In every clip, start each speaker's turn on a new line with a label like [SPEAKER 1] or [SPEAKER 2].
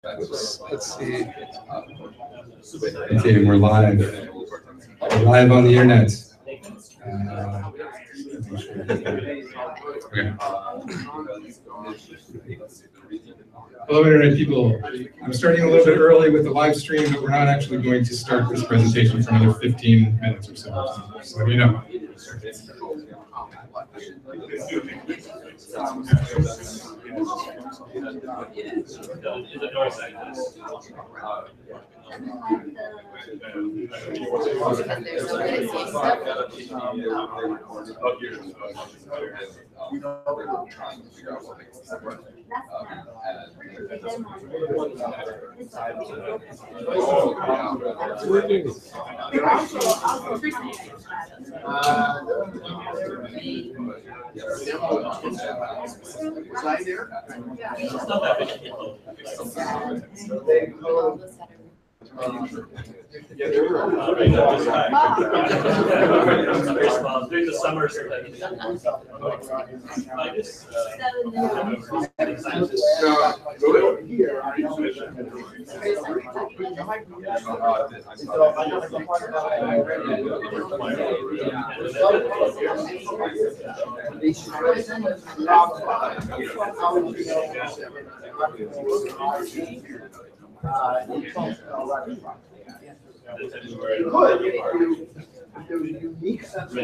[SPEAKER 1] Let's see. Okay, we're live. We're live on the internet. Okay. Hello, internet people. I'm starting a little bit early with the live stream, but we're not actually going to start this presentation for another 15 minutes or so. So you know.
[SPEAKER 2] During the summer,
[SPEAKER 3] there was a unique sense of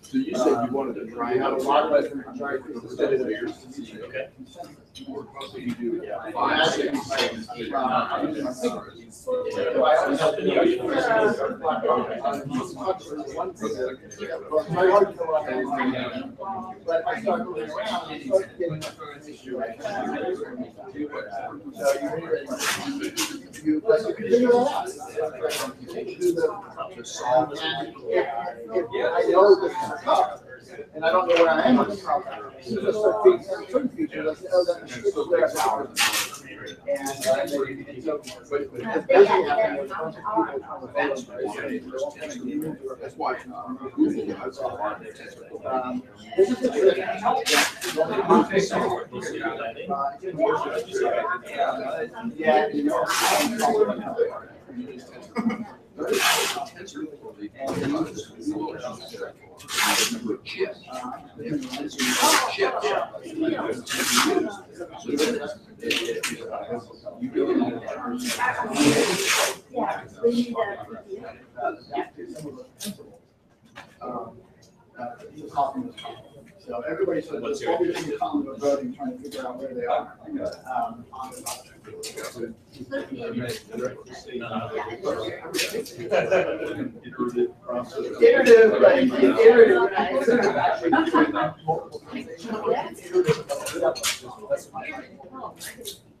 [SPEAKER 4] So you said you wanted to try out a lot of instead of yours. Okay. You do 5, 6, 7, 8, 9.
[SPEAKER 3] But I started moving around and started getting an issue. So you figure that out. If I know this is tough, and I don't know where I am on the top, you just start figuring out certain features. I say, oh, that's where I'm at. And so, but it doesn't happen with a bunch of people on the phone.
[SPEAKER 4] That's why.
[SPEAKER 3] This is the trick. Yeah, you know. So everybody said, what's the common voting, trying to figure out where they are.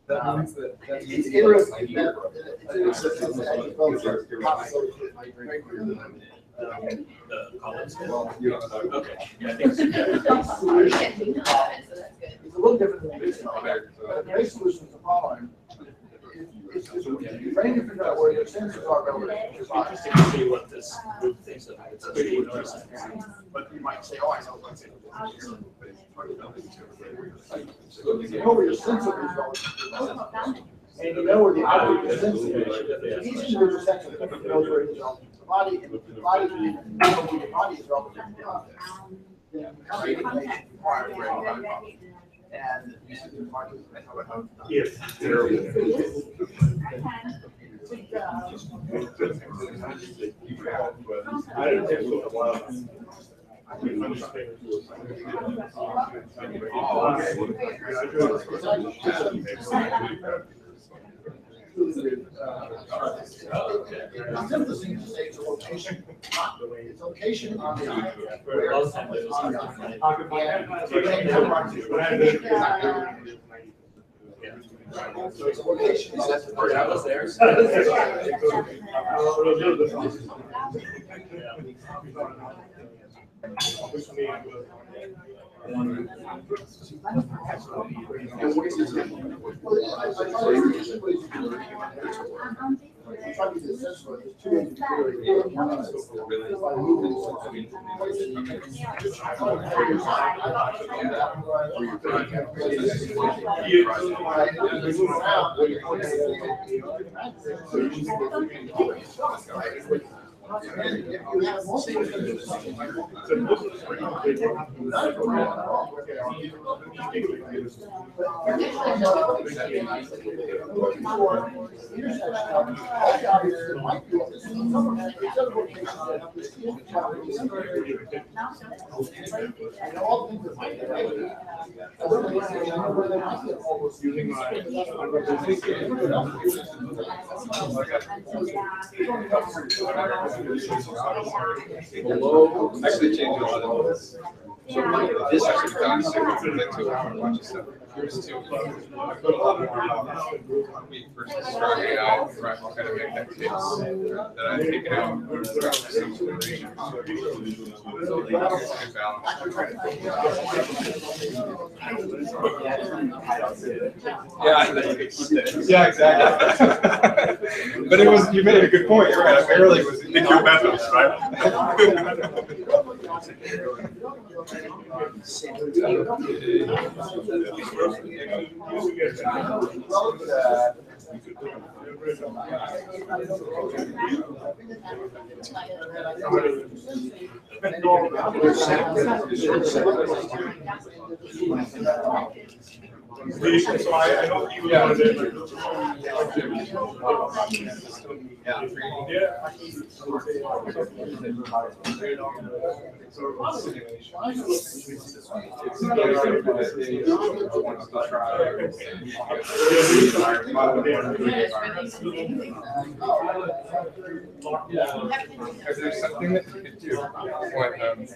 [SPEAKER 1] That means that
[SPEAKER 3] it's interesting.
[SPEAKER 2] the comments.
[SPEAKER 1] well, you know,
[SPEAKER 2] Okay. Yeah, I think so.
[SPEAKER 3] It's a little different than the base solution. The base solution is the following. It's trying to figure out where your sensors are relative to your body.
[SPEAKER 2] Interesting to see what this group thinks of it. It's pretty interesting.
[SPEAKER 3] But you might say, oh, I know what's in it. You know where your sensor is relative to your body. And you know where the object is sensitive. Each individual sensor knows where it is relative to the body, and if the body can know where the body is relative to the object, then how many information required where the body is. And you see the market.
[SPEAKER 2] Yes.
[SPEAKER 5] I didn't think so a while.
[SPEAKER 3] It's location on the island. So it's a location.
[SPEAKER 4] That's the first I was there.
[SPEAKER 3] trying to get a sense for it. There's two ways to do it. One is by moving
[SPEAKER 1] Actually, change a lot of this. So like this actually got like 2 hour watch stuff. Here's 2. I put a lot more on week versus starting out right kind of make that case that I've taken out throughout some generation. So it's a good balance. Yeah, exactly. But it was, you made a good point. You're right. I barely was in your methods, right?
[SPEAKER 5] So I hope you wanted it.
[SPEAKER 1] Is there something that you could do on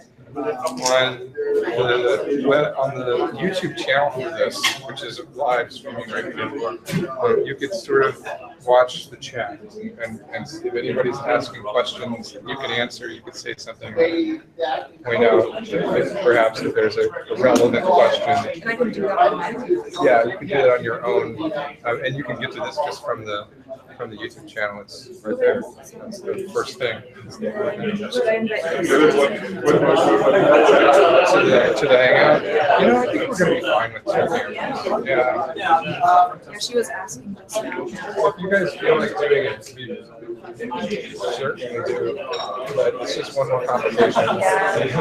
[SPEAKER 1] the YouTube channel for this, which is live streaming right now, you could sort of watch the chat and if anybody's asking questions, you can answer, you could say something, point out perhaps if there's a relevant question.
[SPEAKER 6] And I can do that on my own.
[SPEAKER 1] Yeah, you can do it on your own, and you can get to this just from the YouTube channel. It's right there. That's the first thing.
[SPEAKER 6] Should I invite
[SPEAKER 1] To the hangout. You know, I think we're gonna be fine with 2 hangouts. Yeah.
[SPEAKER 6] Yeah, she was asking just now.
[SPEAKER 1] Well, if you guys feel like doing it, we certainly do. But it's just one more complication.
[SPEAKER 6] Yeah, I think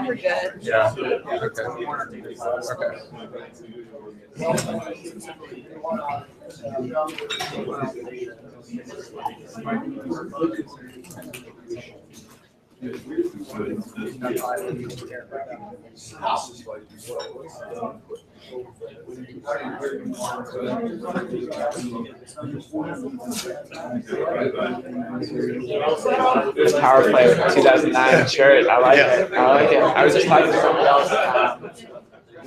[SPEAKER 6] we're good.
[SPEAKER 1] Yeah. Okay.
[SPEAKER 7] Power Play 2009 shirt. I like it. I like it. I was just talking to someone else.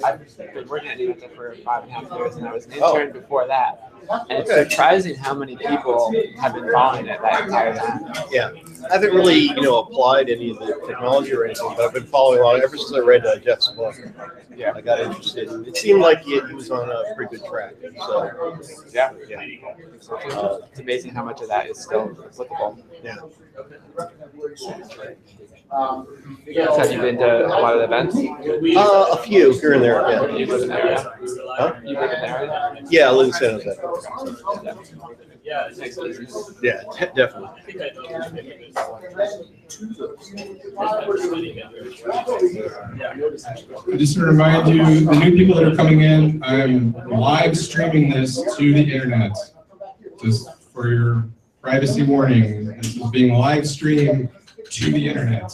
[SPEAKER 7] I've been working at Numenta for 5.5 years, and I was an intern before that. And it's surprising how many people have been following it that entire time.
[SPEAKER 8] Yeah, I haven't really, applied any of the technology or anything, but I've been following along ever since I read Jeff's book.
[SPEAKER 7] Yeah,
[SPEAKER 8] I got interested. It seemed like he was on a pretty good track. So,
[SPEAKER 7] yeah. It's amazing how much of that is still applicable.
[SPEAKER 8] Yeah.
[SPEAKER 7] So have you been to a lot of the events?
[SPEAKER 8] A few here and there. Yeah.
[SPEAKER 7] You live in the area?
[SPEAKER 8] Huh?
[SPEAKER 7] You live in the area?
[SPEAKER 8] Yeah, I live in San Jose. Yeah, definitely.
[SPEAKER 1] Just to remind you, the new people that are coming in, I'm live streaming this to the internet. Just for your privacy warning, this is being live streamed to the internet.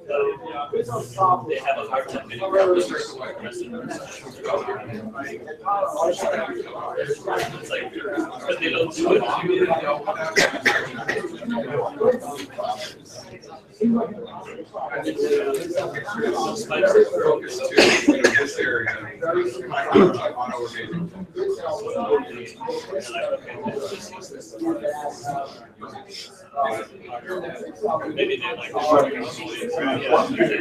[SPEAKER 2] They have a hard time getting covers. It's like, but they don't do it.
[SPEAKER 1] Focus to this area.
[SPEAKER 2] Maybe they like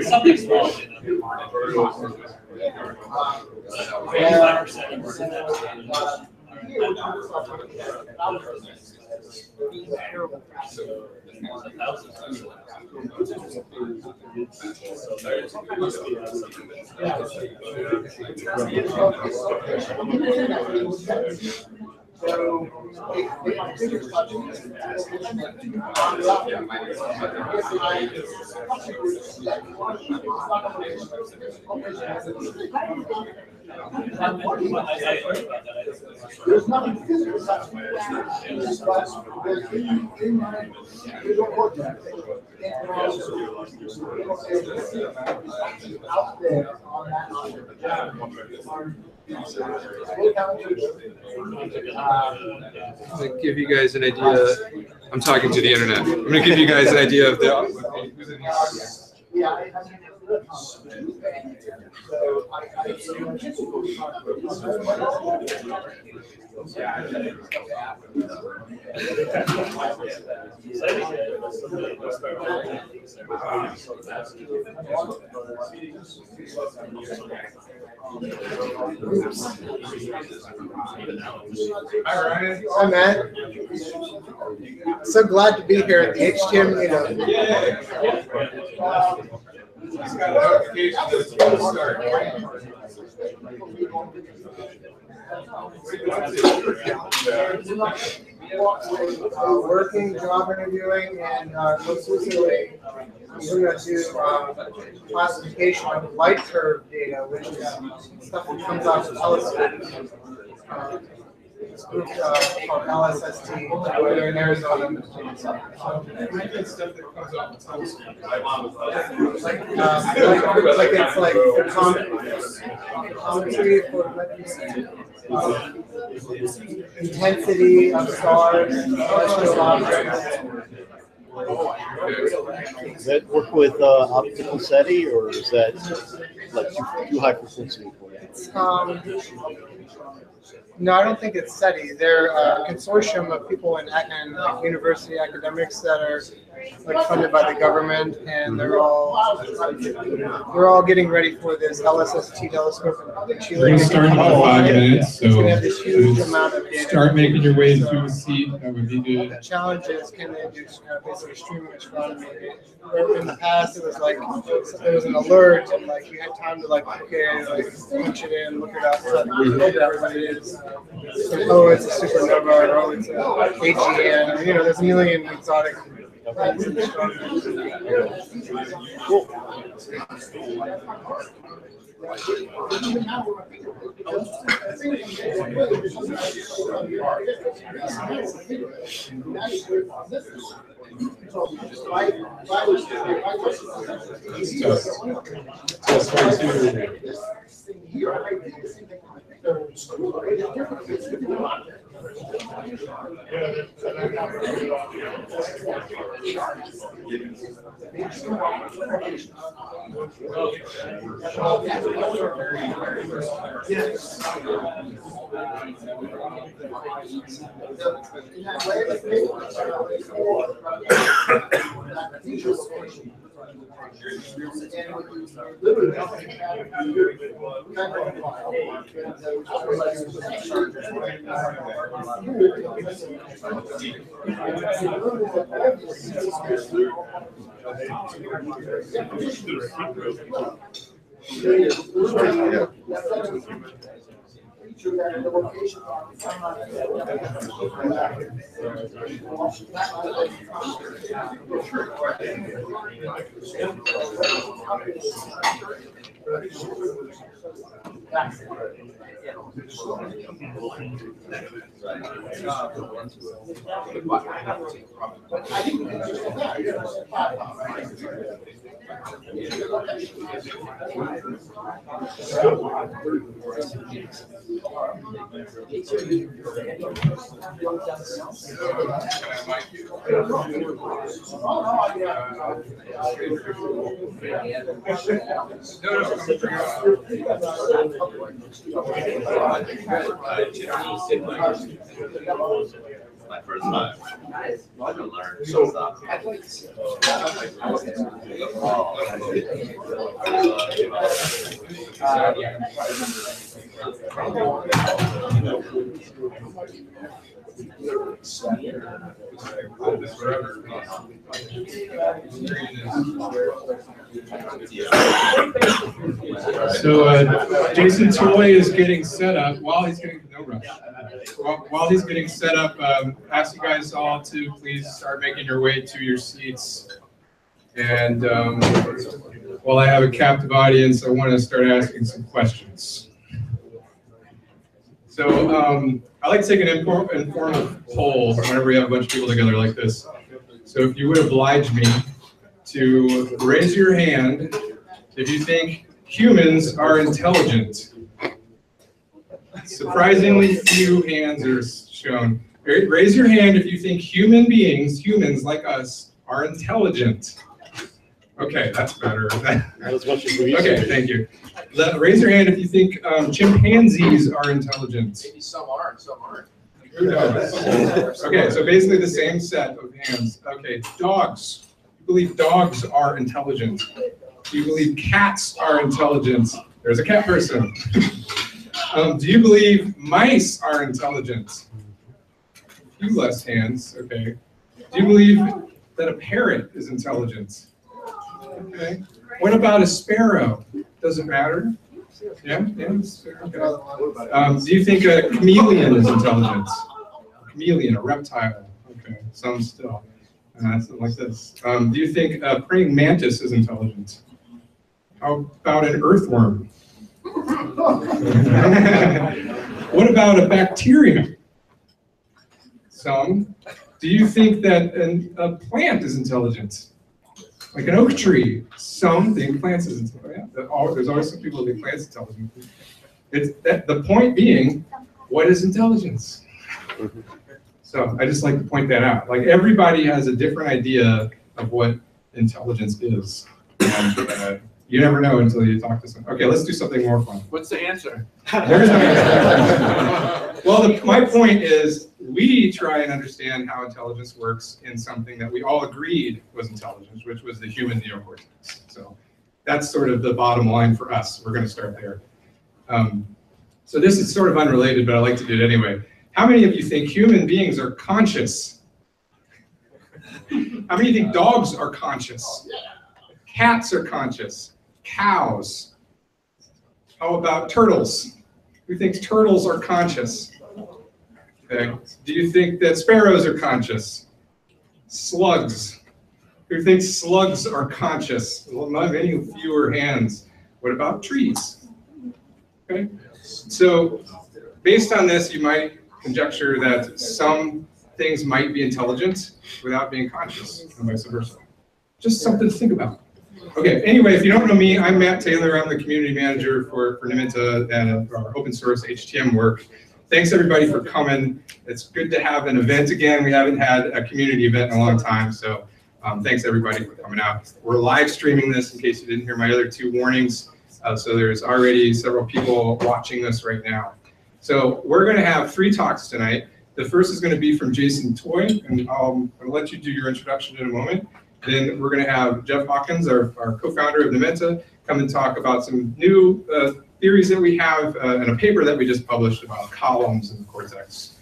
[SPEAKER 2] something small.
[SPEAKER 3] 5%. So, there's nothing physical about it. But there's out there on that
[SPEAKER 1] To give you guys an idea, I'm talking to the internet. I'm going to give you guys an idea of the.
[SPEAKER 9] Hi, Matt. So glad to be here at the HTM Meetup.
[SPEAKER 1] Just got a notification that it's going to start.
[SPEAKER 9] Working, job interviewing, and most recently, we're going to do classification of light curve data, which is stuff that comes off the telescope. This group called LSST, they're in Arizona. It's like commentary for intensity of stars, celestial objects.
[SPEAKER 8] Does that work with optical SETI, or is that like too high frequency for you?
[SPEAKER 9] No, I don't think it's SETI. They're a consortium of people in university academics that are like funded by the government, and they're all getting ready for this LSST telescope in Chile.
[SPEAKER 1] We're going to start in about 5 minutes, so
[SPEAKER 9] it's going to have this huge amount of data.
[SPEAKER 1] Start making your way to a seat. That would be good.
[SPEAKER 9] The challenge is, can they do basically streaming astronomy? Where in the past, it was like there was an alert, and like you had time to like punch it in, look it up, figure out what it is. So, oh, it's a supernova, or oh, it's a HTM. You know, there's a million exotic things in astronomy.
[SPEAKER 8] Cool.
[SPEAKER 2] My first time. I can learn some stuff.
[SPEAKER 5] So Jason Toy is getting set up. While he's getting no rush. While he's getting set up, ask you guys all to please start making your way to your seats. And while I have a captive audience, I want to start asking some questions. So I like to take an informal poll whenever we have a bunch of people together like this. So if you would oblige me to raise your hand if you think humans are intelligent. Surprisingly few hands are shown. Raise your hand if you think human beings, humans like us, are intelligent. Okay, that's better.
[SPEAKER 8] As much as we
[SPEAKER 5] Okay, thank you. Raise your hand if you think chimpanzees are intelligent.
[SPEAKER 4] Maybe some are and some aren't.
[SPEAKER 5] Who knows? Okay, so basically the same set of hands. Okay, dogs. You believe dogs are intelligent? Do you believe cats are intelligent? There's a cat person. Do you believe mice are intelligent? A few less hands, okay. Do you believe that a parrot is intelligent? Okay. What about a sparrow? Does it matter? Yeah? Okay. Do you think a chameleon is intelligent? A chameleon, a reptile. Okay, some still. Something like this. Do you think a praying mantis is intelligent? How about an earthworm? What about a bacterium? Some. Do you think that a plant is intelligent? Like an oak tree. Some think plants is intelligent. Yeah, there's always some people who think plants is intelligent. The point being, what is intelligence? So I just like to point that out. Like everybody has a different idea of what intelligence is. And, you never know until you talk to someone. Okay, let's do something more fun.
[SPEAKER 7] What's the answer?
[SPEAKER 5] There's no answer. Well, my point is we try and understand how intelligence works in something that we all agreed was intelligence, which was the human neocortex. So that's sort of the bottom line for us. We're going to start there. So this is sort of unrelated, but I like to do it anyway. How many of you think human beings are conscious? How many think dogs are conscious? Cats are conscious. Cows. How about turtles? Who thinks turtles are conscious? Okay. Do you think that sparrows are conscious? Slugs. Who thinks slugs are conscious? Well, many fewer hands. What about trees? Okay. So based on this, you might conjecture that some things might be intelligent without being conscious, and vice versa. Just something to think about. Okay, anyway, if you don't know me, I'm Matt Taylor. I'm the community manager for Numenta and our open source HTM work. Thanks everybody for coming. It's good to have an event again. We haven't had a community event in a long time, so thanks everybody for coming out. We're live streaming this in case you didn't hear my other two warnings. So there's already several people watching this right now. So we're going to have 3 talks tonight. The first is going to be from Jason Toy, and I'll let you do your introduction in a moment. Then we're going to have Jeff Hawkins, our co-founder of Numenta, come and talk about some new theories that we have and a paper that we just published about columns in the cortex.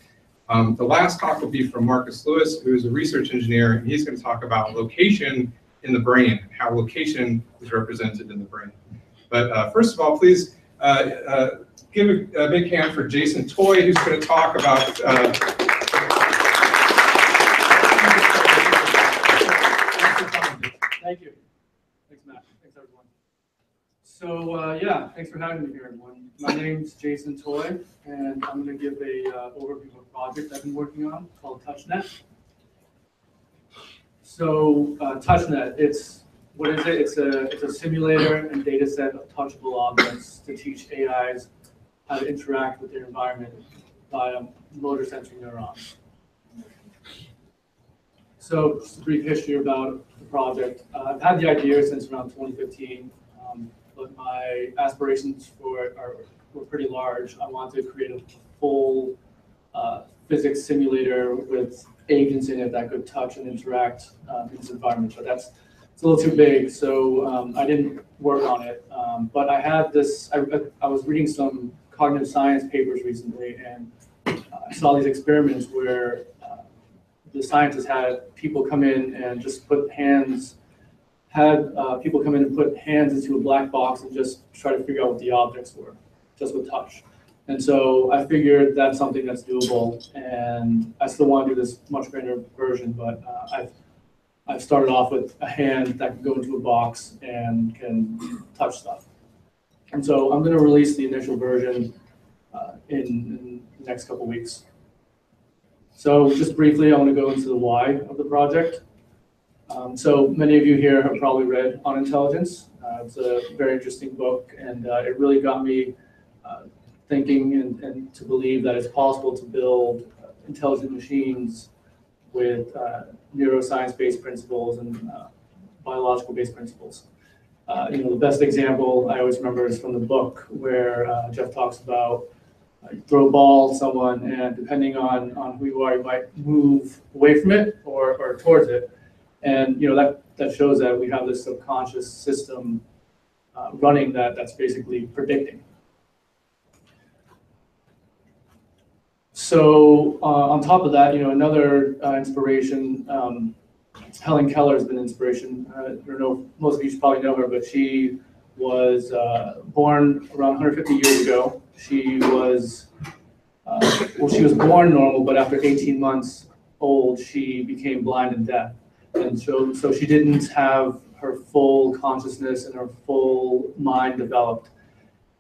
[SPEAKER 5] The last talk will be from Marcus Lewis, who is a research engineer, and he's going to talk about location in the brain, how location is represented in the brain. But first of all, please give a big hand for Jason Toy, who's going to talk about
[SPEAKER 10] Thank you. Thanks, Matt. Thanks, everyone. So, yeah, thanks for having me here, everyone. My name's Jason Toy, and I'm going to give a overview of a project I've been working on called TouchNet. So, TouchNet, it's what is it? It's a simulator and data set of touchable objects to teach AIs how to interact with their environment via motor sensory neurons. So just a brief history about the project. I've had the idea since around 2015, but my aspirations for it were pretty large. I wanted to create a full physics simulator with agents in it that could touch and interact in this environment, but it's a little too big, so I didn't work on it. But I had this, I was reading some cognitive science papers recently, and I saw these experiments where the scientists had people come in and just put hands, people come in and put hands into a black box and just try to figure out what the objects were, just with touch. And so I figured that's something that's doable, and I still want to do this much grander version, but I've started off with a hand that can go into a box and can touch stuff. And so I'm going to release the initial version in the next couple weeks. So just briefly, I want to go into the why of the project. So many of you here have probably read On Intelligence. It's a very interesting book, and it really got me thinking and to believe that it's possible to build intelligent machines with neuroscience-based principles and biological-based principles. The best example I always remember is from the book where Jeff talks about you throw a ball at someone, and depending on who you are, you might move away from it or towards it. And that shows that we have this subconscious system running that's basically predicting. So on top of that, another inspiration, Helen Keller has been an inspiration. I don't know, most of you should probably know her, but she was born around 150 years ago. She was born normal, but after 18 months old, she became blind and deaf. And so she didn't have her full consciousness and her full mind developed.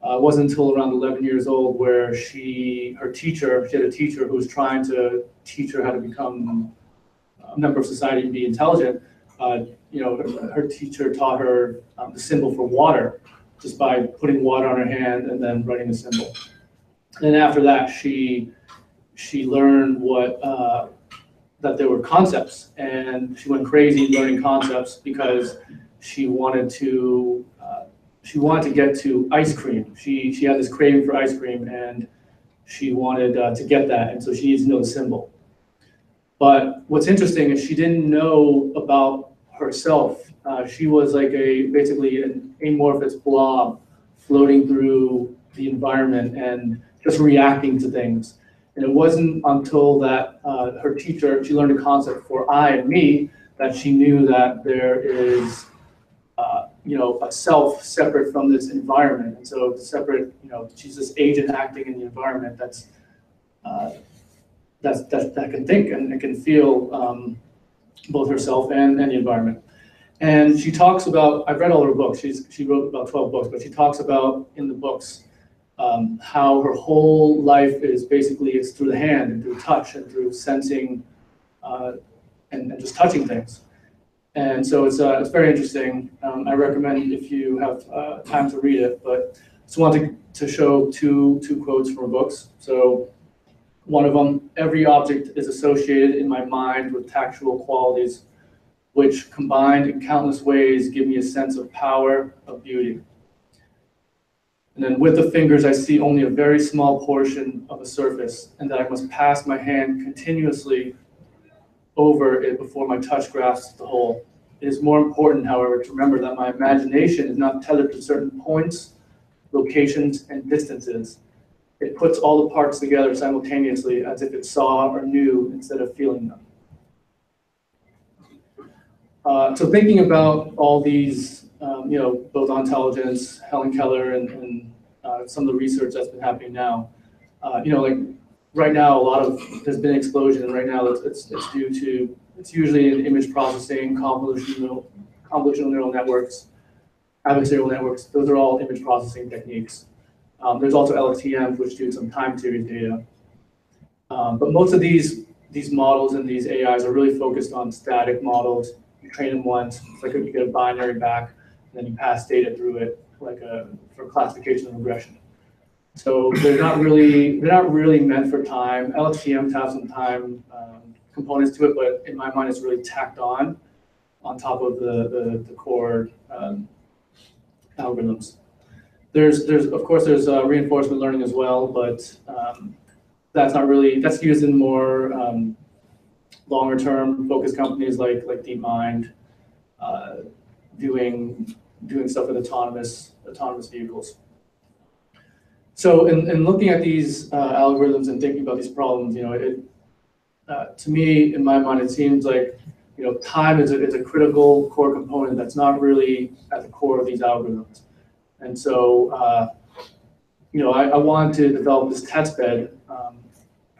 [SPEAKER 10] It wasn't until around 11 years old where she had a teacher who was trying to teach her how to become a member of society and be intelligent. Her teacher taught her the symbol for water just by putting water on her hand and then writing the symbol. And after that, she learned that there were concepts, and she went crazy learning concepts because she wanted to get to ice cream. She had this craving for ice cream, and she wanted to get that, and so she needs to know the symbol. But what's interesting is she didn't know about herself. She was like basically an amorphous blob floating through the environment and just reacting to things. And it wasn't until that her teacher, she learned a concept for I and me, that she knew that there is a self separate from this environment. And so it's separate, she's this agent acting in the environment that can think and can feel both herself and the environment. And she talks about, I've read all her books, she wrote about 12 books, but she talks about in the books how her whole life is basically, it's through the hand and through touch and through sensing and just touching things. And so it's very interesting. I recommend if you have time to read it, but I just wanted to show two quotes from her books. So one of them, every object is associated in my mind with tactual qualities, which combined in countless ways give me a sense of power, of beauty. And then with the fingers, I see only a very small portion of a surface, and that I must pass my hand continuously over it before my touch grasps the whole. It is more important, however, to remember that my imagination is not tethered to certain points, locations, and distances. It puts all the parts together simultaneously as if it saw or knew instead of feeling them. So thinking about all these, both On Intelligence, Helen Keller, and some of the research that's been happening now, like right now, there's been an explosion, and right now it's due to, it's usually in image processing, convolutional neural networks, adversarial networks. Those are all image processing techniques. There's also LSTMs, which do some time series data. But most of these models and these AIs are really focused on static models You train them once, it's like you get a binary back, and then you pass data through it for classification and regression. So they're not really meant for time. LHTMs have some time components to it, but in my mind, it's really tacked on top of the core algorithms. There's of course reinforcement learning as well, but that's used in more longer term focused companies like DeepMind, doing stuff with autonomous vehicles. So in looking at these algorithms and thinking about these problems, to me, in my mind, it seems like time is a critical core component that's not really at the core of these algorithms. And so I want to develop this test bed,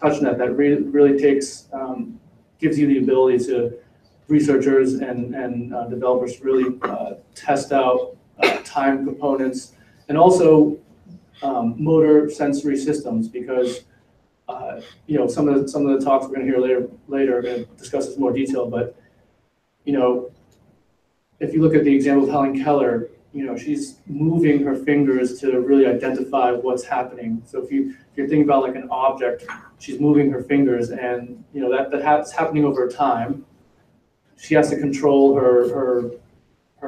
[SPEAKER 10] TouchNet, that really gives you the ability to researchers and developers to really test out time components and also motor sensory systems, because some of the talks we're going to hear later are going to discuss this in more detail. But if you look at the example of Helen Keller, she's moving her fingers to really identify what's happening. So if you're thinking about like an object, she's moving her fingers, and that's happening over time. She has to control her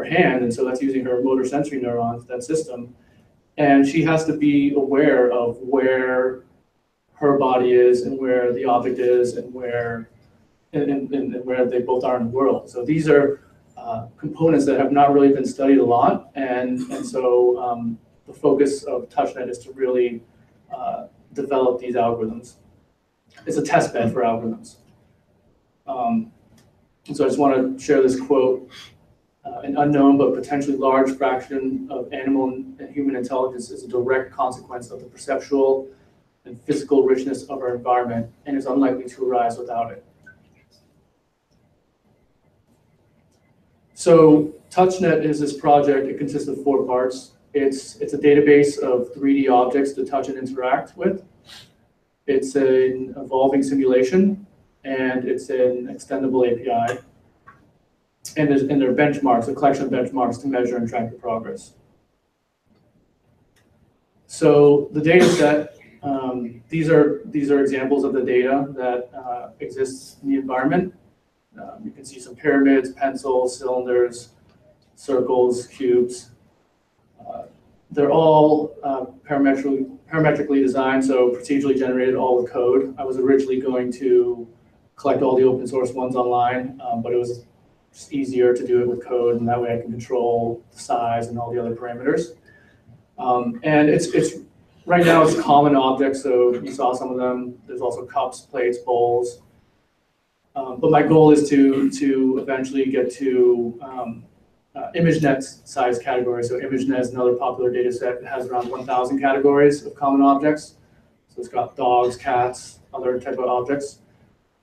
[SPEAKER 10] hand, and so that's using her motor sensory neurons, that system. And she has to be aware of where her body is and where the object is and where they both are in the world. So these are components that have not really been studied a lot, and so the focus of TouchNet is to really develop these algorithms. It's a test bed for algorithms. And so I just want to share this quote. An unknown but potentially large fraction of animal and human intelligence is a direct consequence of the perceptual and physical richness of our environment and is unlikely to arise without it. So TouchNet is this project. It consists of 4 parts. It's a database of 3D objects to touch and interact with. It's an evolving simulation, and it's an extendable API. And there are benchmarks, a collection of benchmarks to measure and track your progress. So the data set, these are examples of the data that exists in the environment. You can see some pyramids, pencils, cylinders, circles, cubes. They're all parametrically designed, so procedurally generated, all with code. I was originally going to collect all the open source ones online, but it was just easier to do it with code, and that way I can control the size and all the other parameters. And it's right now it's common objects, so you saw some of them. There's also cups, plates, bowls. But my goal is to eventually get to ImageNet's size category. So ImageNet is another popular data set. It has around 1,000 categories of common objects. So it's got dogs, cats, other type of objects.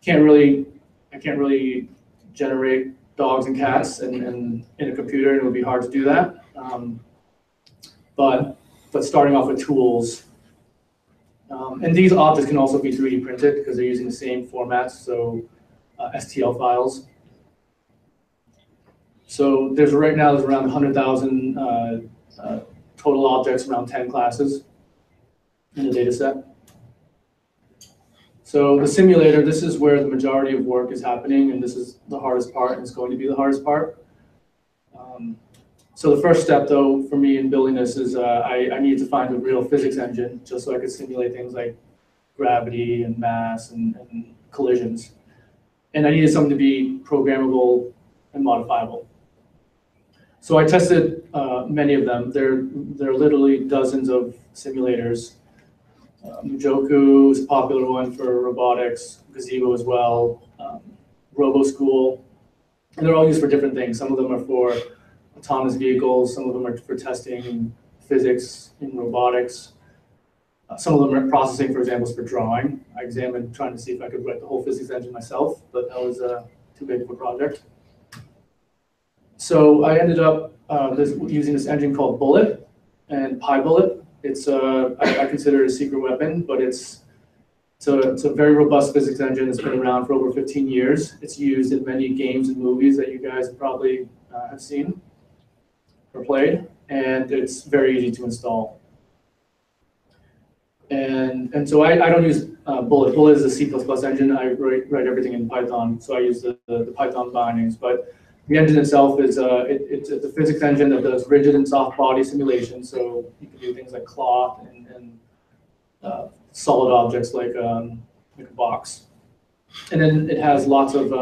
[SPEAKER 10] I can't really generate dogs and cats in a computer, and it would be hard to do that. But starting off with tools. And these objects can also be 3D printed because they're using the same formats, so STL files. So right now there's around 100,000 total objects, around 10 classes in the data set. So the simulator, this is where the majority of work is happening, and this is the hardest part, and it's going to be the hardest part. So the first step, though, for me in building this is I needed to find a real physics engine just so I could simulate things like gravity and mass and collisions. And I needed something to be programmable and modifiable. So I tested many of them. There are literally dozens of simulators. Mujoku is a popular one for robotics, Gazebo as well, RoboSchool, and they're all used for different things. Some of them are for autonomous vehicles, some of them are for testing physics in robotics. Some of them are processing, for example, for drawing. I examined trying to see if I could write the whole physics engine myself, but that was too big of a project. So I ended up using this engine called Bullet and PyBullet. It's I consider it a secret weapon, but it's So it's a very robust physics engine that's been around for over 15 years. It's used in many games and movies that you guys probably have seen or played, and it's very easy to install. And so I don't use Bullet. Bullet is a C++ engine. I write everything in Python, so I use the Python bindings. But the engine itself is it's a physics engine that does rigid and soft body simulation. So you can do things like cloth and solid objects like a box. And then it has lots of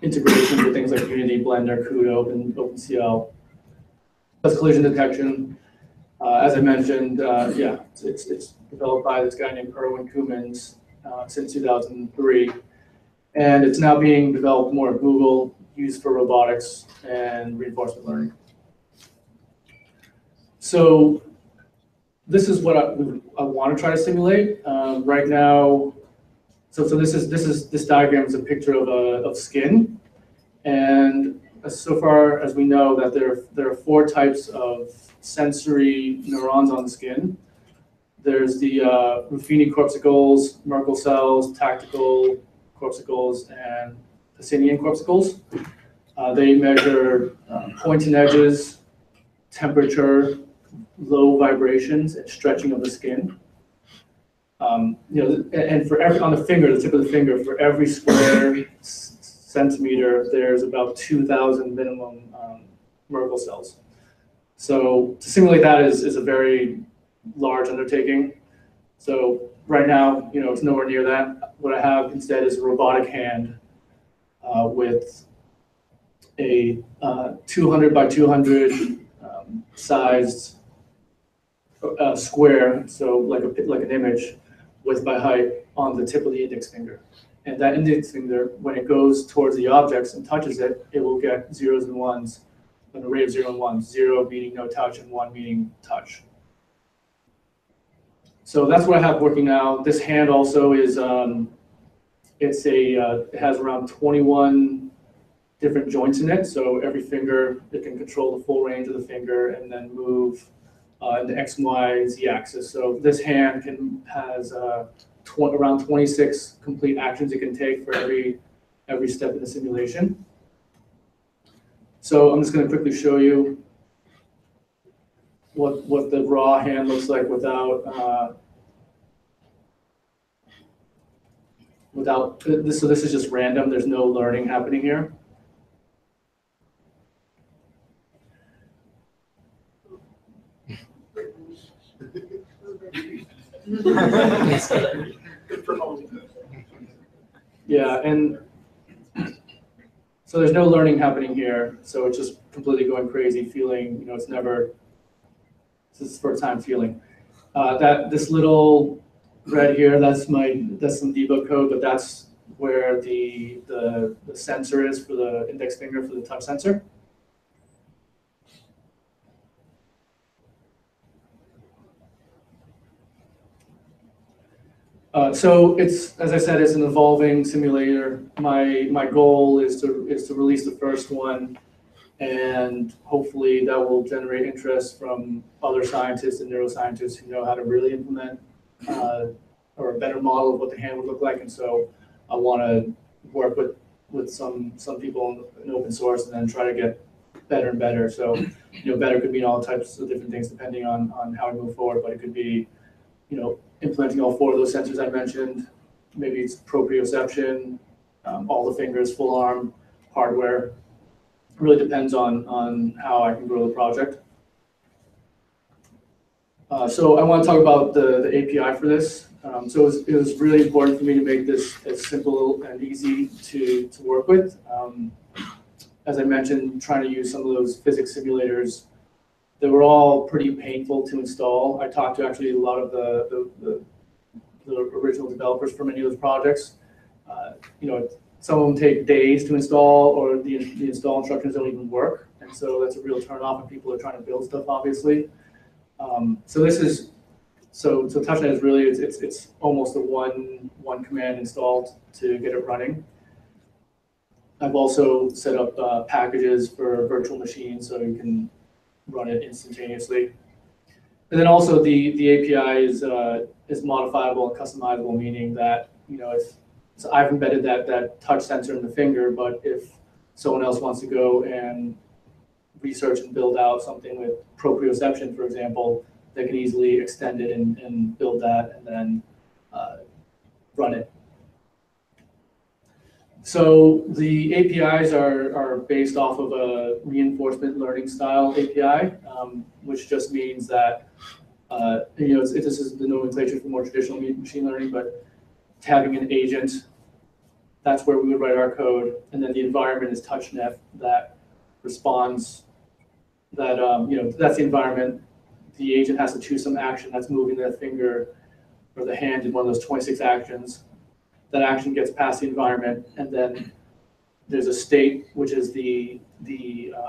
[SPEAKER 10] integrations with things like Unity, Blender, CUDA, and OpenCL. That's collision detection. As I mentioned, it's developed by this guy named Erwin Koemans since 2003. And it's now being developed more at Google, used for robotics and reinforcement learning. So this is what I want to try to simulate right now. So this diagram is a picture of skin, and so far as we know that there are 4 types of sensory neurons on the skin. There's the Ruffini corpuscles, Merkel cells, tactical corpuscles, and Pacinian corpuscles. They measure points and edges, temperature, low vibrations, and stretching of the skin. And for on the finger, the tip of the finger, for every square centimeter, there's about 2,000 minimum Merkel cells. So to simulate that is a very large undertaking. So right now, it's nowhere near that. What I have instead is a robotic hand with a 200 by 200 sized square, so like an image, width by height, on the tip of the index finger. And that index finger, when it goes towards the objects and touches it, it will get zeros and ones, an array of 0 and 1. 0 meaning no touch, and 1 meaning touch. So that's what I have working now. This hand also is it has around 21 different joints in it. So every finger, it can control the full range of the finger and then move in the X, Y, Z axis. So this hand has around 26 complete actions it can take for every step in the simulation. So I'm just going to quickly show you what the raw hand looks like without this. So this is just random. There's no learning happening here. Yeah, and so there's no learning happening here. So it's just completely going crazy, feeling, this is the first time feeling. This little red here, that's some debug code, but that's where the sensor is for the index finger for the touch sensor. So it's, as I said, it's an evolving simulator. My goal is to release the first one, and hopefully that will generate interest from other scientists and neuroscientists who know how to really implement or a better model of what the hand would look like. And so I want to work with some people in open source and then try to get better and better. So better could mean all types of different things depending on how we move forward, but it could be implementing all 4 of those sensors I mentioned. Maybe it's proprioception, all the fingers, full arm, hardware. It really depends on how I can grow the project. So I want to talk about the API for this. So it was really important for me to make this as simple and easy to work with. As I mentioned, trying to use some of those physics simulators, they were all pretty painful to install. I talked to actually a lot of the original developers for many of those projects. Some of them take days to install, or the install instructions don't even work. And so that's a real turnoff when people are trying to build stuff, obviously. So TouchNet is really, it's almost a one command installed to get it running. I've also set up packages for virtual machines so you can run it instantaneously. And then also the API is modifiable and customizable, meaning that, if so I've embedded that touch sensor in the finger, but if someone else wants to go and research and build out something with proprioception, for example, they can easily extend it and build that and then run it. So the APIs are based off of a reinforcement learning style API, which just means that, this is the nomenclature for more traditional machine learning, but having an agent, that's where we would write our code, and then the environment is TouchNet that responds, that's the environment. The agent has to choose some action that's moving the finger or the hand in one of those 26 actions. That action gets past the environment, and then there's a state, which is the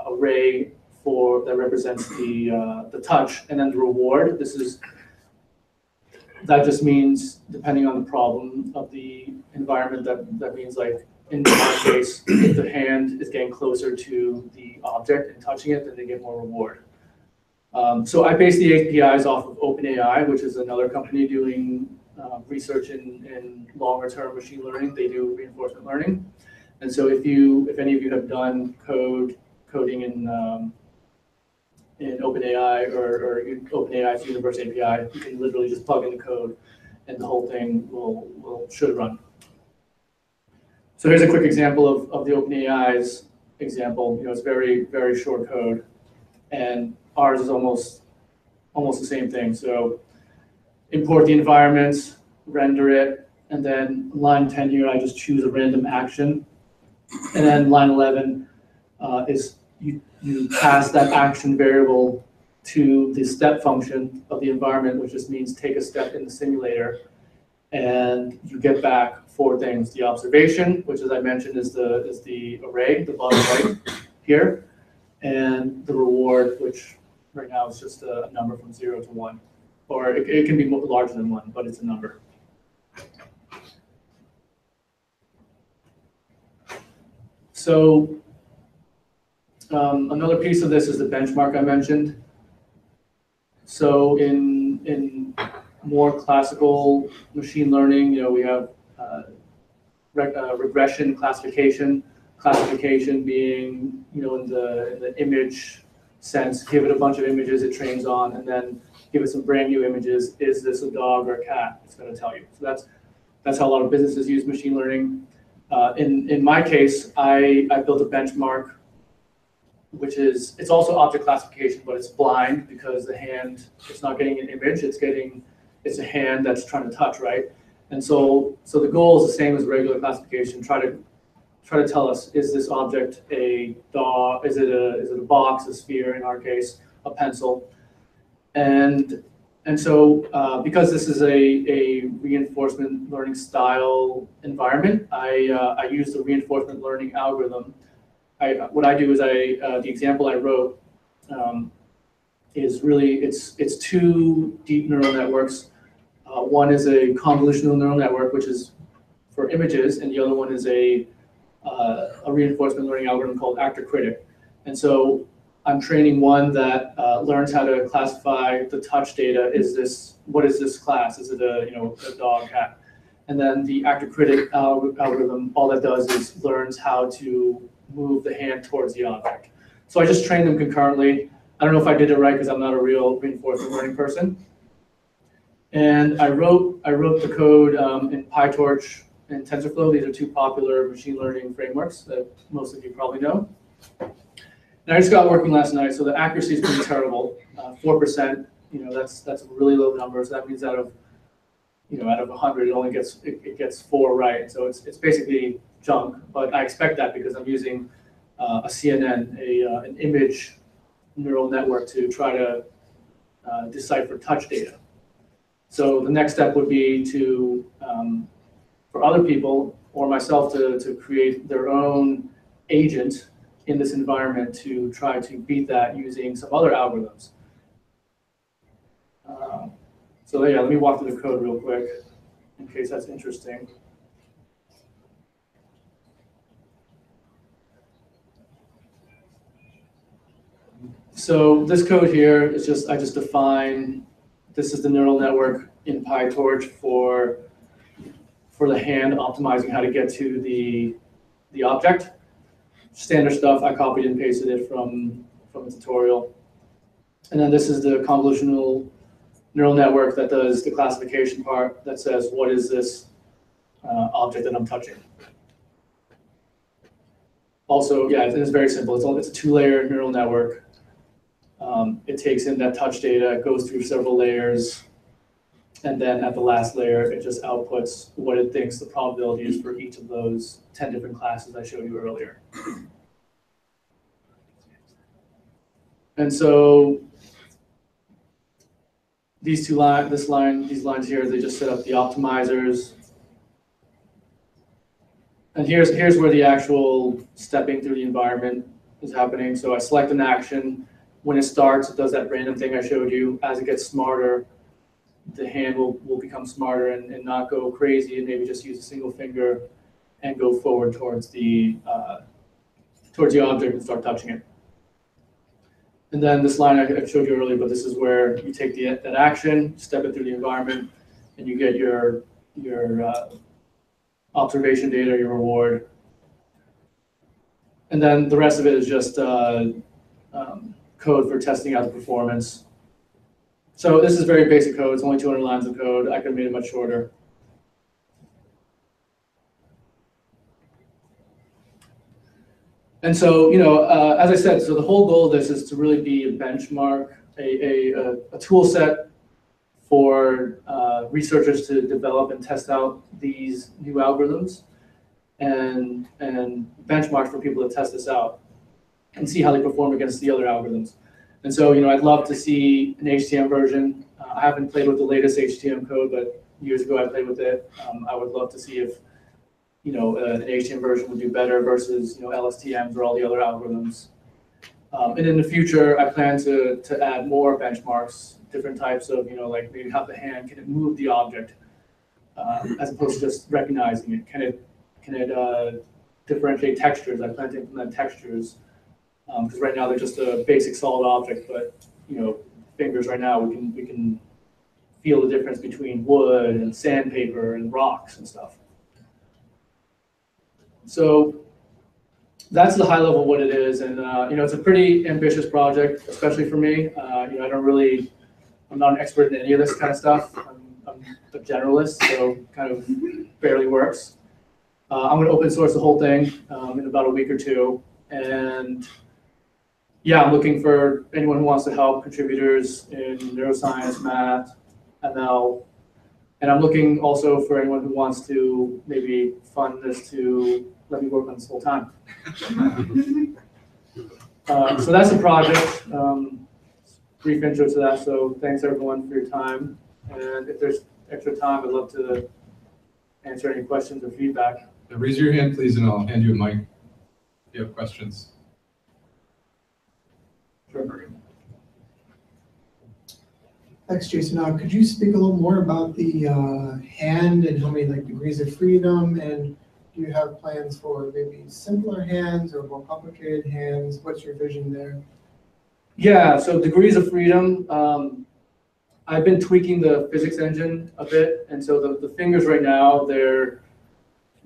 [SPEAKER 10] array that represents the touch, and then the reward. That just means, depending on the problem of the environment, that means, like in our case, if the hand is getting closer to the object and touching it, then they get more reward. So I base the APIs off of OpenAI, which is another company doing research in longer term machine learning. They do reinforcement learning. And so if any of you have done coding in OpenAI or OpenAI's Universe API, you can literally just plug in the code and the whole thing should run. So here's a quick example of the OpenAI's example. It's very, very short code, and ours is almost the same thing. So import the environment, render it, and then line 10 here, I just choose a random action. And then line 11 is you pass that action variable to the step function of the environment, which just means take a step in the simulator, and you get back 4 things: the observation, which, as I mentioned, is the array, the bottom right here, and the reward, which right now is just a number from 0 to 1, or it can be larger than 1, but it's a number. So another piece of this is the benchmark I mentioned. So in more classical machine learning, we have regression classification. Classification being, in the image sense, give it a bunch of images it trains on, and then give it some brand new images. Is this a dog or a cat? It's going to tell you. So that's how a lot of businesses use machine learning. In my case, I built a benchmark, which it's also object classification, but it's blind because the hand, it's not getting an image, it's a hand that's trying to touch, right? And so the goal is the same as regular classification. Try to tell us, is this object a dog? Is it a box, a sphere, in our case, a pencil? And so because this is a reinforcement learning style environment, I use the reinforcement learning algorithm. What I do is the example I wrote is really, it's 2 deep neural networks. One is a convolutional neural network, which is for images, and the other one is a reinforcement learning algorithm called actor critic. And so I'm training one that learns how to classify the touch data. What is this class? Is it a dog, cat? And then the actor critic algorithm, all that does is learns how to move the hand towards the object. So I just trained them concurrently. I don't know if I did it right because I'm not a real reinforcement learning person. And I wrote the code in PyTorch and TensorFlow. These are 2 popular machine learning frameworks that most of you probably know. And I just got working last night, so the accuracy is pretty terrible. 4%, that's a really low number. So that means out of 100, it only gets 4 right. So it's basically junk. But I expect that because I'm using a CNN, an image neural network, to try to decipher touch data. So the next step would be to for other people or myself to create their own agent in this environment to try to beat that using some other algorithms. So yeah, let me walk through the code real quick in case that's interesting. So this code here is I just define This is the neural network in PyTorch for the hand, optimizing how to get to the object. Standard stuff. I copied and pasted it from a tutorial. And then this is the convolutional neural network that does the classification part that says, what is this object that I'm touching? Also, yeah, it's very simple. It's a 2-layer neural network. It takes in that touch data, goes through several layers, and then at the last layer, it just outputs what it thinks the probability is for each of those 10 different classes I showed you earlier. And so these lines here, they just set up the optimizers. And here's where the actual stepping through the environment is happening. So I select an action. When it starts, it does that random thing I showed you. As it gets smarter, the hand will become smarter and not go crazy, and maybe just use a single finger and go forward towards the object and start touching it. And then this line I showed you earlier, but this is where you take that action, step it through the environment, and you get your observation data, your reward. And then the rest of it is just code for testing out the performance. So this is very basic code. It's only 200 lines of code. I could have made it much shorter. And so, as I said, so the whole goal of this is to really be a benchmark, a tool set for researchers to develop and test out these new algorithms, and benchmarks for people to test this out and see how they perform against the other algorithms. And so, I'd love to see an HTM version. I haven't played with the latest HTM code, but years ago I played with it. I would love to see if an HTM version would do better versus LSTMs or all the other algorithms. And in the future, I plan to add more benchmarks, different types of like maybe how the hand can it move the object as opposed to just recognizing it. Can it differentiate textures? I plan to implement textures because right now they're just a basic solid object, but fingers right now we can feel the difference between wood and sandpaper and rocks and stuff. So that's the high level of what it is, and it's a pretty ambitious project, especially for me. I'm not an expert in any of this kind of stuff. I'm a generalist, so kind of barely works. I'm going to open source the whole thing in about a week or two, and yeah, I'm looking for anyone who wants to help, contributors in neuroscience, math, ML, and I'm looking also for anyone who wants to maybe fund this to let me work on this full time. So that's the project. Brief intro to that. So thanks everyone for your time. And if there's extra time, I'd love to answer any questions or feedback.
[SPEAKER 5] Now raise your hand, please, and I'll hand you a mic if you have questions. Sure.
[SPEAKER 9] Thanks, Jason. Could you speak a little more about the hand and how many degrees of freedom, and do you have plans for maybe simpler hands or more complicated hands? What's your vision there?
[SPEAKER 10] Yeah, so degrees of freedom. I've been tweaking the physics engine a bit, and so the fingers right now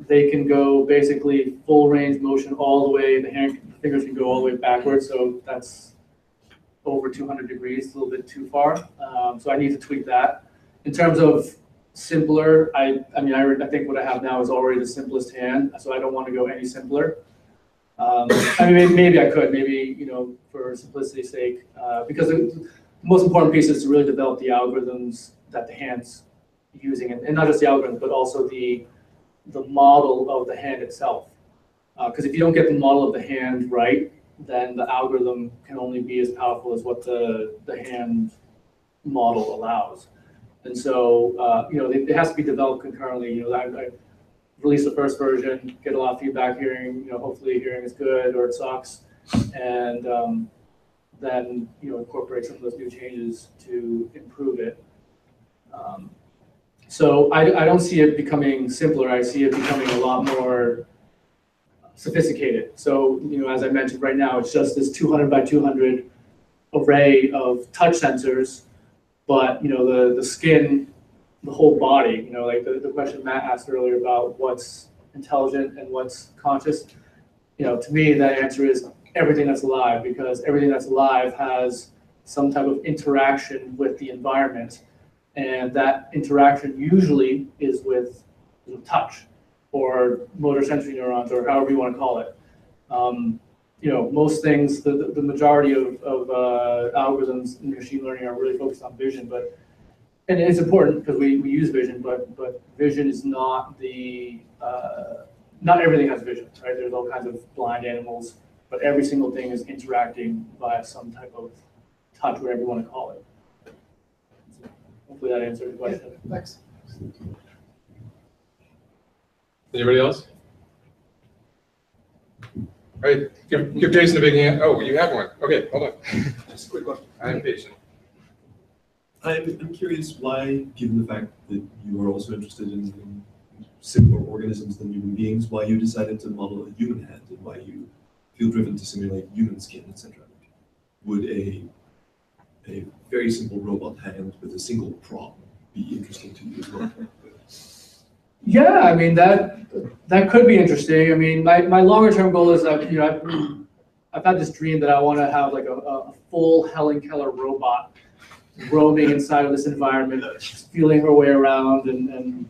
[SPEAKER 10] they can go basically full range motion all the way. The fingers can go all the way backwards, so that's over 200 degrees, a little bit too far. So I need to tweak that. In terms of simpler, I think what I have now is already the simplest hand, so I don't want to go any simpler. Maybe I could, for simplicity's sake, because the most important piece is to really develop the algorithms that the hand's using, and not just the algorithms, but also the model of the hand itself. Because if you don't get the model of the hand right, then the algorithm can only be as powerful as what the hand model allows. And so, it has to be developed concurrently. I release the first version, get a lot of feedback, hopefully hearing is good or it sucks, and then incorporate some of those new changes to improve it. So I don't see it becoming simpler. I see it becoming a lot more sophisticated. So as I mentioned, right now it's just this 200 by 200 array of touch sensors But, the skin, the whole body, like the question Matt asked earlier about what's intelligent and what's conscious, to me, that answer is everything that's alive, because everything that's alive has some type of interaction with the environment. And that interaction usually is with touch or motor sensory neurons, or however you want to call it. Most things, the majority of algorithms in machine learning are really focused on vision, and it's important because we use vision, but vision is not not everything has vision, right? There's all kinds of blind animals, but every single thing is interacting via some type of touch, whatever you want to call it. Hopefully that answered the question.
[SPEAKER 3] Thanks.
[SPEAKER 1] Anybody else? All right, give Jason a big hand. Oh, you have one. Okay, hold on.
[SPEAKER 3] Just a quick question.
[SPEAKER 1] I'm patient.
[SPEAKER 11] I'm curious why, given the fact that you are also interested in simpler organisms than human beings, why you decided to model a human hand and why you feel driven to simulate human skin, etc. Would a very simple robot hand with a single prop be interesting to you as well?
[SPEAKER 10] Yeah, I mean that could be interesting. I mean, my longer term goal is that I've had this dream that I want to have like a full Helen Keller robot roaming inside of this environment, feeling her way around and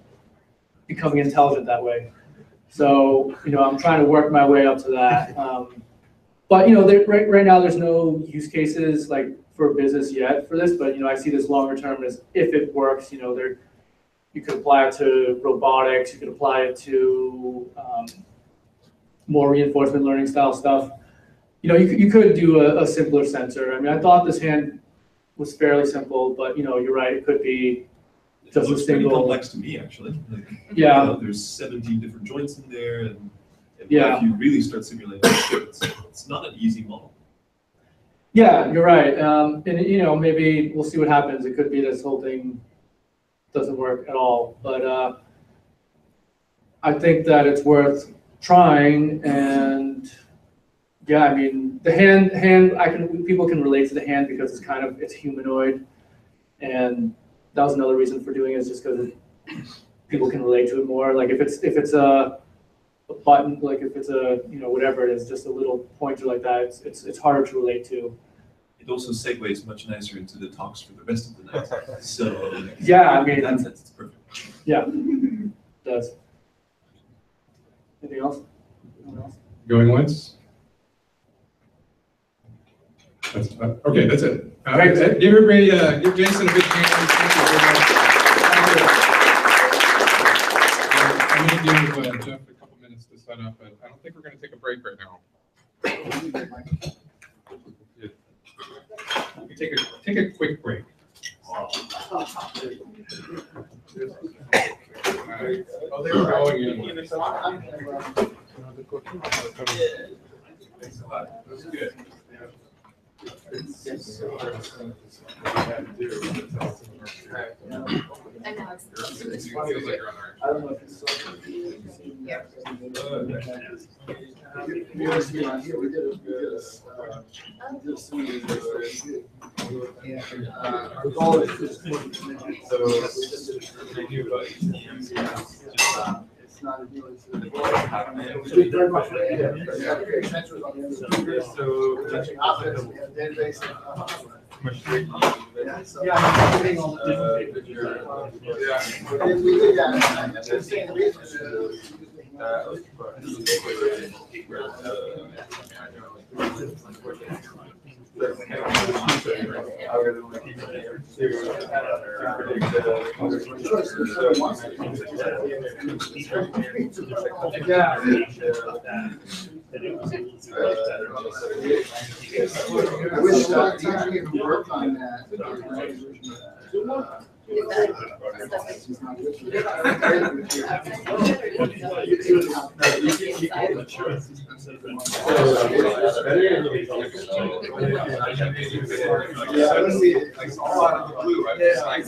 [SPEAKER 10] becoming intelligent that way. So I'm trying to work my way up to that. But right now there's no use cases like for business yet for this. But I see this longer term as if it works. You could apply it to robotics. You could apply it to more reinforcement learning style stuff. You could do a simpler sensor. I mean, I thought this hand was fairly simple, but you're right. It could be just a single.
[SPEAKER 11] Pretty complex to me, actually.
[SPEAKER 10] Yeah.
[SPEAKER 11] There's 17 different joints in there, and
[SPEAKER 10] yeah.
[SPEAKER 11] If you really start simulating it's not an easy model.
[SPEAKER 10] Yeah, you're right. And maybe we'll see what happens. It could be this whole thing doesn't work at all, but I think that it's worth trying. And yeah, I mean the hand people can relate to the hand because it's humanoid, and that was another reason for doing it, is just because people can relate to it more. Like if it's a button, like if it's a whatever it is, just a little pointer like that, it's harder to relate to.
[SPEAKER 11] It also segues much nicer into the talks for the rest of the night. So
[SPEAKER 10] yeah, I mean,
[SPEAKER 11] in that sense, it's perfect.
[SPEAKER 10] Yeah, it does. Anything else? Anyone else?
[SPEAKER 5] Going once? Okay, that's it. Give everybody, give Jason a big hand. Thank you very much. I'm going to give Jeff a couple minutes to set up, but I don't think we're going to take a break right now. We take a quick break. Oh, they were going in. Thanks a lot. That was good.
[SPEAKER 3] I don't know if it's yeah. We did the goal is it's not a deal. It's very much sensors on the end of the computer, so touching objects, we have a database. Yeah, getting all the different we did that. The same reason I wish teaching could work on that.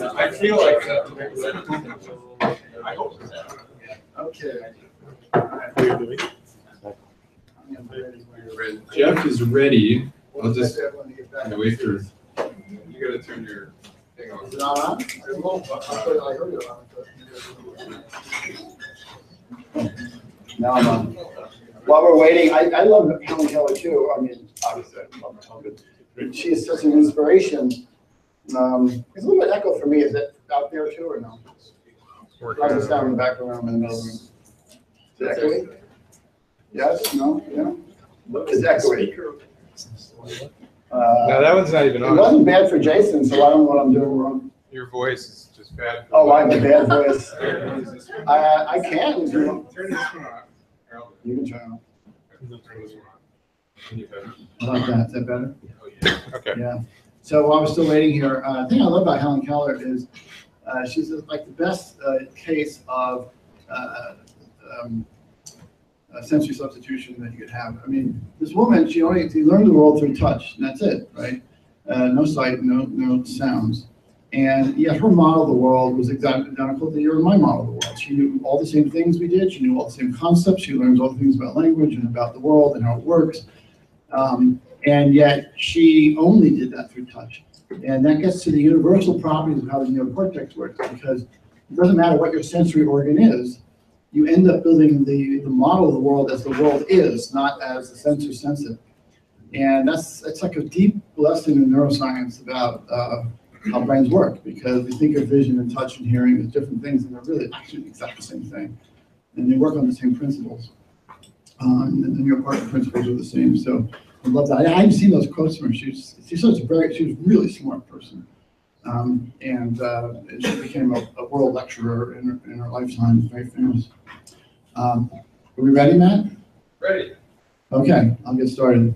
[SPEAKER 1] I feel like
[SPEAKER 3] okay.
[SPEAKER 5] Jeff is ready. I'll just wait for.
[SPEAKER 1] you got to turn your. Hang on.
[SPEAKER 3] Is it not on? I heard it on. Now I'm on. While we're waiting, I love Helen Keller too. I mean, obviously, I love Helen, but she is such an inspiration. It's a little bit echo for me. Is it out there too or no? I just down in the back room in the middle room. Is it echoey? Yes? No? Yeah? It's echoey.
[SPEAKER 5] No, that one's not even
[SPEAKER 3] It
[SPEAKER 5] on.
[SPEAKER 3] wasn't bad for Jason, so I don't know what I'm doing wrong.
[SPEAKER 5] Your voice is just bad.
[SPEAKER 3] Oh, I have a bad voice. I can. If you want.
[SPEAKER 5] Turn this one on.
[SPEAKER 3] You can turn it on.
[SPEAKER 5] Turn this one on. Can you better?
[SPEAKER 3] How about that? Is that better?
[SPEAKER 5] Oh, yeah. Okay.
[SPEAKER 3] Yeah. So while we're still waiting here, the thing I love about Helen Keller is she's like the best case of sensory substitution that you could have. I mean, this woman, she learned the world through touch, and that's it, right? No sight, no sounds. And yet her model of the world was exactly identical to my model of the world. She knew all the same things we did. She knew all the same concepts. She learned all the things about language and about the world and how it works. And yet she only did that through touch. And that gets to the universal properties of how the neocortex works, because it doesn't matter what your sensory organ is, you end up building the model of the world as the world is, not as the sensor sense it. And it's like a deep lesson in neuroscience about how brains work, because we think of vision and touch and hearing as different things, and they're really actually the exact same thing. And they work on the same principles. And the neocortex principles are the same. So I love that. I haven't seen those quotes from her. She was a really smart person. And she became a world lecturer in her lifetime, very famous. Are we ready, Matt?
[SPEAKER 1] Ready.
[SPEAKER 3] Okay, I'll get started.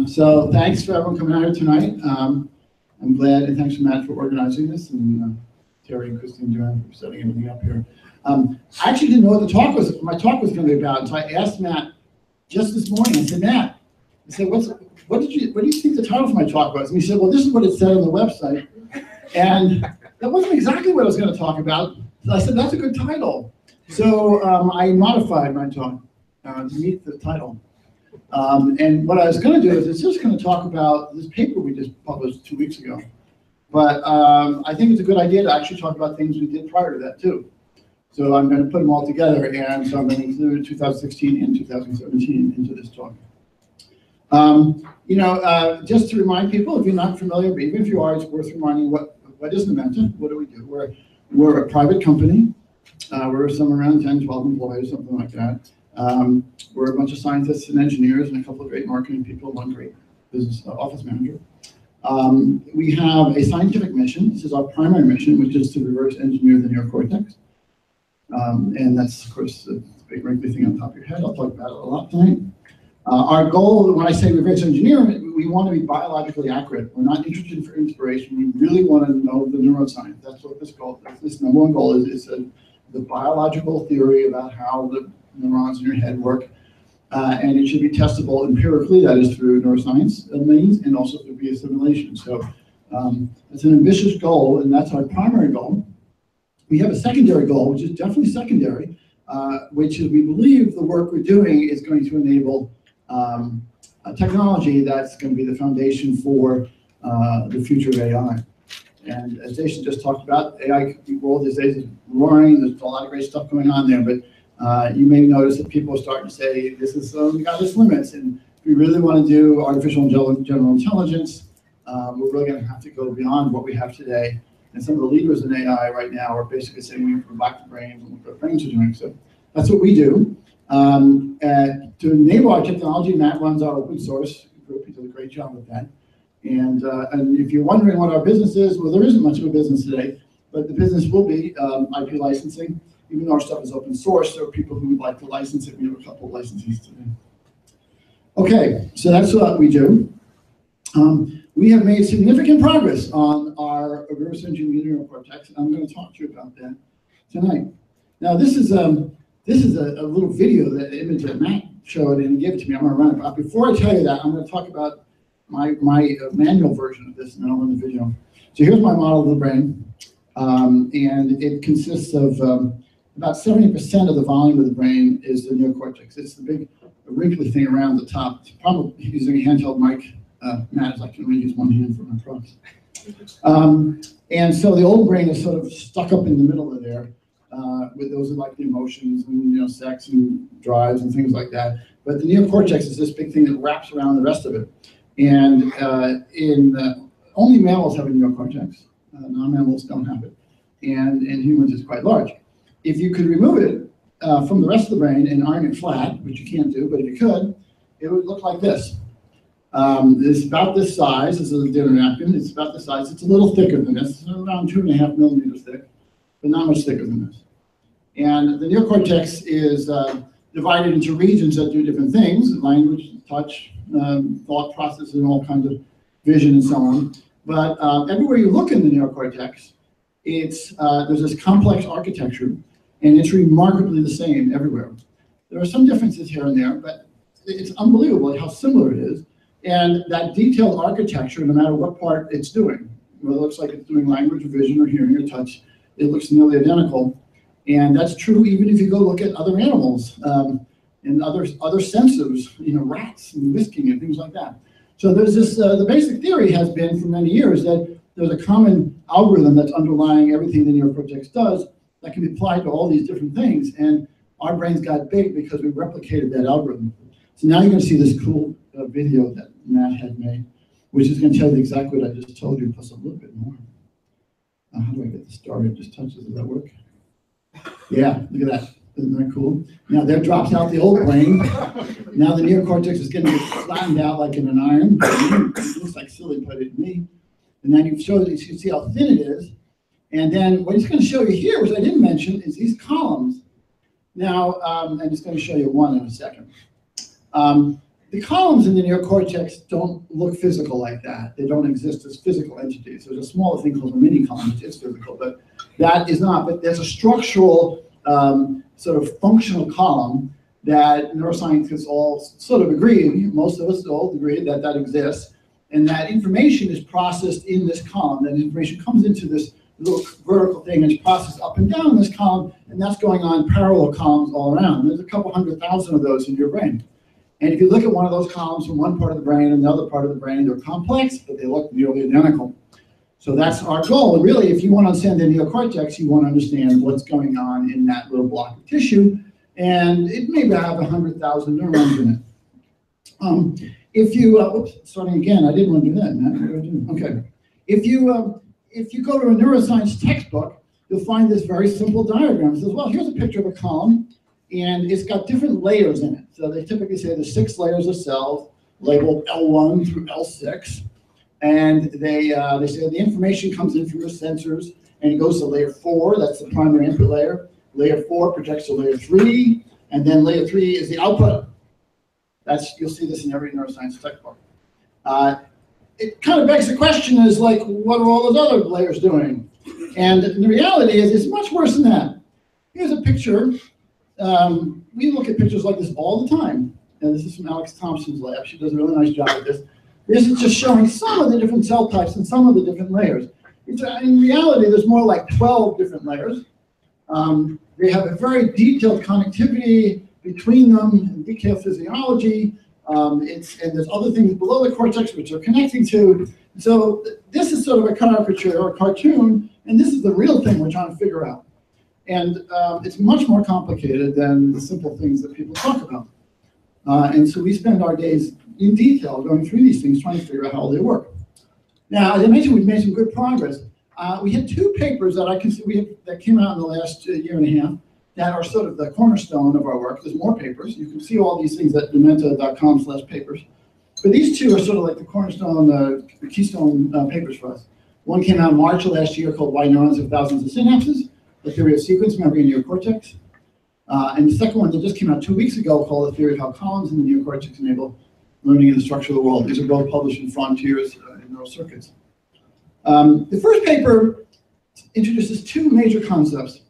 [SPEAKER 3] So thanks for everyone coming out here tonight. I'm glad, and thanks to Matt for organizing this, and Terry and Christine Duran for setting everything up here. I actually didn't know what my talk was going to be about, so I asked Matt just this morning. I said, Matt, I said, what do you think the title for my talk was? And he said, well, this is what it said on the website. And that wasn't exactly what I was going to talk about. So I said, that's a good title. So I modified my talk to meet the title. And what I was going to do is it's just going to talk about this paper we just published 2 weeks ago. But I think it's a good idea to actually talk about things we did prior to that too. So I'm going to put them all together, and so I'm going to include 2016 and 2017 into this talk. Just to remind people, if you're not familiar, but even if you are, it's worth reminding what is Numenta? What do we do? We're a private company. We're somewhere around 10, 12 employees, something like that. We're a bunch of scientists and engineers and a couple of great marketing people, one great business office manager. We have a scientific mission. This is our primary mission, which is to reverse engineer the neocortex. And that's, of course, the big wrinkly thing on top of your head. I'll talk about it a lot tonight. Our goal, when I say reverse engineering, we want to be biologically accurate. We're not interested for inspiration. We really want to know the neuroscience. That's what this number one goal is the biological theory about how the neurons in your head work. And it should be testable empirically, that is through neuroscience means, and also through biosimulation. So it's an ambitious goal, and that's our primary goal. We have a secondary goal, which is definitely secondary, which is we believe the work we're doing is going to enable a technology that's going to be the foundation for the future of AI. And as Jason just talked about, AI world these days is roaring. There's a lot of great stuff going on there, but you may notice that people are starting to say, this is got its limits, and if we really want to do artificial and general intelligence, we're really going to have to go beyond what we have today. And some of the leaders in AI right now are basically saying we need to go back to brains and look what brains are doing. So that's what we do. To enable our technology, Matt runs our open source group. He does a great job with that. And if you're wondering what our business is, well, there isn't much of a business today, but the business will be IP licensing. Even though our stuff is open source, there are people who would like to license it. We have a couple of licensees today. Okay, so that's what we do. We have made significant progress on our reverse engineering neocortex, and I'm going to talk to you about that tonight. Now, this is a little video, that image that Matt showed and gave it to me. I'm going to run it. But before I tell you that, I'm going to talk about my manual version of this, and then I'll run the video. So here's my model of the brain, and it consists of about 70% of the volume of the brain is the neocortex. It's the big wrinkly thing around the top. Probably using a handheld mic. Matt is I can only use one hand for my props. And so the old brain is sort of stuck up in the middle of there, with those are like the emotions and sex and drives and things like that. But the neocortex is this big thing that wraps around the rest of it. And only mammals have a neocortex. Non-mammals don't have it. And in humans it's quite large. If you could remove it from the rest of the brain and iron it flat, which you can't do, but if you could, it would look like this. It's about this size. This is a dinner napkin. It's about this size. It's a little thicker than this. It's around 2.5 millimeters thick, but not much thicker than this. And the neocortex is divided into regions that do different things: language, touch, thought processes, and all kinds of vision and so on. But everywhere you look in the neocortex, there's this complex architecture, and it's remarkably the same everywhere. There are some differences here and there, but it's unbelievable how similar it is. And that detailed architecture, no matter what part it's doing, whether it looks like it's doing language or vision or hearing or touch, it looks nearly identical. And that's true even if you go look at other animals and other sensors, rats and whisking and things like that. So there's this, the basic theory has been for many years that there's a common algorithm that's underlying everything the neocortex does that can be applied to all these different things. And our brains got big because we replicated that algorithm. So now you're going to see this cool video that Matt had made, which is going to tell you exactly what I just told you, plus a little bit more. How do I get this started? Just touches, does that work? Yeah, look at that. Isn't that cool? Now there drops out the old brain. Now the neocortex is going to get flattened out like in an iron. It looks like silly, but it me. And then you can see how thin it is. And then what he's going to show you here, which I didn't mention, is these columns. Now, and it's going to show you one in a second. The columns in the neocortex don't look physical like that. They don't exist as physical entities. There's a smaller thing called a mini column, which is physical, but that is not. But there's a structural, sort of functional column that neuroscientists all sort of agree, most of us all agree that that exists, and that information is processed in this column. That information comes into this little vertical thing and it's processed up and down this column, and that's going on parallel columns all around. There's a couple 100,000 of those in your brain. And if you look at one of those columns from one part of the brain and the other part of the brain, they're complex, but they look nearly identical. So that's our goal. Really, if you want to understand the neocortex, you want to understand what's going on in that little block of tissue. And it may have 100,000 neurons in it. If you, oops, starting again, I didn't want to do that, Matt. What do I do? Okay. If you go to a neuroscience textbook, you'll find this very simple diagram. It says, well, here's a picture of a column, and it's got different layers in it. So they typically say there's 6 layers of cells, labeled L1 through L6. And they say the information comes in from your sensors, and it goes to layer 4, that's the primary input layer. Layer 4 projects to layer 3, and then layer 3 is the output. You'll see this in every neuroscience textbook. It kind of begs the question is like, what are all those other layers doing? And the reality is it's much worse than that. Here's a picture. We look at pictures like this all the time. And this is from Alex Thompson's lab. She does a really nice job at this. This is just showing some of the different cell types and some of the different layers. In reality, there's more like 12 different layers. They have a very detailed connectivity between them, and detailed physiology. And there's other things below the cortex which are connecting to. So this is sort of a caricature or a cartoon, and this is the real thing we're trying to figure out. And it's much more complicated than the simple things that people talk about. And so we spend our days in detail going through these things, trying to figure out how they work. Now, as I mentioned, we've made some good progress. We had 2 papers that that came out in the last year and a half that are sort of the cornerstone of our work. There's more papers. You can see all these things at numenta.com/papers. But these 2 are sort of like the cornerstone, the keystone papers for us. One came out in March of last year called Why Neurons Have Thousands of Synapses, the theory of sequence memory in neocortex. And the second one that just came out 2 weeks ago called the theory of how columns in the neocortex enable learning in the structure of the world. These are both published in Frontiers in Neural Circuits. The first paper introduces 2 major concepts.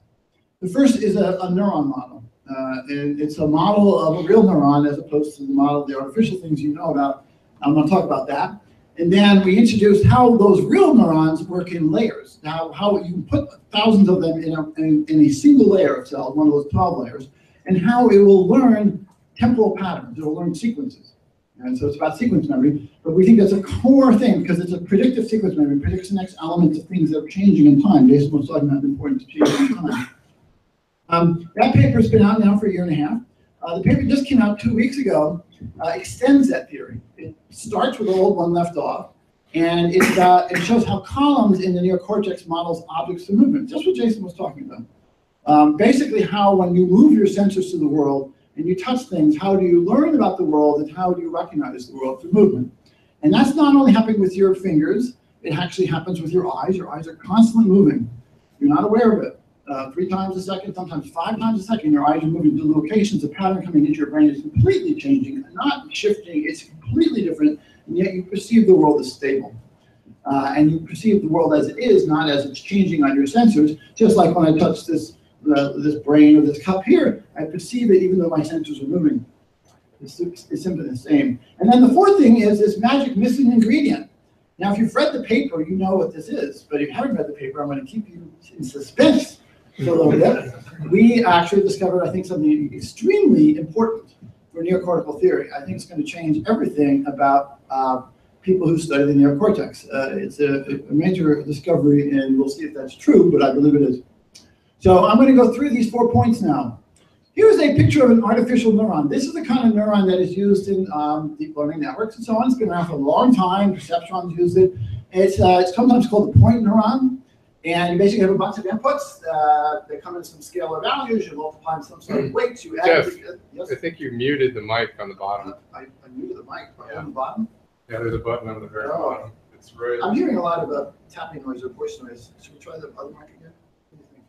[SPEAKER 3] The first is a neuron model. And it's a model of a real neuron as opposed to the model of the artificial things you know about. I'm going to talk about that. And then we introduced how those real neurons work in layers. How you put thousands of them in a single layer of cells, one of those 12 layers, and how it will learn temporal patterns. It will learn sequences. And so it's about sequence memory, but we think that's a core thing because it's a predictive sequence memory. It predicts the next elements of things that are changing in time. Jason was talking about the importance of changing in time. That paper's been out now for a year and a half. The paper just came out 2 weeks ago, extends that theory. It starts with the old one left off, and it shows how columns in the neocortex models objects of movement, just what Jason was talking about. Basically how when you move your sensors to the world and you touch things, how do you learn about the world and how do you recognize the world through movement? And that's not only happening with your fingers, it actually happens with your eyes. Your eyes are constantly moving. You're not aware of it. 3 times a second, sometimes 5 times a second, your eyes are moving to locations. The pattern coming into your brain is completely changing, not shifting, it's completely different, and yet you perceive the world as stable. And you perceive the world as it is, not as it's changing on your sensors, just like when I touch this brain or this cup here, I perceive it even though my sensors are moving. It's simply the same. And then the fourth thing is this magic missing ingredient. Now, if you've read the paper, you know what this is, but if you haven't read the paper, I'm going to keep you in suspense for a little bit. We actually discovered, I think, something extremely important for neocortical theory. I think it's going to change everything about people who study the neocortex. It's a major discovery, and we'll see if that's true, but I believe it is. So I'm going to go through these 4 points now. Here's a picture of an artificial neuron. This is the kind of neuron that is used in deep learning networks and so on. It's been around for a long time. Perceptrons use it. It's sometimes called the point neuron. And you basically have a bunch of inputs. They come in some scalar values. You multiply them some sort of weights. You add.
[SPEAKER 1] Jeff,
[SPEAKER 3] Yes?
[SPEAKER 1] I think you muted the mic on the bottom.
[SPEAKER 3] I muted the mic on the bottom.
[SPEAKER 1] Yeah, there's a button on the very bottom. It's right.
[SPEAKER 3] I'm hearing a lot of tapping noise or voice noise. Should we try the other mic again? What do you think?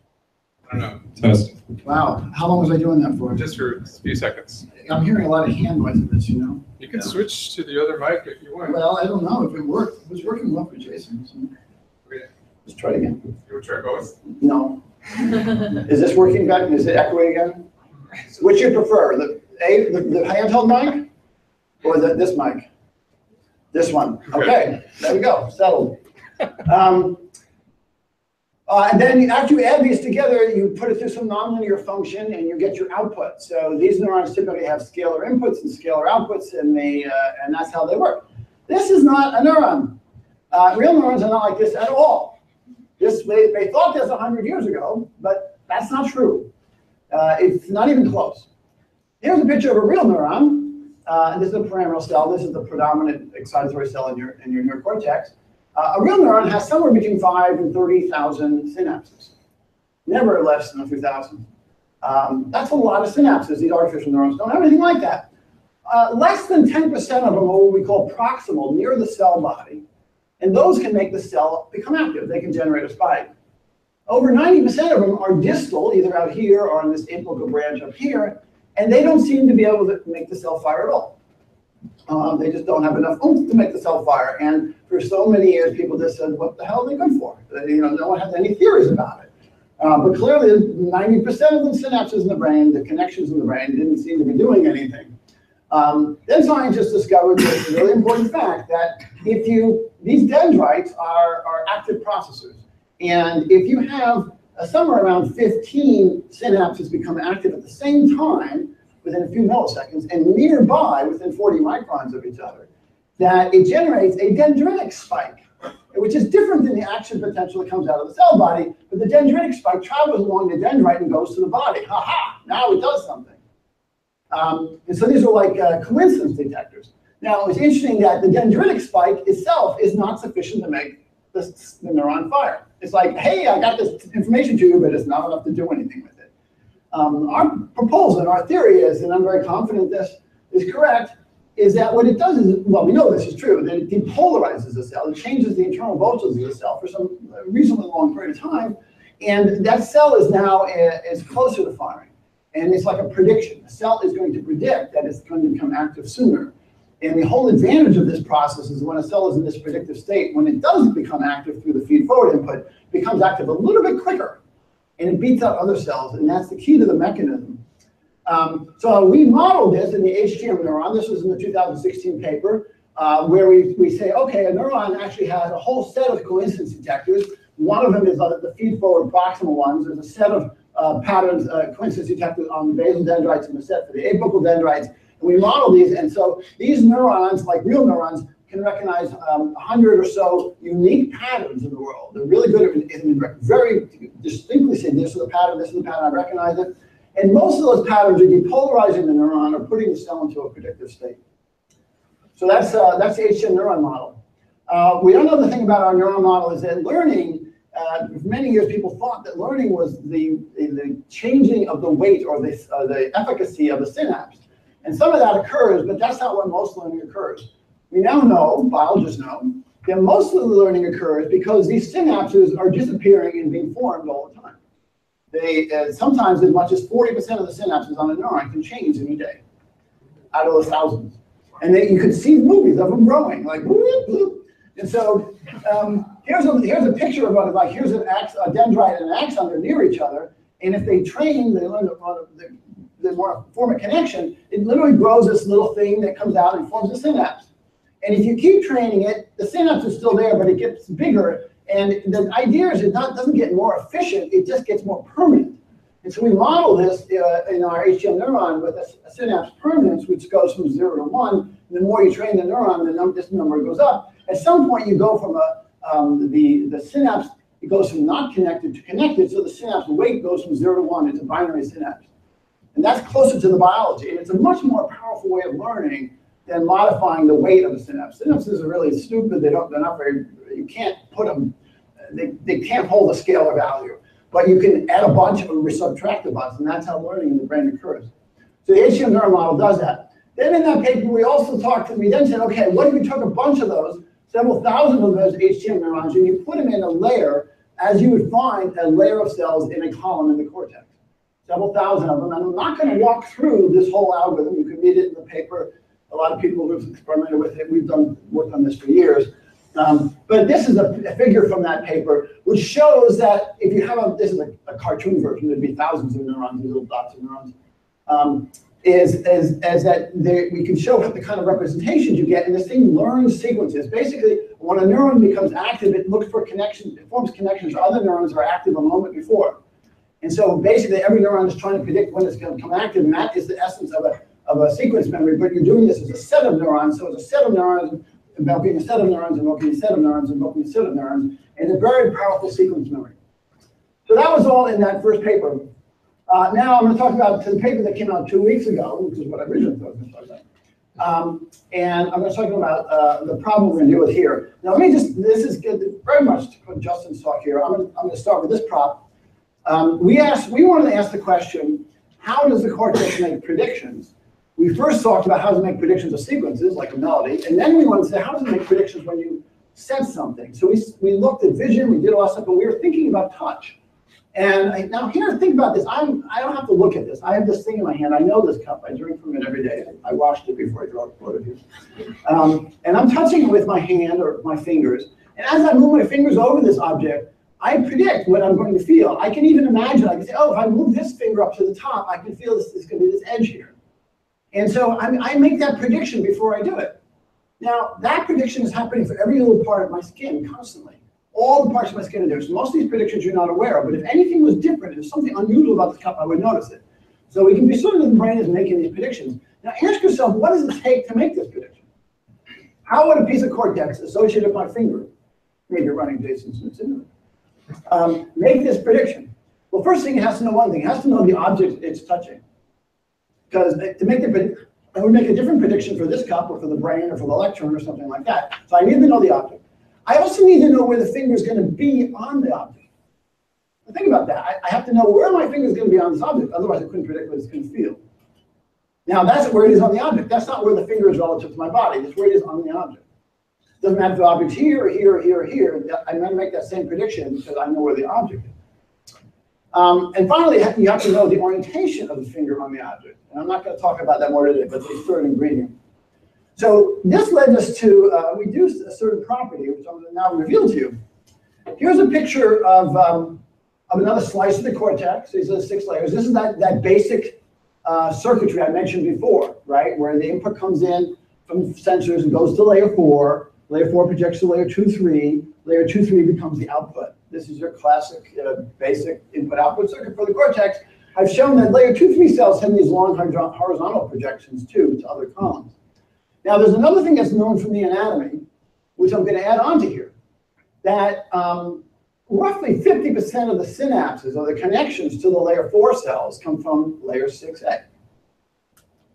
[SPEAKER 1] I don't know. Test.
[SPEAKER 3] Wow. How long was I doing that for?
[SPEAKER 1] Just for a few seconds.
[SPEAKER 3] I'm hearing a lot of hand noise in this, you know.
[SPEAKER 1] You can switch to the other mic if you want.
[SPEAKER 3] Well, I don't know if it worked. It was working well for Jason. So.
[SPEAKER 1] Okay.
[SPEAKER 3] Let's try it again.
[SPEAKER 1] You want to try both?
[SPEAKER 3] No. Is this working back? Is it echoing again? Which you prefer, the handheld mic or this mic? This one. Okay, there we go, settled. And then after you add these together, you put it through some nonlinear function and you get your output. So these neurons typically have scalar inputs and scalar outputs, and that's how they work. This is not a neuron. Real neurons are not like this at all. They thought this 100 years ago, but that's not true. It's not even close. Here's a picture of a real neuron. This is a pyramidal cell. This is the predominant excitatory cell in your neocortex. A real neuron has somewhere between 5 and 30,000 synapses. Never less than a few thousand. That's a lot of synapses. These artificial neurons don't have anything like that. Less than 10% of them are what we call proximal, near the cell body. And those can make the cell become active. They can generate a spike. Over 90% of them are distal, either out here or on this apical branch up here, and they don't seem to be able to make the cell fire at all. They just don't have enough oomph to make the cell fire. And for so many years, people just said, what the hell are they good for? No one has any theories about it. But clearly, 90% of the synapses in the brain, the connections in the brain, didn't seem to be doing anything. Then scientists discovered this really important fact that these dendrites are active processors. And if you have somewhere around 15 synapses become active at the same time, within a few milliseconds, and nearby, within 40 microns of each other, that it generates a dendritic spike, which is different than the action potential that comes out of the cell body, but the dendritic spike travels along the dendrite and goes to the body. Ha-ha, now it does something. And so these are like coincidence detectors. Now, it's interesting that the dendritic spike itself is not sufficient to make the neuron fire. It's like, hey, I got this information to you, but it's not enough to do anything with it. Our proposal and our theory is, and I'm very confident this is correct, is that what it does is, well, we know this is true, that it depolarizes the cell. It changes the internal voltages of the cell for some reasonably long period of time. And that cell is now is closer to firing. And it's like a prediction. The cell is going to predict that it's going to become active sooner. And the whole advantage of this process is when a cell is in this predictive state, when it does become active through the feed-forward input, it becomes active a little bit quicker. And it beats out other cells, and that's the key to the mechanism. So we modeled this in the HTM neuron. This was in the 2016 paper, where we say, okay, a neuron actually has a whole set of coincidence detectors. One of them is the feed-forward proximal ones. There's a set of patterns, coincidence detectors on the basal dendrites and a set for the apical dendrites. And we model these, and so these neurons, like real neurons, can recognize 100 or so unique patterns in the world. They're really good at very distinctly saying, this is the pattern, this is the pattern, I recognize it. And most of those patterns are depolarizing the neuron or putting the cell into a predictive state. So that's the HTM neuron model. We don't know the thing about our neuron model is that learning, for many years people thought that learning was the changing of the weight or the efficacy of the synapse. And some of that occurs, but that's not when most learning occurs. We now know, biologists know, that most of the learning occurs because these synapses are disappearing and being formed all the time. They sometimes as much as 40% of the synapses on a neuron can change in a day, out of those thousands. And you could see movies of them growing, like whoop, whoop. And so here's a picture of what it's like. Here's a dendrite and an axon, they're near each other. And if they train, they learn they want to form a connection. It literally grows this little thing that comes out and forms a synapse. And if you keep training it, the synapse is still there, but it gets bigger. And the idea is it doesn't get more efficient, it just gets more permanent. And so we model this in our HTM neuron with a synapse permanence, which goes from 0 to 1. The more you train the neuron, this number goes up. At some point, you go from the synapse, it goes from not connected to connected, so the synapse weight goes from 0 to 1. It's a binary synapse. And that's closer to the biology. And it's a much more powerful way of learning than modifying the weight of the synapse. Synapses are really stupid. They're not very, you can't put them, they can't hold a scalar value. But you can add a bunch or subtract a bunch, and that's how learning in the brain occurs. So the HTM neuron model does that. Then in that paper, we also we then said, okay, what if we took a bunch of those, several thousand of those HTM neurons, and you put them in a layer, as you would find a layer of cells in a column in the cortex. Several thousand of them, and I'm not going to walk through this whole algorithm. You can read it in the paper. A lot of people who've experimented with it, we've worked on this for years. But this is a figure from that paper, which shows that if you have this is a cartoon version, there'd be thousands of neurons, these little dots of neurons, we can show what the kind of representations you get, and this thing learns sequences. Basically, when a neuron becomes active, it looks for connections, it forms connections to other neurons that are active a moment before. And so basically, every neuron is trying to predict when it's going to become active, and that is the essence of a sequence memory, but you're doing this as a set of neurons, so it's a set of neurons, invoking a set of neurons, invoking a set of neurons, invoking a set of neurons, and a very powerful sequence memory. So that was all in that first paper. Now I'm going to talk about the paper that came out 2 weeks ago, which is what I originally thought I was going to talk about. And I'm going to talk about the problem we're going to deal with here. Now let me this is good, very much to put Justin's talk here. I'm going to start with this prop. We wanted to ask the question, how does the cortex make predictions? We first talked about how to make predictions of sequences, like a melody, and then we wanted to say, how does it make predictions when you sense something? So we looked at vision, we did a lot of stuff, but we were thinking about touch. And now here, think about this. I don't have to look at this. I have this thing in my hand. I know this cup. I drink from it every day. I washed it before I draw a photo here. And I'm touching it with my hand or my fingers. And as I move my fingers over this object, I predict what I'm going to feel. I can even imagine, I can say, oh, if I move this finger up to the top, I can feel this is going to be this edge here. And so I make that prediction before I do it. Now, that prediction is happening for every little part of my skin constantly. All the parts of my skin are there. So most of these predictions you're not aware of. But if anything was different, if there's something unusual about the cup, I would notice it. So we can be certain that the brain is making these predictions. Now ask yourself, what does it take to make this prediction? How would a piece of cortex associated with my finger, maybe you're running Jason Smith's into it, make this prediction? Well, first thing, it has to know one thing. It has to know the object it's touching. Because to make the prediction, I would make a different prediction for this cup or for the brain or for the electron or something like that. So I need to know the object. I also need to know where the finger is going to be on the object. Now think about that. I have to know where my finger is going to be on this object. Otherwise, I couldn't predict what it's going to feel. Now, that's where it is on the object. That's not where the finger is relative to my body. That's where it is on the object. It doesn't matter if the object's here or here or here or here. I'm going to make that same prediction because I know where the object is. And finally, you have to know the orientation of the finger on the object. And I'm not going to talk about that more today, but it's a third ingredient. So this led us to reduce a certain property, which I'm going to now reveal to you. Here's a picture of another slice of the cortex. These are the 6 layers. This is that basic circuitry I mentioned before, right? Where the input comes in from sensors and goes to layer 4. Layer 4 projects to layer 2, 3. Layer 2, 3 becomes the output. This is your classic basic input-output circuit for the cortex. I've shown that layer 2, 3 cells have these long horizontal projections too to other columns. Now there's another thing that's known from the anatomy, which I'm going to add on to here, that roughly 50% of the synapses or the connections to the layer 4 cells come from layer 6A.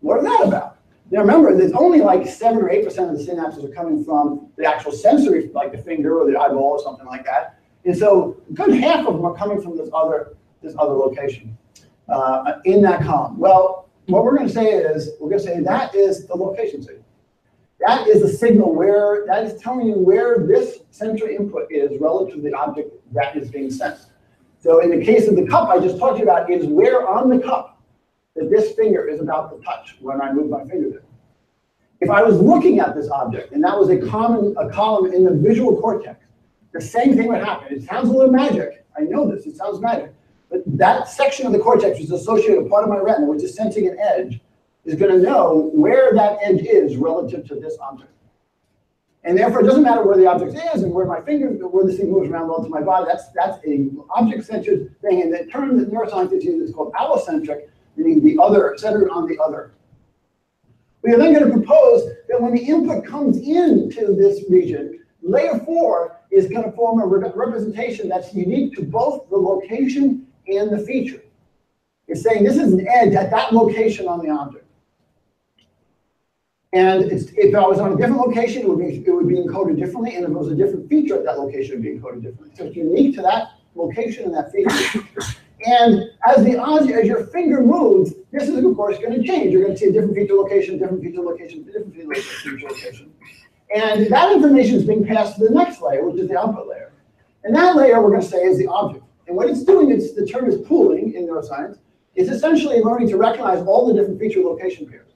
[SPEAKER 3] What is that about? Now remember, there's only like 7 or 8% of the synapses are coming from the actual sensory, like the finger or the eyeball or something like that. And so a good half of them are coming from this other location in that column. Well, what we're going to say is, that is the location signal. That is the signal where, that is telling you where this central input is relative to the object that is being sent. So in the case of the cup I just talked to you about, it is where on the cup that this finger is about to touch when I move my finger there. If I was looking at this object, and that was a column in the visual cortex, the same thing would happen. It sounds a little magic. I know this, it sounds magic. But that section of the cortex, which is associated with part of my retina, which is sensing an edge, is going to know where that edge is relative to this object. And therefore, it doesn't matter where the object is and where my finger, where this thing moves around relative to my body. That's an object-centered thing. And the term that neuroscientists use is called allocentric, meaning the other, centered on the other. We are then going to propose that when the input comes into this region, layer 4 is going to form a representation that's unique to both the location and the feature. It's saying this is an edge at that location on the object. And if I was on a different location, it would be encoded differently, and if it was a different feature at that location, it would be encoded differently. So it's unique to that location and that feature. And as your finger moves, this is of course going to change. You're going to see a different feature location, different feature location, different feature location. And that information is being passed to the next layer, which is the output layer. And that layer we're going to say is the object. And what it's doing, the term is pooling in neuroscience, is essentially learning to recognize all the different feature location pairs.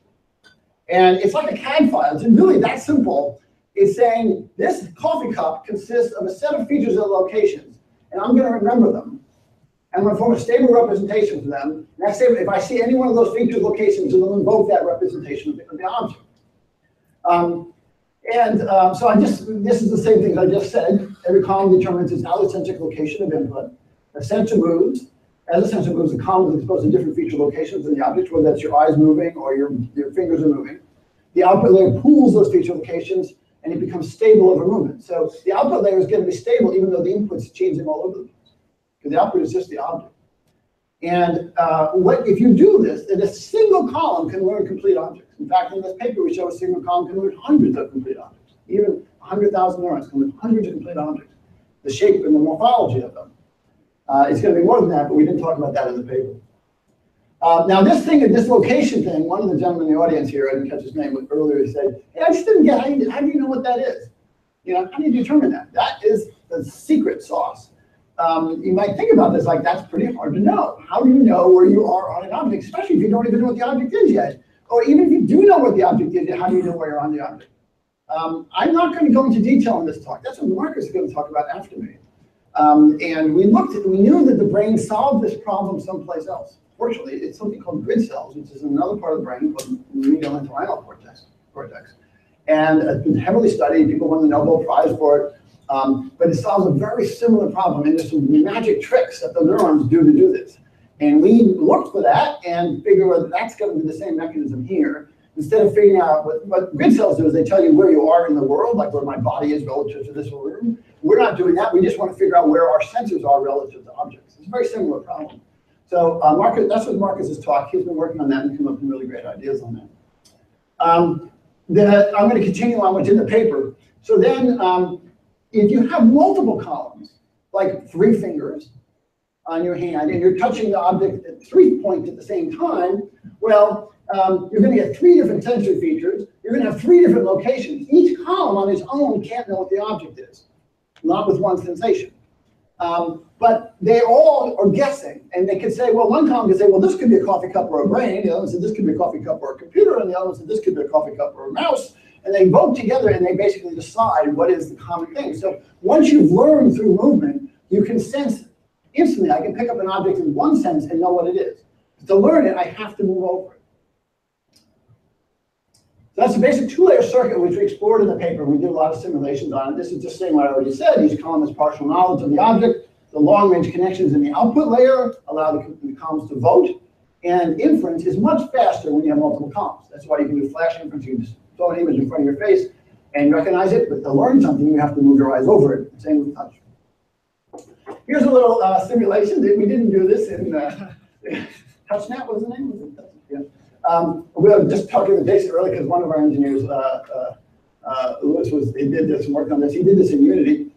[SPEAKER 3] And it's like a CAD file. It's really that simple. It's saying this coffee cup consists of a set of features and locations, and I'm going to remember them. I'm going to form a stable representation for them. And that's if I see any one of those feature locations, it will invoke that representation of the object. So this is the same thing I just said. Every column determines its allocentric location of input. A sensor moves. As a sensor moves, the column is exposed to different feature locations in the object, whether that's your eyes moving or your fingers are moving. The output layer pools those feature locations, and it becomes stable over movement. So the output layer is going to be stable even though the input's changing all over the place. Because the output is just the object. And if you do this, then a single column can learn complete objects. In fact, in this paper, we show a single column can learn hundreds of complete objects. Even 100,000 neurons can learn hundreds of complete objects. The shape and the morphology of them. It's going to be more than that, but we didn't talk about that in the paper. Now, this location thing, one of the gentlemen in the audience here, I didn't catch his name, but earlier he said, hey, I just didn't get, how do you know what that is? How do you determine that? That is the secret sauce. You might think about this like that's pretty hard to know. How do you know where you are on an object, especially if you don't even know what the object is yet? Or even if you do know what the object is, how do you know where you're on the object? I'm not going to go into detail in this talk. That's what Marcus is going to talk about after me. And we knew that the brain solved this problem someplace else. Fortunately, it's something called grid cells, which is another part of the brain called the medial cortex. And it's been heavily studied. People won the Nobel Prize for it. But it solves a very similar problem, and there's some magic tricks that the neurons do to do this. And we looked for that and figure whether that's going to be the same mechanism here. Instead of figuring out what grid cells do is they tell you where you are in the world, like where my body is relative to this room. We're not doing that. We just want to figure out where our sensors are relative to objects. It's a very similar problem. So Marcus, that's what Marcus's talk. He's been working on that and come up with really great ideas on that. I'm going to continue on what's in the paper. So then, if you have multiple columns, like 3 fingers on your hand, and you're touching the object at 3 points at the same time, well, you're going to get 3 different sensory features. You're going to have 3 different locations. Each column on its own can't know what the object is, not with one sensation. But they all are guessing, and they could say, well, one column could say, well, this could be a coffee cup or a brain. The other one said this could be a coffee cup or a computer, and the other one said this could be a coffee cup or a mouse. And they vote together, and they basically decide what is the common thing. So once you've learned through movement, you can sense instantly. I can pick up an object in one sense and know what it is. But to learn it, I have to move over it. So that's a basic 2-layer circuit, which we explored in the paper. We did a lot of simulations on it. This is just saying what I already said. Each column has partial knowledge of the object. The long-range connections in the output layer allow the columns to vote, and inference is much faster when you have multiple columns. That's why you can do flash inference. You can just throw an image in front of your face and recognize it, but to learn something, you have to move your eyes over it. Same with touch. Here's a little simulation. We didn't do this in TouchNet, was the name? Yeah. We were just talking to Jason earlier because one of our engineers, Lewis, he did this and worked on this. He did this in Unity.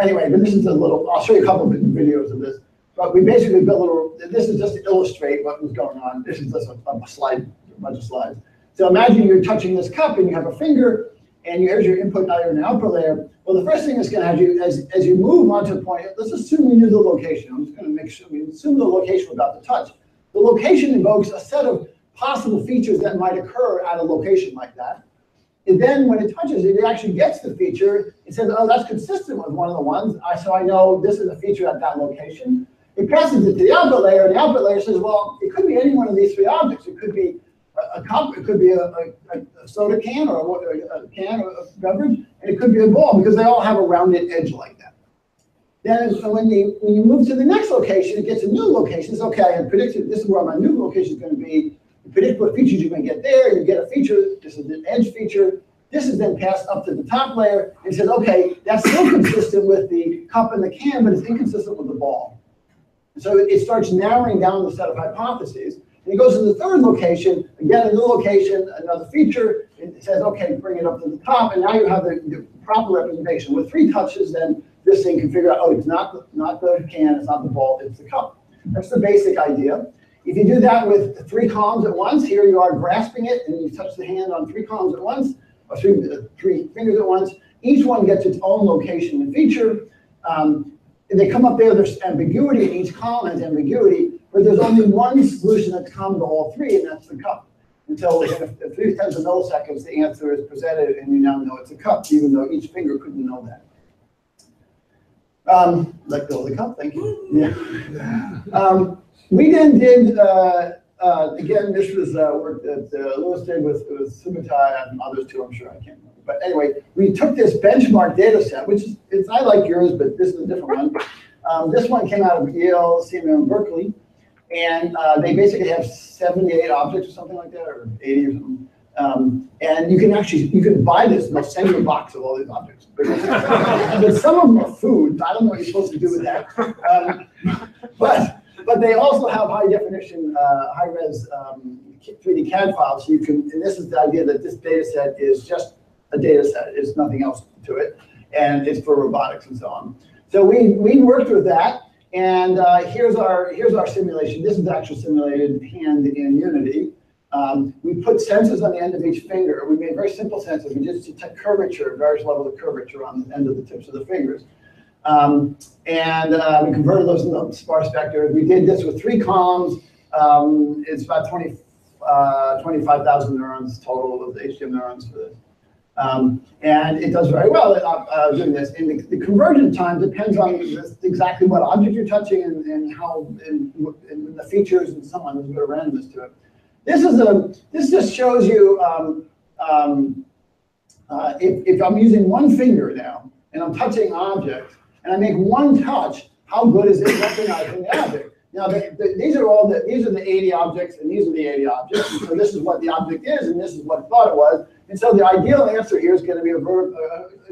[SPEAKER 3] Anyway, but this is a little, I'll show you a couple of videos of this. But we basically built a little, this is just to illustrate what was going on. This is just a slide, a bunch of slides. So imagine you're touching this cup and you have a finger, and here's your input layer and output layer. Well, the first thing that's going to have you, as you move onto a point, let's assume we knew the location. I'm just going to make sure we assume the location without the touch. The location invokes a set of possible features that might occur at a location like that. And then when it touches it, it actually gets the feature. It says, oh, that's consistent with one of the ones. So I know this is a feature at that location. It passes it to the output layer, and the output layer says, well, it could be any one of these three objects. It could be a cup, it could be a soda can or a can of beverage, and it could be a ball because they all have a rounded edge like that. Then so when you move to the next location, it gets a new location. It's okay, I predicted this is where my new location is going to be. You predict what features you're going to get there. You get a feature. This is an edge feature. This is then passed up to the top layer and says, okay, that's still consistent with the cup and the can, but it's inconsistent with the ball. So it starts narrowing down the set of hypotheses. And it goes to the third location, again, a new location, another feature. It says, okay, bring it up to the top, and now you have the proper representation. With 3 touches, then this thing can figure out, oh, it's not the can, it's not the ball, it's the cup. That's the basic idea. If you do that with 3 columns at once, here you are grasping it, and you touch the hand on 3 columns at once, or 3 fingers at once. Each one gets its own location and feature. And they come up there, there's ambiguity, and each column has ambiguity, but there's only one solution that's common to all 3, and that's the cup. Until within 3 tenths of milliseconds, the answer is presented, and you now know it's a cup, even though each finger couldn't know that. Let go of the cup, thank you. Yeah. We then did, again, this was work that Lewis did with Subutai and others too, I'm sure, I can't remember. But anyway, we took this benchmark data set, which is, I like yours, but this is a different one. This one came out of Yale, CMU, and Berkeley. And they basically have 78 objects or something like that, or 80 or something. And you can buy this, and they'll send you a box of all these objects. But some of them are food. I don't know what you're supposed to do with that. But they also have high definition, high res 3D CAD files. So you can, and this is the idea that this data set is just a data set. There's nothing else to it. And it's for robotics and so on. So we worked with that. And here's our simulation. This is actually simulated hand in Unity. We put sensors on the end of each finger. We made very simple sensors. We just detect curvature, various levels of curvature on the end of the tips of the fingers. And we converted those into sparse vectors. We did this with 3 columns. It's about 25,000 neurons total of the HTM neurons for this. And it does very well at doing this. And the conversion time depends on exactly what object you're touching and how and the features and so on. There's a bit of randomness to it. This just shows you if I'm using one finger now and I'm touching an object and I make one touch, how good is it recognizing the object? Now these are the 80 objects and these are the 80 objects. And so this is what the object is and this is what it thought it was. And so the ideal answer here is going to be a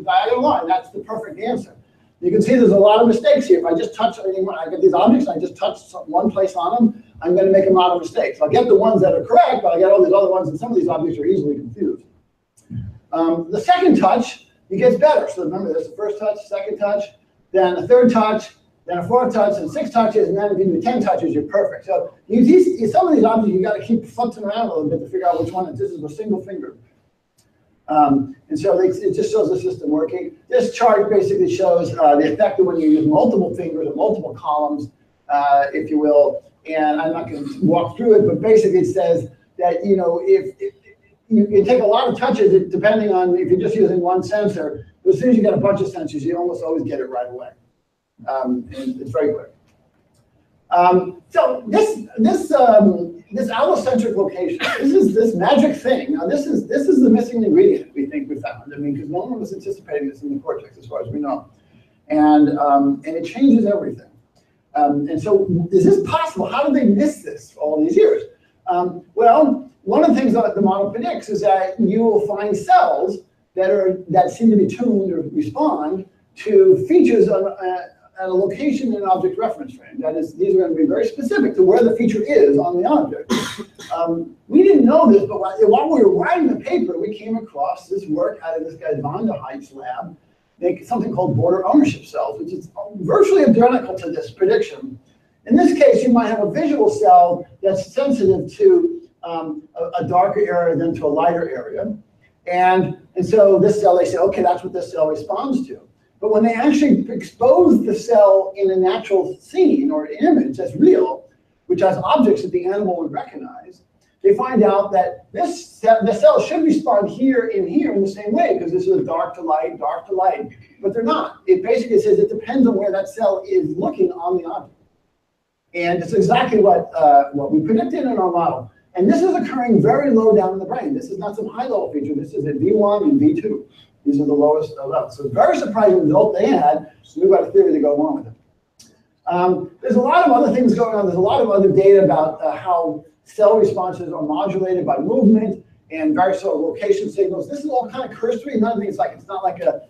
[SPEAKER 3] diagonal line. That's the perfect answer. You can see there's a lot of mistakes here. If I just touch, I get these objects and I just touch one place on them, I'm going to make a lot of mistakes. I'll get the ones that are correct, but I get all these other ones, and some of these objects are easily confused. The second touch, it gets better. So remember, there's the first touch, second touch, then a third touch, then a fourth touch, and 6 touches, and then if you do 10 touches, you're perfect. So some of these objects, you got to keep futzing around a little bit to figure out which one this is a single finger. And so it just shows the system working. This chart basically shows the effect of when you use multiple fingers or multiple columns, if you will. And I'm not going to walk through it, but basically it says that if you can take a lot of touches, depending on if you're just using one sensor. But as soon as you get a bunch of sensors, you almost always get it right away. And it's very quick. So this allocentric location, this magic thing. Now this is the missing ingredient we think we found. I mean, because no one was anticipating this in the cortex, as far as we know. and it changes everything. And so is this possible? How did they miss this for all these years? Well, one of the things that the model predicts is that you will find cells that seem to be tuned or respond to features at a location in an object reference frame. That is, these are going to be very specific to where the feature is on the object. We didn't know this, but while we were writing the paper, we came across this work out of this guy Van der Heijt's lab, make something called border ownership cells, which is virtually identical to this prediction. In this case, you might have a visual cell that's sensitive to a darker area than to a lighter area. And so this cell, they say, okay, that's what this cell responds to. But when they actually expose the cell in a natural scene or image that's real, which has objects that the animal would recognize, they find out that the cell should respond here and here in the same way, because this is dark to light, but they're not. It basically says it depends on where that cell is looking on the object. And it's exactly what we predicted in our model. And this is occurring very low down in the brain. This is not some high-level feature. This is at V1 and V2. These are the lowest levels. So very surprising result they had. So we've got a theory to go along with it. There's a lot of other things going on. There's a lot of other data about how cell responses are modulated by movement and various sort of location signals. This is all kind of cursory. None of it's not like a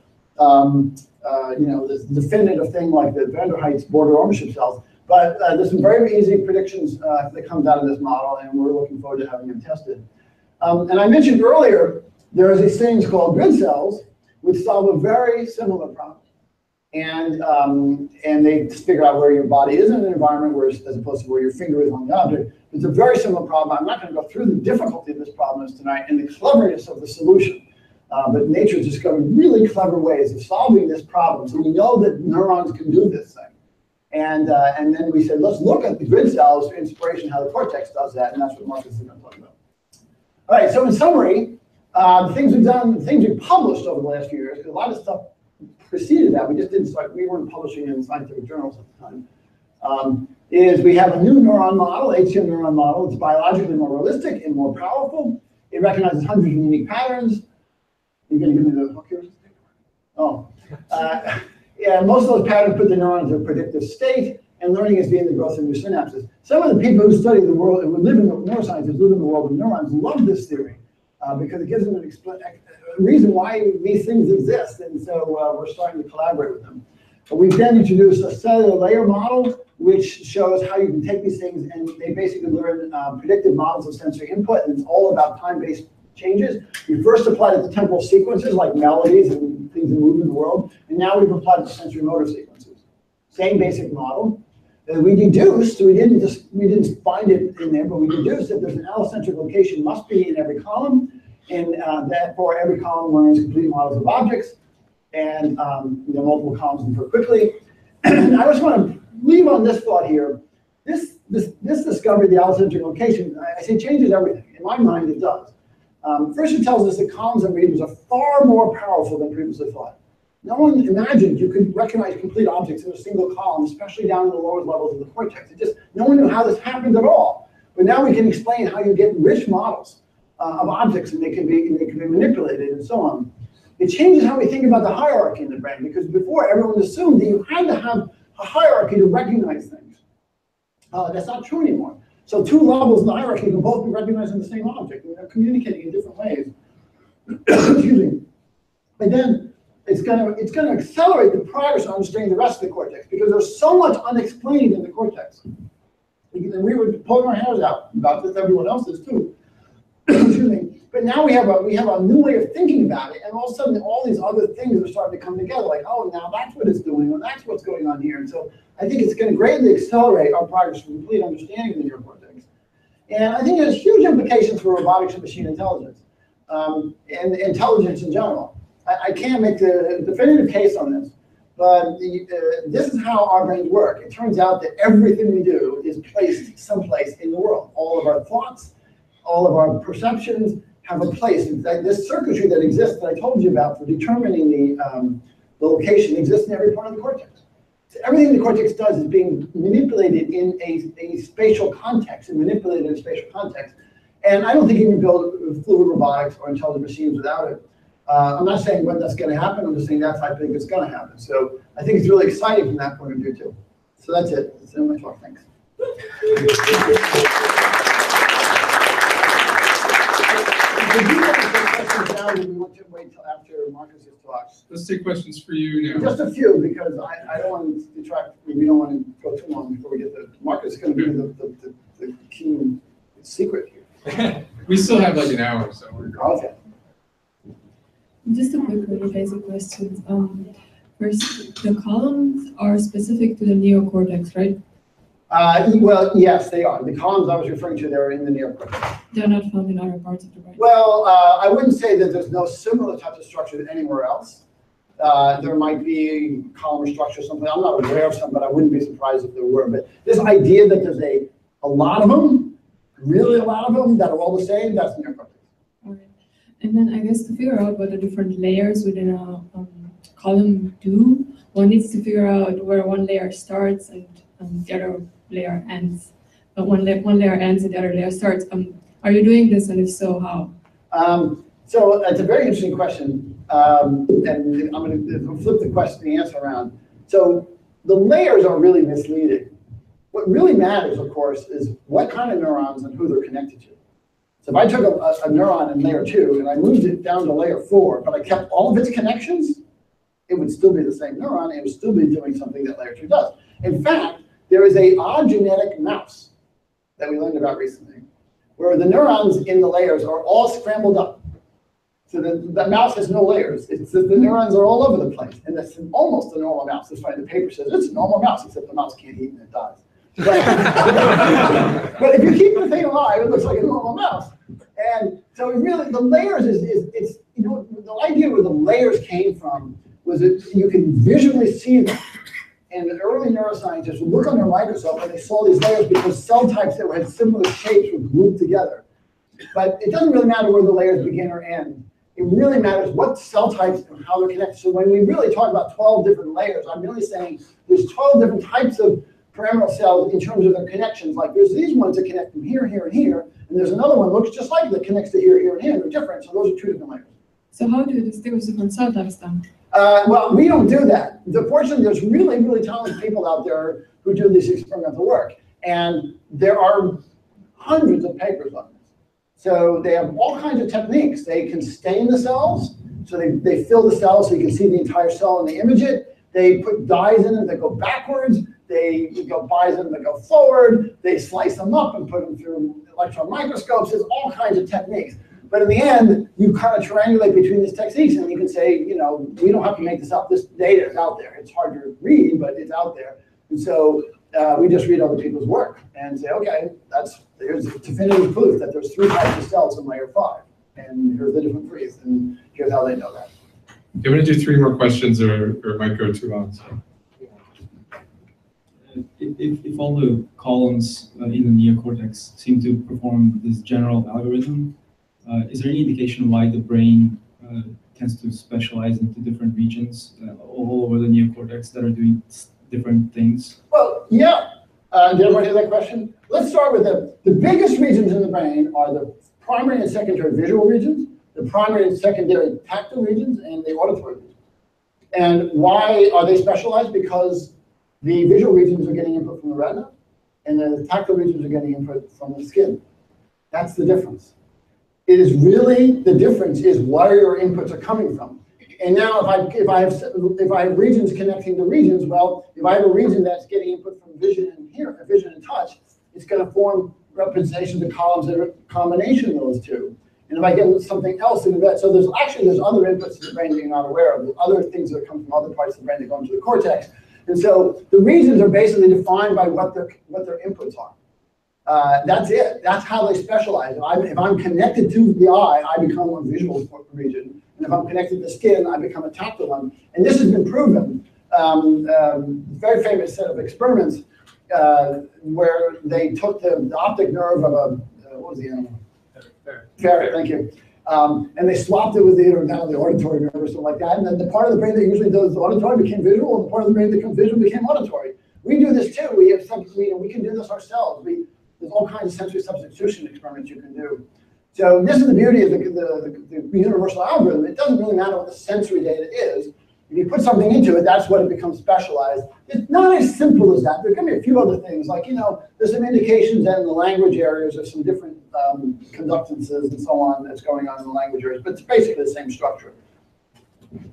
[SPEAKER 3] this definitive thing like the Van der Heijt's border ownership cells. But there's some very easy predictions that comes out of this model, and we're looking forward to having them tested. And I mentioned earlier, there are these things called grid cells, which solve a very similar problem. And they figure out where your body is in an environment, as opposed to where your finger is on the object. It's a very similar problem. I'm not going to go through the difficulty of this problem tonight and the cleverness of the solution. But nature's discovered really clever ways of solving this problem. So we know that neurons can do this thing. And then we said, let's look at the grid cells for inspiration, how the cortex does that, and that's what Marcus is going to talk about. All right, so in summary, the things we've done, the things we've published over the last few years, because a lot of stuff preceded that, we just didn't start, we weren't publishing in scientific journals at the time, is we have a new neuron model, HTM neuron model. It's biologically more realistic and more powerful. It recognizes hundreds of unique patterns. You're going to give me the hook here? Oh. Yeah, most of those patterns put the neurons in a predictive state, and learning is being the growth of new synapses. Some of the people who study the world and live in the neuroscientists live in the world of neurons love this theory because it gives them a reason why these things exist, and so we're starting to collaborate with them. We've then introduced a cellular layer model, which shows how you can take these things and they basically learn predictive models of sensory input, and it's all about time-based changes. We first applied it to temporal sequences like melodies and things that move in the world, and now we've applied it to sensory motor sequences. Same basic model. We deduced, we didn't find it in there, but we deduced that there's an allocentric location must be in every column, and therefore every column learns complete models of objects, and multiple columns infer quickly. And I just want to leave on this thought here. This discovery of the allocentric location, I say changes everything. In my mind, it does. First, it tells us that columns and readers are far more powerful than previously thought. No one imagined you could recognize complete objects in a single column, especially down in the lower levels of the cortex. No one knew how this happened at all. But now we can explain how you get rich models of objects, and they can be manipulated and so on. It changes how we think about the hierarchy in the brain, because before everyone assumed that you had to have a hierarchy to recognize things. That's not true anymore. So two levels in the hierarchy can both be recognizing the same object, and they're communicating in different ways. Excuse me. But then it's going to accelerate the progress on understanding the rest of the cortex, because there's so much unexplained in the cortex. And we were pulling our hairs out about this, everyone else is too. Excuse me. But now we have a new way of thinking about it, and all of a sudden all these other things are starting to come together, like, oh, now that's what it's doing, or that's what's going on here. And so I think it's going to greatly accelerate our progress for complete understanding of the neocortex. And I think there's huge implications for robotics and machine intelligence, and intelligence in general. I can't make the definitive case on this, but this is how our brains work. It turns out that everything we do is placed someplace in the world. All of our thoughts, all of our perceptions have a place. In fact, this circuitry that exists that I told you about for determining the location exists in every part of the cortex. So everything the cortex does is being manipulated in a spatial context, and manipulated in a spatial context. And I don't think you can build fluid robotics or intelligent machines without it. I'm not saying when that's going to happen. I'm just saying that's how big it's going to happen. So I think it's really exciting from that point of view too. So that's it. That's the end of my talk. Thanks. If you have any questions now, then we want to wait till after Marcus's talk.
[SPEAKER 5] Let's take questions for you now.
[SPEAKER 3] Just a few, because I don't want to detract. We don't want to go too long before we get the Marcus is going to be the key secret here.
[SPEAKER 5] We still have like an hour, so we're good.
[SPEAKER 3] Okay.
[SPEAKER 12] Just a quick, really basic question. First, the columns are specific to the neocortex, right?
[SPEAKER 3] Well, yes, they are. The columns I was referring to, they're in the neocortex.
[SPEAKER 12] They're not found in other parts of the brain.
[SPEAKER 3] Well, I wouldn't say that there's no similar type of structure anywhere else. There might be column structure or something. I'm not aware of some, but I wouldn't be surprised if there were. But this idea that there's a lot of them, really a lot of them, that are all the same, that's neocortex.
[SPEAKER 12] Okay. And then I guess to figure out what the different layers within a column do, one needs to figure out where one layer starts and the other layer ends. But one layer ends and the other layer starts. Are you doing this, and if so, how?
[SPEAKER 3] So it's a very interesting question, and I'm going to flip the answer around. So the layers are really misleading. What really matters, of course, is what kind of neurons and who they're connected to. So if I took a neuron in layer 2 and I moved it down to layer 4, but I kept all of its connections, it would still be the same neuron. It would still be doing something that layer 2 does. In fact, there is a odd genetic mouse that we learned about recently, where the neurons in the layers are all scrambled up. So the mouse has no layers. It's the neurons are all over the place. And that's almost a normal mouse. That's why the paper says it's a normal mouse, except the mouse can't eat and it dies. But if you keep the thing alive, it looks like a normal mouse. And so really, the layers it's the idea where the layers came from was that you can visually see them. And the early neuroscientists would look on their microscope and they saw these layers because cell types that had similar shapes were grouped together. But it doesn't really matter where the layers begin or end. It really matters what cell types and how they're connected. So when we really talk about 12 different layers, I'm really saying there's 12 different types of pyramidal cells in terms of their connections. Like there's these ones that connect from here, here, and here. And there's another one that looks just like that connects to here, here, and here. They're different. So those are 2 different layers.
[SPEAKER 12] So how do you distinguish different cell types then?
[SPEAKER 3] Well, we don't do that. Fortunately, there's really, really talented people out there who do this experimental work. And there are hundreds of papers on this. So they have all kinds of techniques. They can stain the cells. So they fill the cells so you can see the entire cell and they image it. They put dyes in them that go backwards. They go dyes in them that go forward. They slice them up and put them through electron microscopes. There's all kinds of techniques. But in the end, you kind of triangulate between these techniques and you can say, we don't have to make this up. This data is out there. It's hard to read, but it's out there. And so we just read other people's work and say, okay, there's definitive proof that there's 3 types of cells in layer 5. And here's the different trees, and here's how they know that.
[SPEAKER 5] Do you want to do 3 more questions or it might go too long? So.
[SPEAKER 13] If all the columns in the neocortex seem to perform this general algorithm, is there any indication why the brain tends to specialize into different regions all over the neocortex that are doing different things?
[SPEAKER 3] Well, yeah. Did everyone hear that question? Let's start with the biggest regions in the brain are the primary and secondary visual regions, the primary and secondary tactile regions, and the auditory regions. And why are they specialized? Because the visual regions are getting input from the retina, and the tactile regions are getting input from the skin. That's the difference. It is really, the difference is where your inputs are coming from. And now if I have regions connecting to regions, well, if I have a region that's getting input from vision and hearing, vision and touch, it's going to form representation of the columns that are a combination of those 2. And if I get something else in the so there's other inputs to the brain that you're not aware of. There's other things that come from other parts of the brain that go into the cortex. And so the regions are basically defined by what their inputs are. That's it. That's how they specialize. If I'm connected to the eye, I become a visual region. And if I'm connected to the skin, I become a tactile one. And this has been proven. Very famous set of experiments where they took the optic nerve of what was the animal? Ferret, thank you. And they swapped it with the auditory nerve or something like that. And then the part of the brain that usually does auditory became visual, and the part of the brain that becomes visual became auditory. We do this too. We can do this ourselves. There's all kinds of sensory substitution experiments you can do. So this is the beauty of the universal algorithm. It doesn't really matter what the sensory data is. If you put something into it, that's what it becomes specialized. It's not as simple as that. There can be a few other things, like, there's some indications that in the language areas there's some different conductances and so on that's going on in the language areas, but it's basically the same structure. We're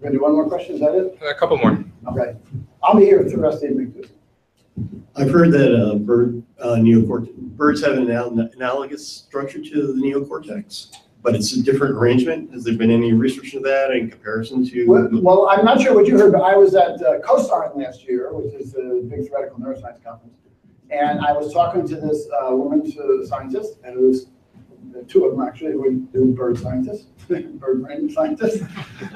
[SPEAKER 3] gonna do one more question, is that it?
[SPEAKER 1] A couple more.
[SPEAKER 3] Okay. I'll be here for the rest of the evening.
[SPEAKER 8] I've heard that birds have an analogous structure to the neocortex, but it's a different arrangement. Has there been any research of that in comparison to?
[SPEAKER 3] Well, I'm not sure what you heard, but I was at COSARN last year, which is the big theoretical neuroscience conference, and I was talking to this woman scientist, and it was two of them actually, they were bird scientists, bird brain scientists,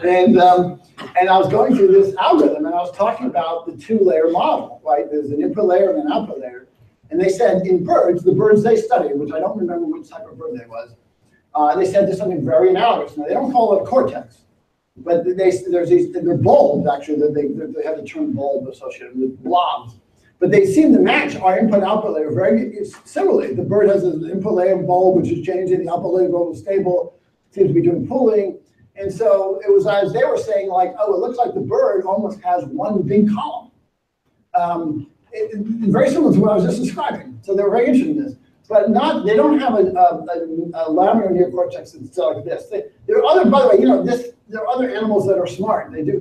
[SPEAKER 3] and I was going through this algorithm, and I was talking about the two-layer model, right? There's an input layer and an output layer, and they said in birds, the birds they studied, which I don't remember which type of bird they was, they said there's something very analogous. Now they don't call it a cortex, but they're bulbs actually. They have the term bulb associated with blobs. But they seem to match our input-output layer very similarly. The bird has an input layer bulb, which is changing. The output layer bulb is stable, seems to be doing pooling. And so it was as they were saying, like, oh, it looks like the bird almost has one big column. Very similar to what I was just describing. So they were very interested in this. But they don't have a laminar neocortex that's like this. There are other, by the way, there are other animals that are smart. They do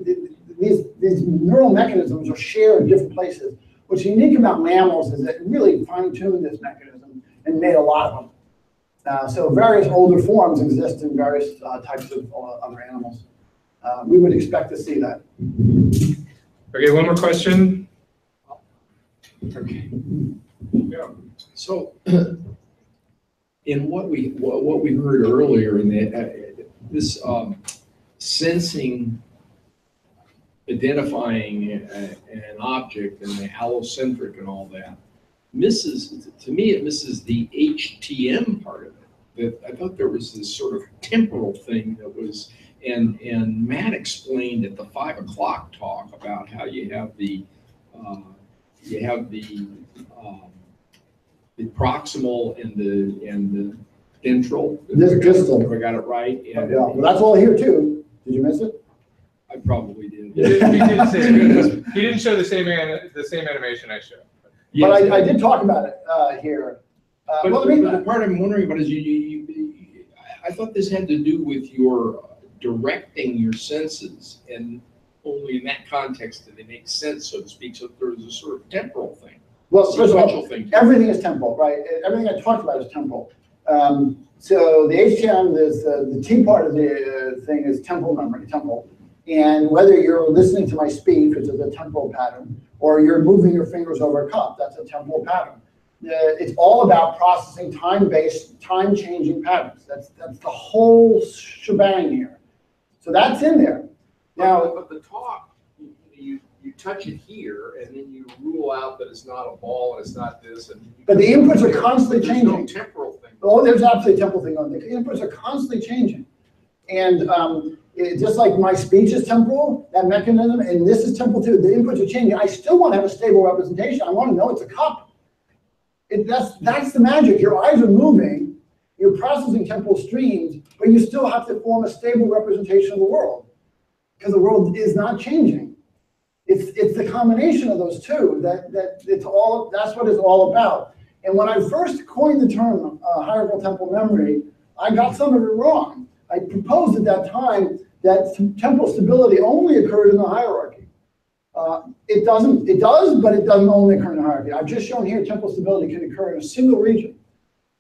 [SPEAKER 3] these neural mechanisms are shared in different places. What's unique about mammals is that it really fine-tuned this mechanism and made a lot of them. So various older forms exist in various types of other animals. We would expect to see that.
[SPEAKER 5] Okay, one more question.
[SPEAKER 14] Okay. Yeah. So, in what we heard earlier in this sensing, identifying an object and the allocentric and all that, to me it misses the HTM part of it. That I thought there was this sort of temporal thing that was, and Matt explained at the 5 o'clock talk about how you have the proximal and the ventral.
[SPEAKER 3] Distal.
[SPEAKER 14] If I got it right. And,
[SPEAKER 3] yeah, well, that's all here too. Did you miss it?
[SPEAKER 14] I probably did.
[SPEAKER 1] He didn't show the same animation I showed.
[SPEAKER 3] But I did talk about it here.
[SPEAKER 14] But the part I'm wondering about is I thought this had to do with your directing your senses, and only in that context did they make sense, so to speak. So there was a sort of temporal thing.
[SPEAKER 3] Well, first of all, everything is temporal, right? Everything I talked about is temporal. So the HTM, the T part of the thing is temporal memory, temporal. And whether you're listening to my speech, which is a temporal pattern, or you're moving your fingers over a cup, that's a temporal pattern. It's all about processing time-based, time-changing patterns. That's the whole shebang here. So that's in there. Now,
[SPEAKER 14] but the talk, you touch it here, and then you rule out that it's not a ball and it's not this.
[SPEAKER 3] But the inputs are constantly changing.
[SPEAKER 14] There's no temporal thing.
[SPEAKER 3] Oh, there's absolutely a temporal thing on there. The inputs are constantly changing. And just like my speech is temporal, that mechanism, and this is temporal too, the inputs are changing. I still want to have a stable representation. I want to know it's a cup. That's the magic. Your eyes are moving, you're processing temporal streams, but you still have to form a stable representation of the world, because the world is not changing. It's the combination of those two that's what it's all about. And when I first coined the term hierarchical temporal memory, I got some of it wrong. I proposed at that time that temporal stability only occurred in the hierarchy. It does, but it doesn't only occur in the hierarchy. I've just shown here temporal stability can occur in a single region.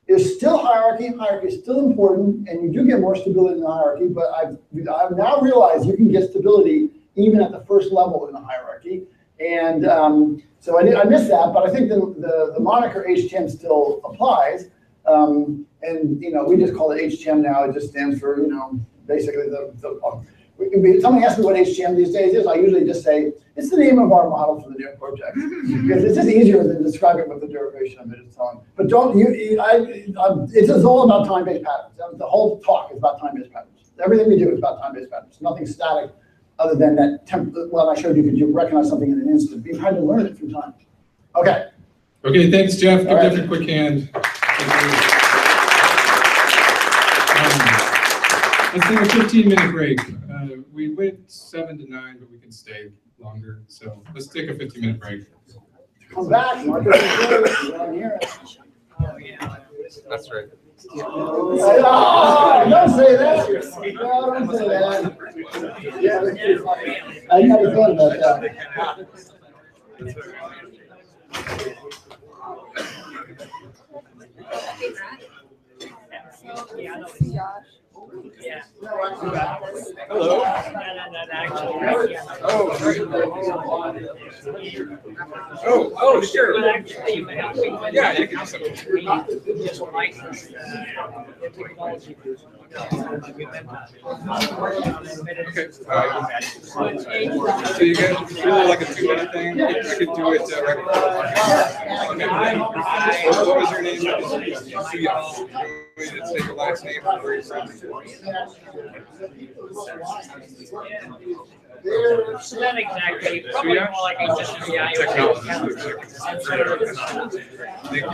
[SPEAKER 3] There's still hierarchy. Hierarchy is still important, and you do get more stability in the hierarchy, but I've now realized you can get stability even at the first level in the hierarchy. And so I missed that, but I think the moniker HTM still applies. And we just call it HTM now. It just stands for, basically somebody asks me what HTM these days is, I usually just say, it's the name of our model for the neocortex. Because it's just easier than describing what the derivation of it is telling. But it's just all about time-based patterns. The whole talk is about time-based patterns. Everything we do is about time-based patterns. Nothing static other than that well, I showed you, could you recognize something in an instant. You've had to learn it through time. Okay.
[SPEAKER 5] Okay, thanks, Jeff. Give
[SPEAKER 3] All right.
[SPEAKER 5] Jeff a quick hand. Thank you. Let's take a 15-minute break. We went 7 to 9, but we can stay longer. So let's take a 15-minute break.
[SPEAKER 3] Come back, Marcus. You want to hear it?
[SPEAKER 6] Oh, yeah.
[SPEAKER 5] That's right.
[SPEAKER 3] Oh, don't say that. No, don't say that. Yeah, I never thought about that.
[SPEAKER 6] Yeah.
[SPEAKER 5] Hello. Oh, sure. Yeah, you can do something. Okay. So you guys really like a 2-minute thing? I could do it right before. Okay. What was your name? Let's take your last name. Where you're from.
[SPEAKER 6] Not exactly. Probably more like a just
[SPEAKER 5] Technology. Thank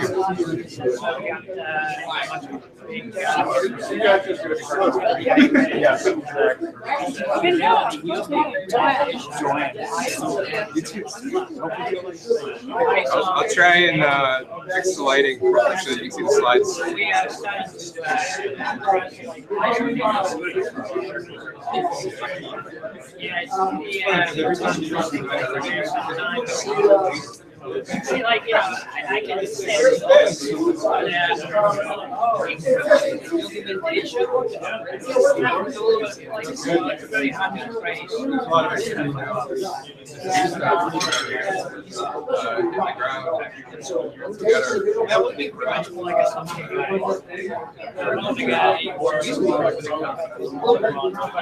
[SPEAKER 5] I'll try and fix the lighting so that you can see the slides.
[SPEAKER 6] See, like, you know, I can say that would be much more like a something they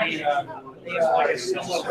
[SPEAKER 6] have like a similar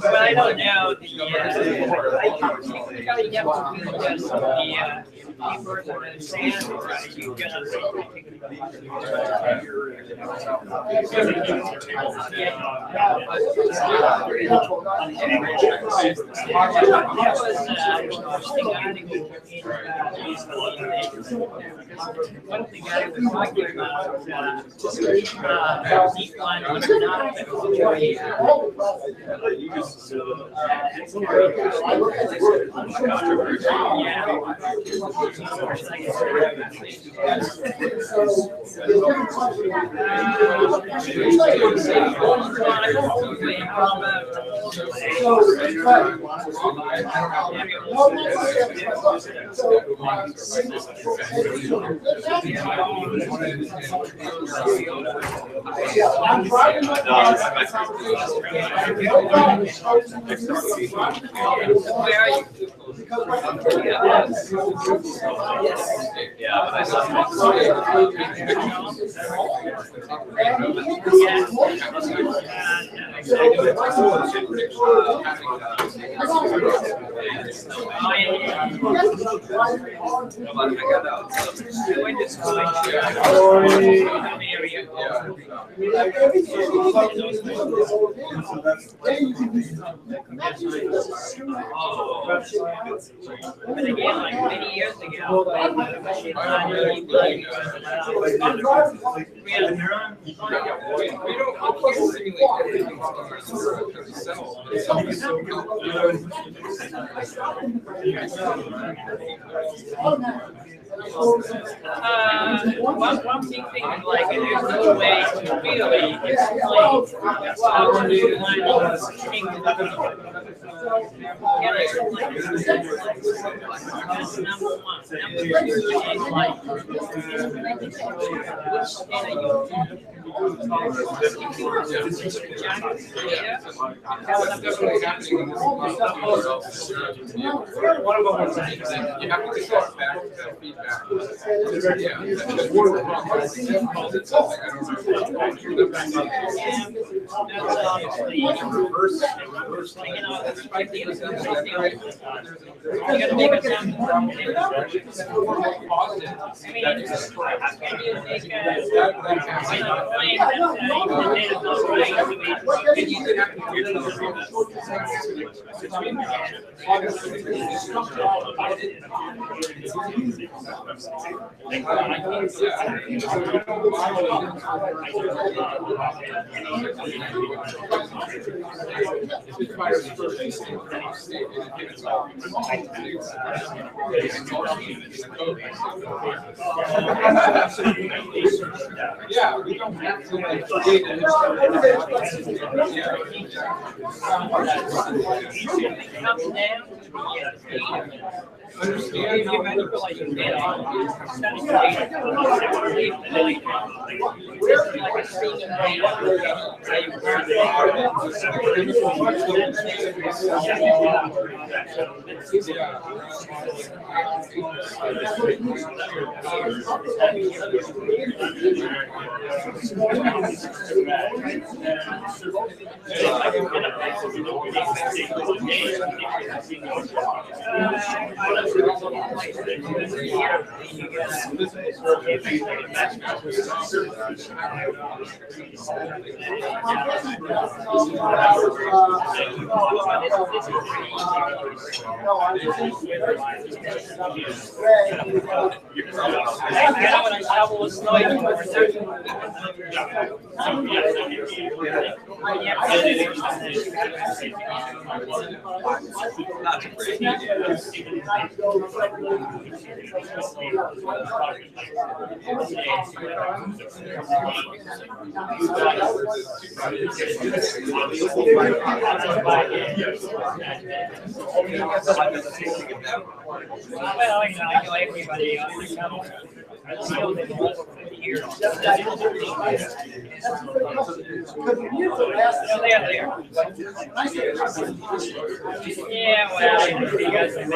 [SPEAKER 6] But I don't know the one thing I was talking about deep line was not where are you? But again, like many years ago, we had a neuron. One big thing is like there's no way to really explain how new line was kingdom. Can I explain? That's number one. Number two is like, which state are you in?
[SPEAKER 1] One of them was like, you have to get back to that feedback. Yeah, that's just one of the it's something I don't yeah, we don't have to like create an
[SPEAKER 6] Well, you know, I know everybody on the channel. I still did the last 50 years. No, they are there. Yeah, well, you guys are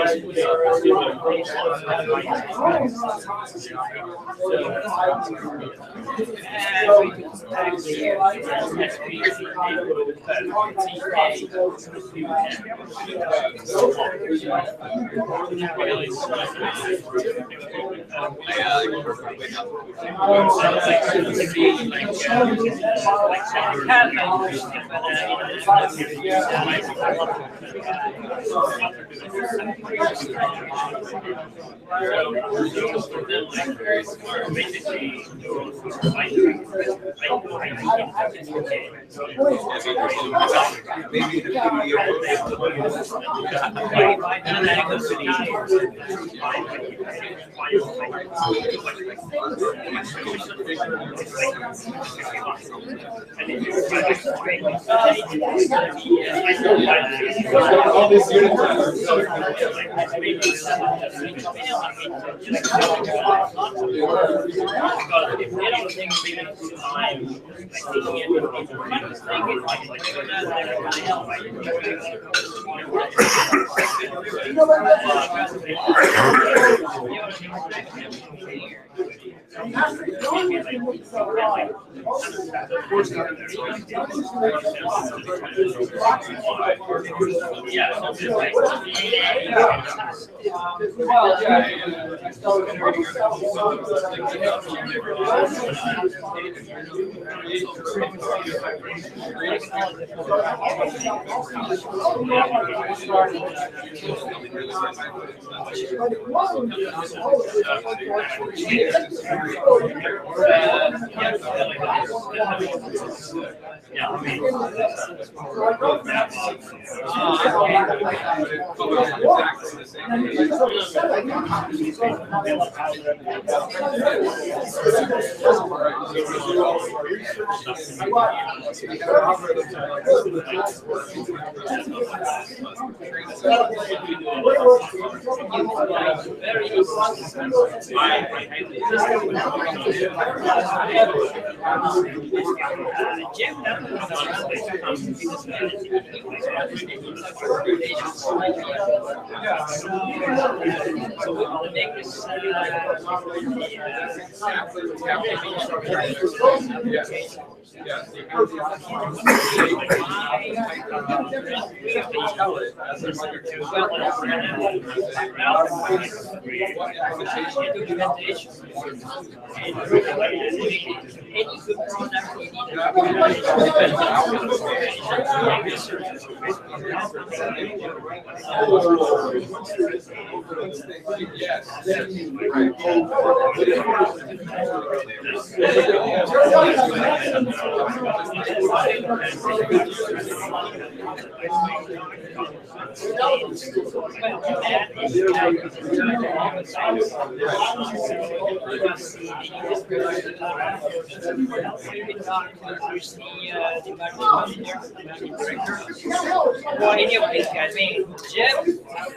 [SPEAKER 6] Well, any of these guys, I mean, Jim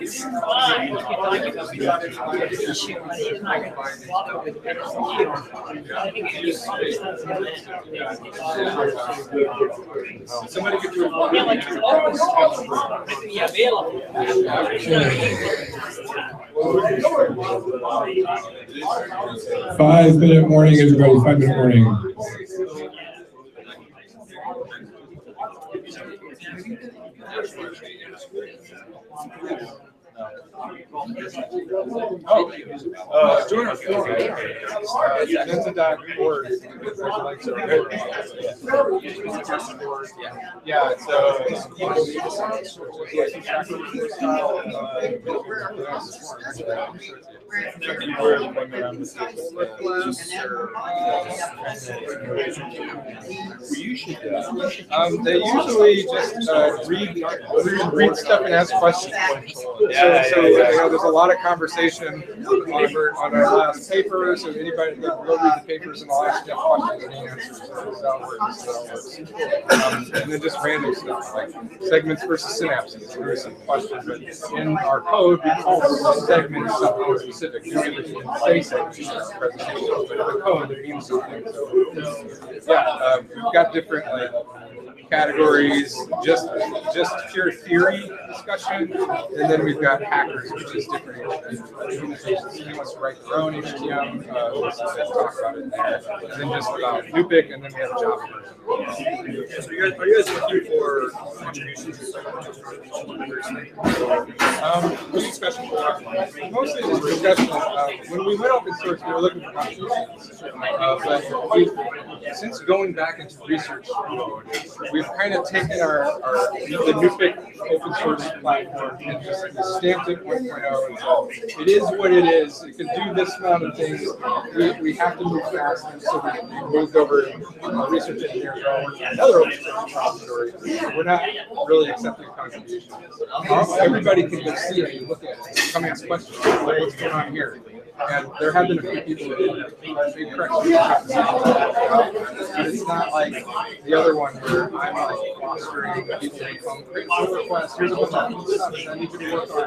[SPEAKER 6] is fine. You can talk about the issue, but he's not going to bother with it. I think he's
[SPEAKER 1] Somebody could do it.
[SPEAKER 6] yeah, like always be available.
[SPEAKER 15] 5-minute warning, everybody. 5-minute warning.
[SPEAKER 1] Join our field. Numenta.org. Yeah, so they usually just read stuff and ask questions. So you know, there's a lot of conversation on our last paper, so anybody will read the papers and I'll ask them questions and answers. And then just random stuff like segments versus synapses. There's some questions, but in our code we call segments something specific. You don't even say segments in the presentation, but in the code it means something. So yeah, we've got different like categories, just pure theory discussion, and then we've got hackers, which is different implementations. Somebody wants to write their own HTM, let's talk about it there, and then just about NUPIC, and then we have a Java version.
[SPEAKER 16] So are you guys looking for contributions?
[SPEAKER 1] Discussion. Mostly just discussion. When we went open source, we were looking for contributions, but since going back into research mode, we've kind of taken the NUPIC open source platform and just stamped it 1.0. And so it is what it is. It can do this amount of things. We have to move fast, and so we moved over. Research engineers are working on another open source repository. We're not really accepting contributions. Everybody can go see it and look at it. Come ask questions. Like, what's going on here? And there have been a few people that made corrections. But it's not like the other one where I'm like fostering people to come create pull requests. Here's a bunch of stuff that I need you to work on.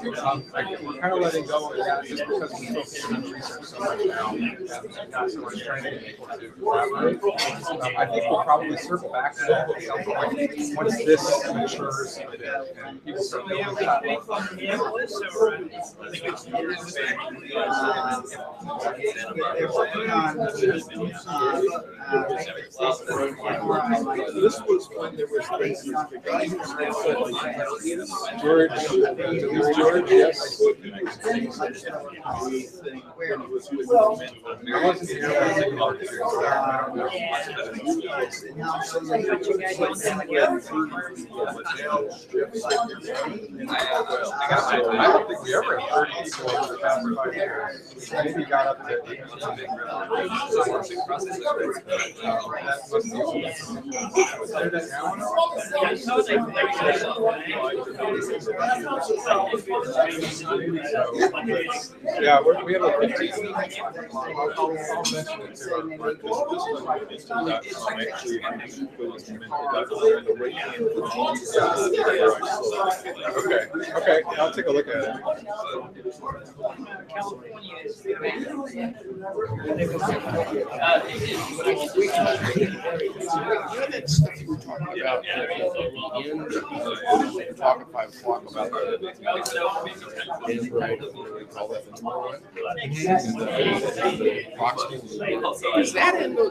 [SPEAKER 1] We're kind of letting go of that just because we focus on research so much now. And not so much trying to get people to collaborate. I think we'll probably circle back to that at some point once this matures a bit and people start building that.
[SPEAKER 16] This was when there was
[SPEAKER 1] George, yes. wasn't here when I was taking all the pictures, so I don't know much about it. I don't think we ever had 30 people over the past 5 years. Maybe got up to 8. Yeah, we have a 15. I'll mention it to Okay, I'll take a look at it.
[SPEAKER 4] Talk at 5 o'clock about is that in
[SPEAKER 1] No,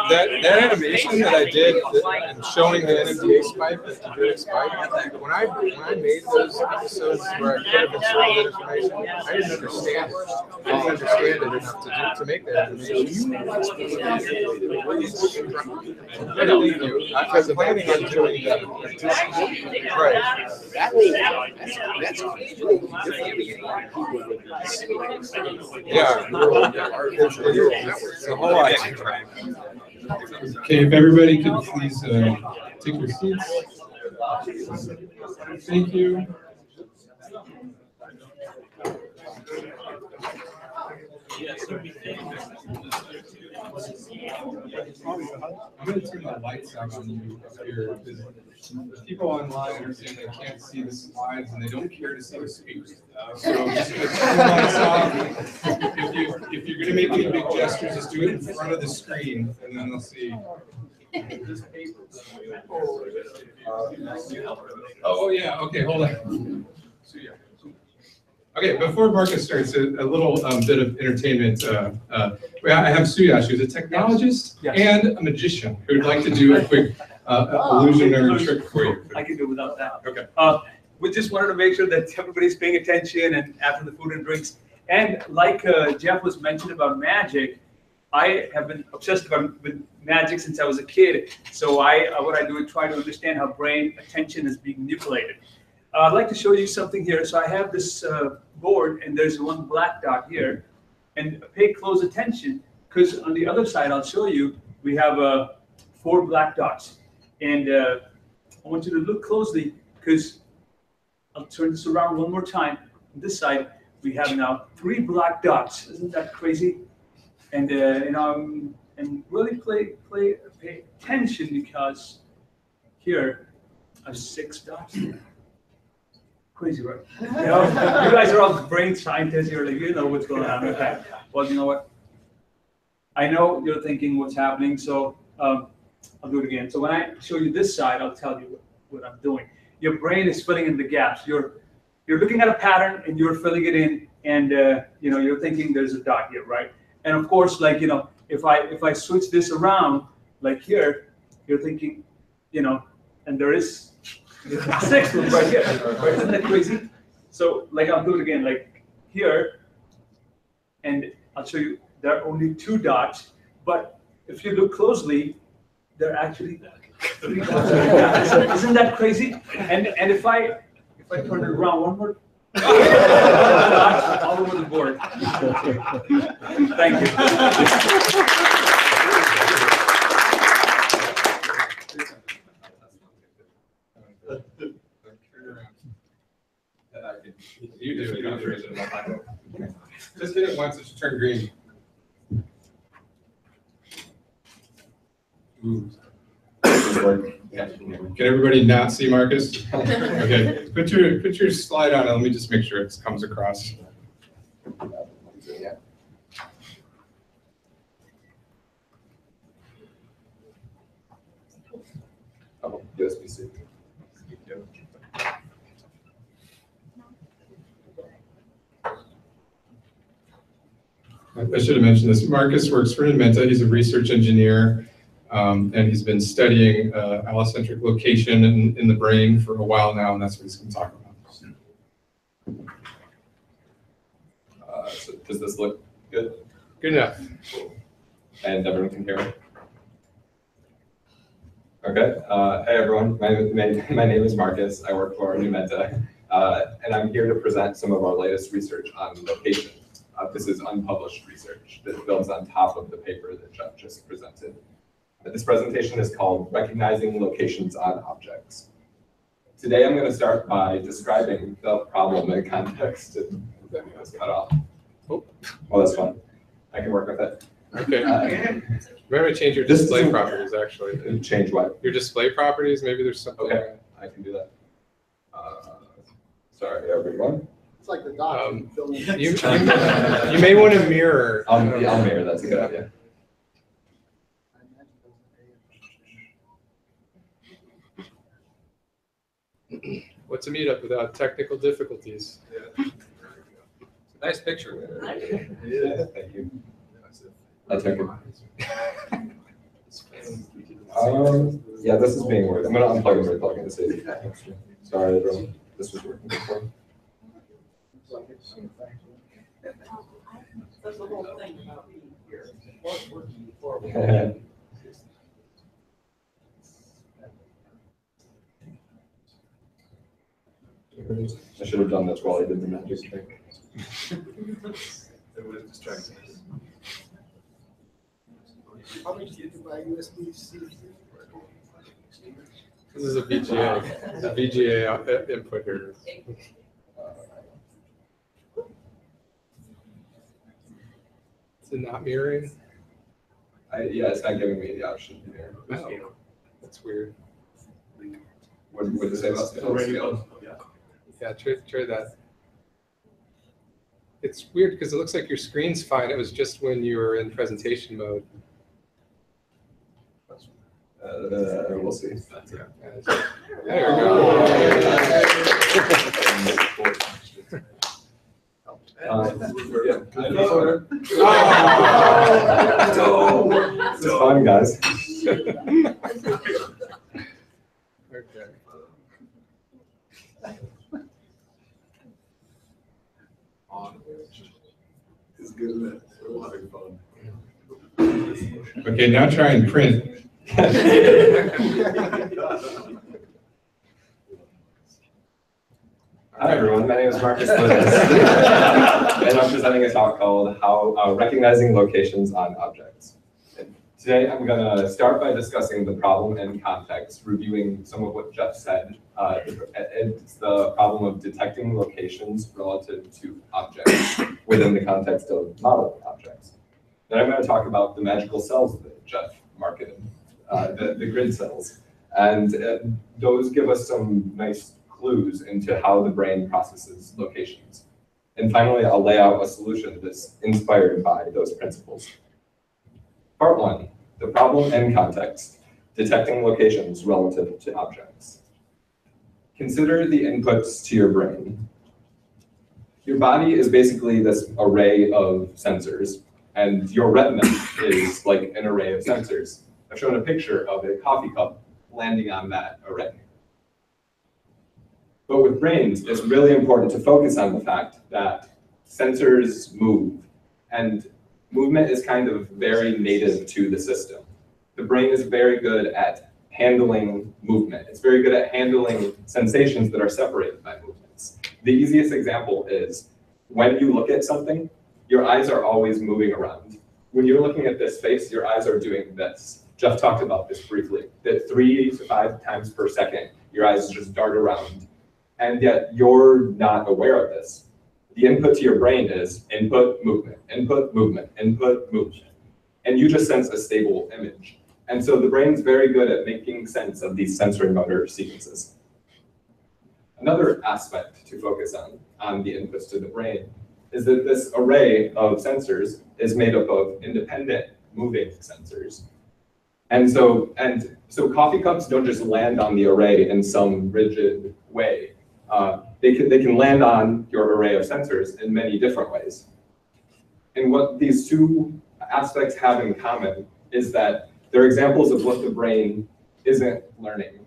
[SPEAKER 1] that animation that I did showing the NMDA spike, the dendritic spike, when I made those episodes where I could have been showing that information, I didn't understand it. I didn't understand it enough to make that animation. Thank you. I was planning on doing that. Right. Yeah. It's a whole lot.
[SPEAKER 15] Okay, if everybody could please take your seats. Thank you. I'm going to turn the lights out on you up here because people online are saying they can't see the slides and they don't care to see the speakers. So I'm just going to turn the lights off. If you're going to make any big gestures, just do it in front of the screen and then they'll see. Oh yeah, okay, hold on. Okay, before Marcus starts, a little bit of entertainment. I have Suyash, who's a technologist and a magician who would like to do a quick illusionary trick for you.
[SPEAKER 17] I can do without that.
[SPEAKER 1] Okay.
[SPEAKER 17] We just wanted to make sure that everybody's paying attention and after the food and drinks. And like Jeff was mentioned about magic, I have been obsessed with magic since I was a kid. So what I do is try to understand how brain attention is being manipulated. I'd like to show you something here. So I have this board and there's one black dot here. And pay close attention because on the other side, I'll show you, we have 4 black dots. And I want you to look closely because I'll turn this around one more time. On this side, we have now 3 black dots. Isn't that crazy? And and really pay attention because here I have 6 dots. Crazy, right? You guys are all brain scientists. You're like, you know what's going on. Okay. Well, you know what? I know you're thinking what's happening, so I'll do it again. So when I show you this side, I'll tell you what I'm doing. Your brain is filling in the gaps. You're looking at a pattern and you're filling it in, and you're thinking there's a dot here, right? And of course, like if I switch this around, like here, you're thinking, and there is 6 ones right here. Right? Isn't that crazy? So like I'll do it again, like here, and I'll show you there are only 2 dots, but if you look closely, they're actually 3 dots. Isn't that crazy? And if I turn it around one more, dots all over the board. Thank you.
[SPEAKER 1] You do it. Just hit it once, it should turn green. Ooh. Can everybody not see Marcus? Okay, put your slide on and let me just make sure it comes across. Oh, USB-C. I should have mentioned this. Marcus works for Numenta. He's a research engineer, and he's been studying allocentric location in the brain for a while now, and that's what he's going to talk about.
[SPEAKER 18] So does this look good?
[SPEAKER 15] Good enough.
[SPEAKER 18] And everyone can hear me? Okay. Hey, everyone. My name is Marcus. I work for Numenta, and I'm here to present some of our latest research on location. This is unpublished research that builds on top of the paper that Jeff just presented. This presentation is called Recognizing Locations on Objects. Today, I'm going to start by describing the problem in context. That was cut off. Oh, well, that's fine. I can work with it.
[SPEAKER 15] Okay. Maybe I change your display properties, actually.
[SPEAKER 18] Change what?
[SPEAKER 15] Your display properties, maybe there's something.
[SPEAKER 18] Okay, I can do that. Sorry, everyone.
[SPEAKER 3] It's like the doc.
[SPEAKER 15] You may want to mirror.
[SPEAKER 18] I'll mirror, that's a good idea.
[SPEAKER 15] What's a meetup without technical difficulties?
[SPEAKER 1] Yeah. Nice picture.
[SPEAKER 18] Yeah, thank you. I took it. Yeah, this is being weird. I'm going to unplug and replug and see. Sorry, everyone. This was working before.
[SPEAKER 3] That's the whole thing about being here. It was working before.
[SPEAKER 18] I should have done this while I did the magic thing.
[SPEAKER 1] It would have distracted us.
[SPEAKER 3] How many do you buy USB-C?
[SPEAKER 15] This is a VGA input here. Is it not mirroring?
[SPEAKER 18] Yeah, it's not giving me the option here.
[SPEAKER 15] Oh, that's weird.
[SPEAKER 18] What did it say about scale?
[SPEAKER 15] Yeah, try that. It's weird because it looks like your screen's fine. It was just when you were in presentation mode.
[SPEAKER 18] We'll see.
[SPEAKER 15] There we go.
[SPEAKER 18] This is fun, guys.
[SPEAKER 15] Okay.
[SPEAKER 4] It's good. We're having fun.
[SPEAKER 15] Okay, now try and print.
[SPEAKER 18] Hi everyone, my name is Marcus Lewis, and I'm presenting a talk called Recognizing Locations on Objects. And today I'm going to start by discussing the problem and context, reviewing some of what Jeff said. It's the problem of detecting locations relative to objects within the context of modeling objects. Then I'm going to talk about the magical cells that Jeff marketed, the grid cells. And those give us some nice clues into how the brain processes locations. And finally, I'll lay out a solution that's inspired by those principles. Part 1, the problem and context, detecting locations relative to objects. Consider the inputs to your brain. Your body is basically this array of sensors, and your retina is like an array of sensors. I've shown a picture of a coffee cup landing on that array. But with brains, it's really important to focus on the fact that sensors move, and movement is kind of very native to the system. The brain is very good at handling movement. It's very good at handling sensations that are separated by movements. The easiest example is when you look at something, your eyes are always moving around. When you're looking at this face, your eyes are doing this. Jeff talked about this briefly, that 3 to 5 times per second, your eyes just dart around. And yet you're not aware of this. The input to your brain is input, movement, input, movement, input, movement. And you just sense a stable image. And so the brain's very good at making sense of these sensory motor sequences. Another aspect to focus on the inputs to the brain, is that this array of sensors is made up of independent moving sensors. And so coffee cups don't just land on the array in some rigid way. They can land on your array of sensors in many different ways. And what these two aspects have in common is that they're examples of what the brain isn't learning.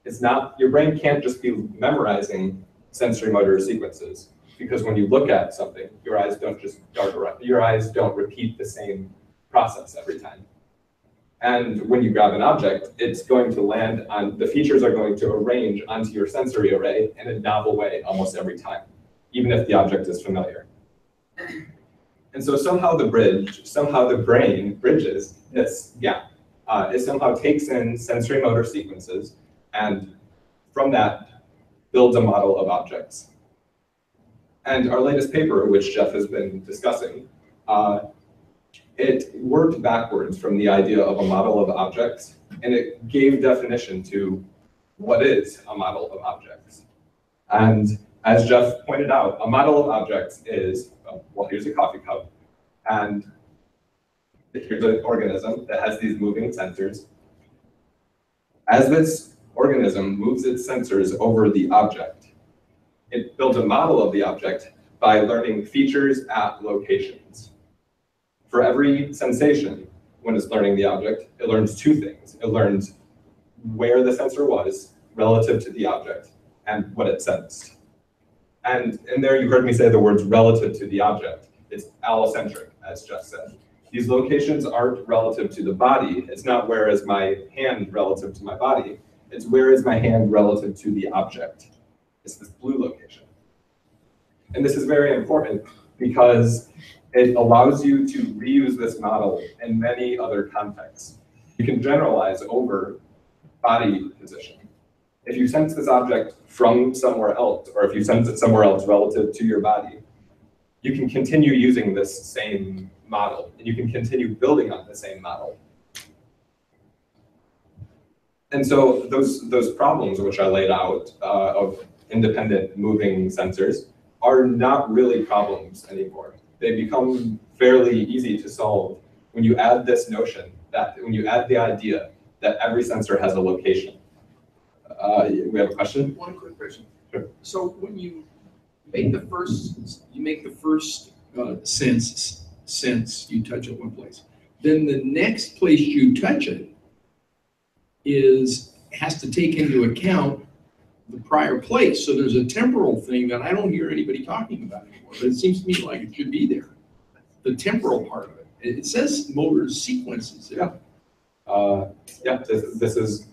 [SPEAKER 18] It's not, your brain can't just be memorizing sensory motor sequences. because when you look at something, your eyes don't just dart around, your eyes don't repeat the same process every time. And when you grab an object, it's going to land on, the features are going to arrange onto your sensory array in a novel way almost every time, even if the object is familiar. And so somehow the brain bridges this gap. It somehow takes in sensory motor sequences and from that builds a model of objects. And our latest paper, which Jeff has been discussing, it worked backwards from the idea of a model of objects, and it gave definition to what is a model of objects. And as Jeff pointed out, a model of objects is, well, here's a coffee cup, and here's an organism that has these moving sensors. As this organism moves its sensors over the object, it builds a model of the object by learning features at locations. For every sensation, when it's learning the object, it learns two things. It learns where the sensor was relative to the object and what it sensed. And in there, you heard me say the words relative to the object. It's allocentric, as Jeff said. These locations aren't relative to the body. It's not where is my hand relative to my body. It's where is my hand relative to the object. It's this blue location. And this is very important because it allows you to reuse this model in many other contexts. You can generalize over body position. If you sense this object from somewhere else, or if you sense it somewhere else relative to your body, you can continue using this same model, and you can continue building on the same model. And so those problems which I laid out of independent moving sensors are not really problems anymore. They become fairly easy to solve when you add this notion, that when you add the idea that every sensor has a location. We have a question?
[SPEAKER 14] One quick question.
[SPEAKER 18] Sure.
[SPEAKER 14] So when you make the first sense you touch it one place, then the next place you touch it has to take into account the prior place. So there's a temporal thing that I don't hear anybody talking about anymore, but it seems to me like it should be there. The temporal part of it. It says motor sequences.
[SPEAKER 18] Yeah. This is,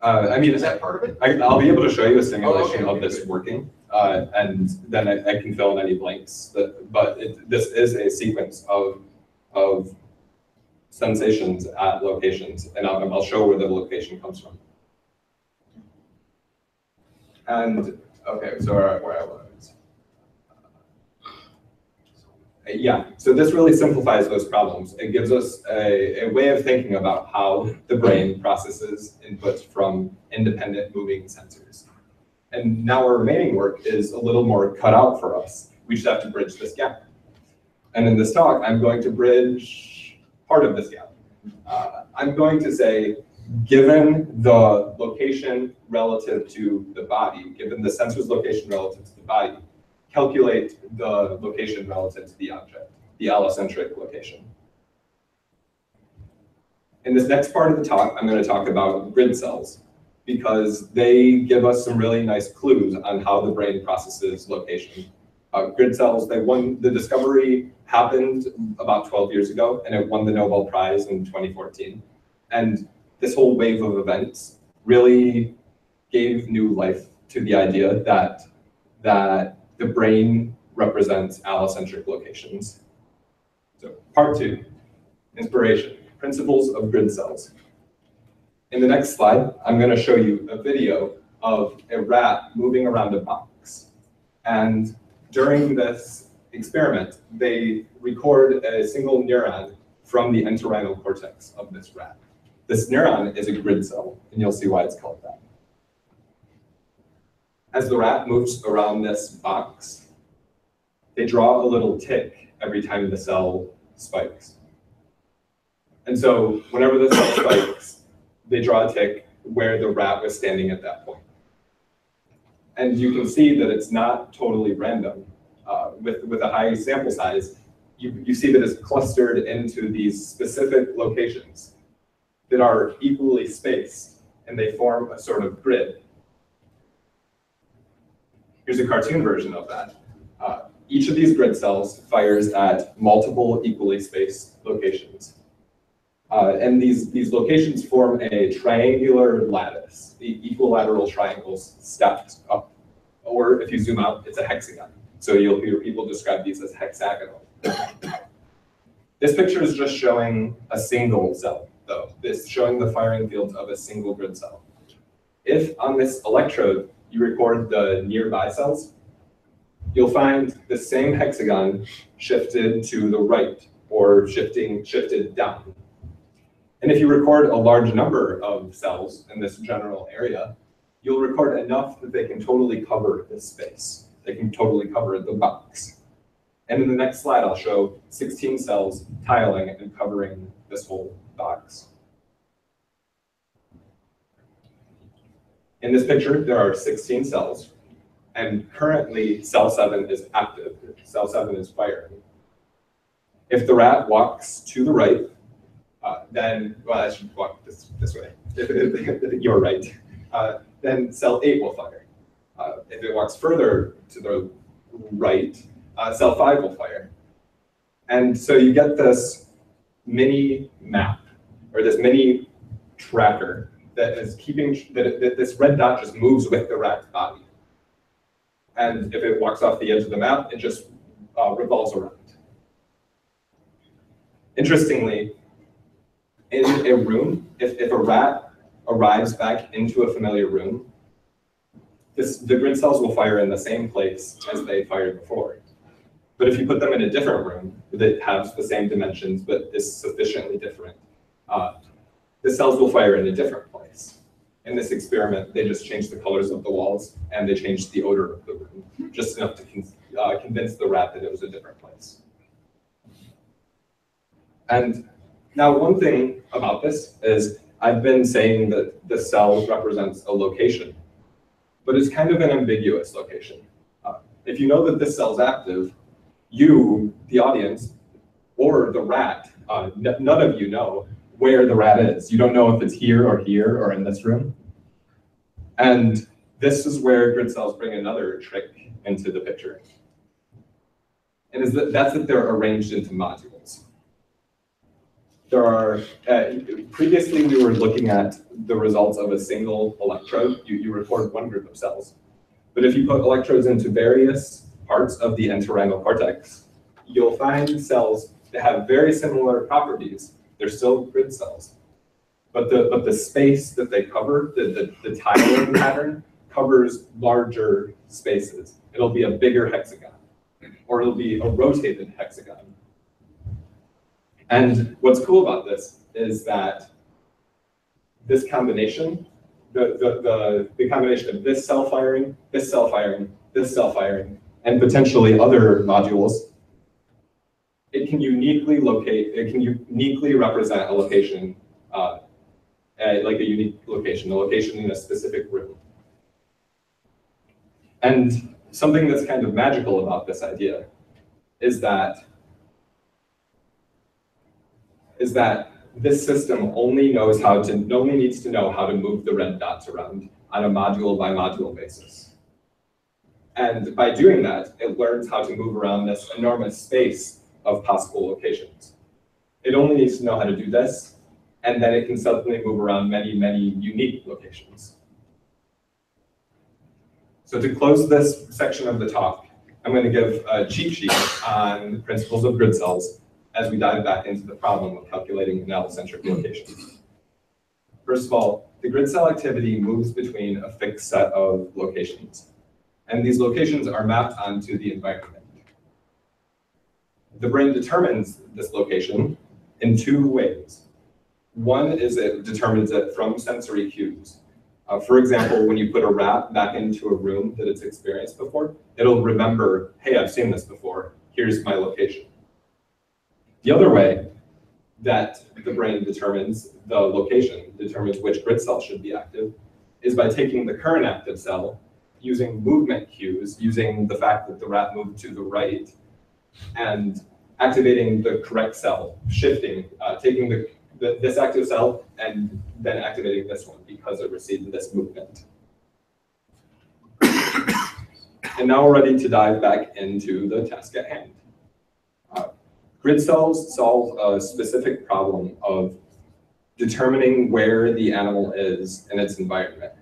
[SPEAKER 18] I mean,
[SPEAKER 14] is that part of it?
[SPEAKER 18] I'll be able to show you a simulation of this working, and then I can fill in any blanks. This is a sequence of sensations at locations, and I'll show where the location comes from. And okay, so where I was. Yeah, so this really simplifies those problems. It gives us a way of thinking about how the brain processes inputs from independent moving sensors. And now our remaining work is a little more cut out for us. We just have to bridge this gap. And in this talk, I'm going to bridge part of this gap. I'm going to say, given the location relative to the body, given the sensor's location relative to the body, calculate the location relative to the object, the allocentric location. In this next part of the talk, I'm going to talk about grid cells, because they give us some really nice clues on how the brain processes location. Grid cells, the discovery happened about 12 years ago, and it won the Nobel Prize in 2014. And this whole wave of events really gave new life to the idea that the brain represents allocentric locations. So part 2, inspiration, principles of grid cells. In the next slide, I'm going to show you a video of a rat moving around a box. And during this experiment, they record a single neuron from the entorhinal cortex of this rat. This neuron is a grid cell, and you'll see why it's called that. As the rat moves around this box, they draw a little tick every time the cell spikes. And so whenever the cell spikes, they draw a tick where the rat was standing at that point. And you can see that it's not totally random. With a high sample size, you see that it's clustered into these specific locations that are equally spaced, and they form a sort of grid. Here's a cartoon version of that. Each of these grid cells fires at multiple equally spaced locations. And these locations form a triangular lattice, the equilateral triangles stacked up. Or if you zoom out, it's a hexagon. So you'll hear people describe these as hexagonal. This picture is just showing a single cell, though. This showing the firing fields of a single grid cell. If on this electrode you record the nearby cells, you'll find the same hexagon shifted to the right or shifted down. And if you record a large number of cells in this general area, you'll record enough that they can totally cover this space. They can totally cover the box. And in the next slide, I'll show 16 cells tiling and covering this whole box. In this picture, there are 16 cells, and currently cell 7 is active. Cell 7 is firing. If the rat walks to the right, then, well, I should walk this way. You're right. Then cell 8 will fire. If it walks further to the right, cell 5 will fire. And so you get this mini map, or this mini tracker that is keeping, that this red dot just moves with the rat's body. And if it walks off the edge of the map, it just revolves around. Interestingly, in a room, if a rat arrives back into a familiar room, the grid cells will fire in the same place as they fired before. But if you put them in a different room that has the same dimensions but is sufficiently different, the cells will fire in a different place. In this experiment, they just changed the colors of the walls and they changed the odor of the room, just enough to convince the rat that it was a different place. And now one thing about this is I've been saying that the cell represents a location, but it's kind of an ambiguous location. If you know that this cell's active, you, the audience, or the rat, none of you know where the rat is. You don't know if it's here or in this room. And this is where grid cells bring another trick into the picture. And that's that they're arranged into modules. There are, previously we were looking at the results of a single electrode. You record one group of cells. But if you put electrodes into various parts of the entorhinal cortex, you'll find cells that have very similar properties. They're still grid cells. But the space that they cover, the tiling pattern, covers larger spaces. It'll be a bigger hexagon, or it'll be a rotated hexagon. And what's cool about this is that this combination, the combination of this cell firing, this cell firing, this cell firing, and potentially other modules, it can uniquely locate, it can uniquely represent a location, like a unique location, a location in a specific room. And something that's kind of magical about this idea is that this system only needs to know how to move the red dots around on a module by module basis. And by doing that, it learns how to move around this enormous space of possible locations. It only needs to know how to do this, and then it can suddenly move around many, many unique locations. So to close this section of the talk, I'm going to give a cheat sheet on the principles of grid cells as we dive back into the problem of calculating an allocentric location. First of all, the grid cell activity moves between a fixed set of locations, and these locations are mapped onto the environment. The brain determines this location in two ways. One is it determines it from sensory cues. For example, when you put a rat back into a room that it's experienced before, it'll remember, hey, I've seen this before, here's my location. The other way that the brain determines the location, determines which grid cell should be active, is by taking the current active cell, using movement cues, using the fact that the rat moved to the right, and activating the correct cell, shifting, taking this active cell and then activating this one because it received this movement. And now we're ready to dive back into the task at hand. Grid cells solve a specific problem of determining where the animal is in its environment.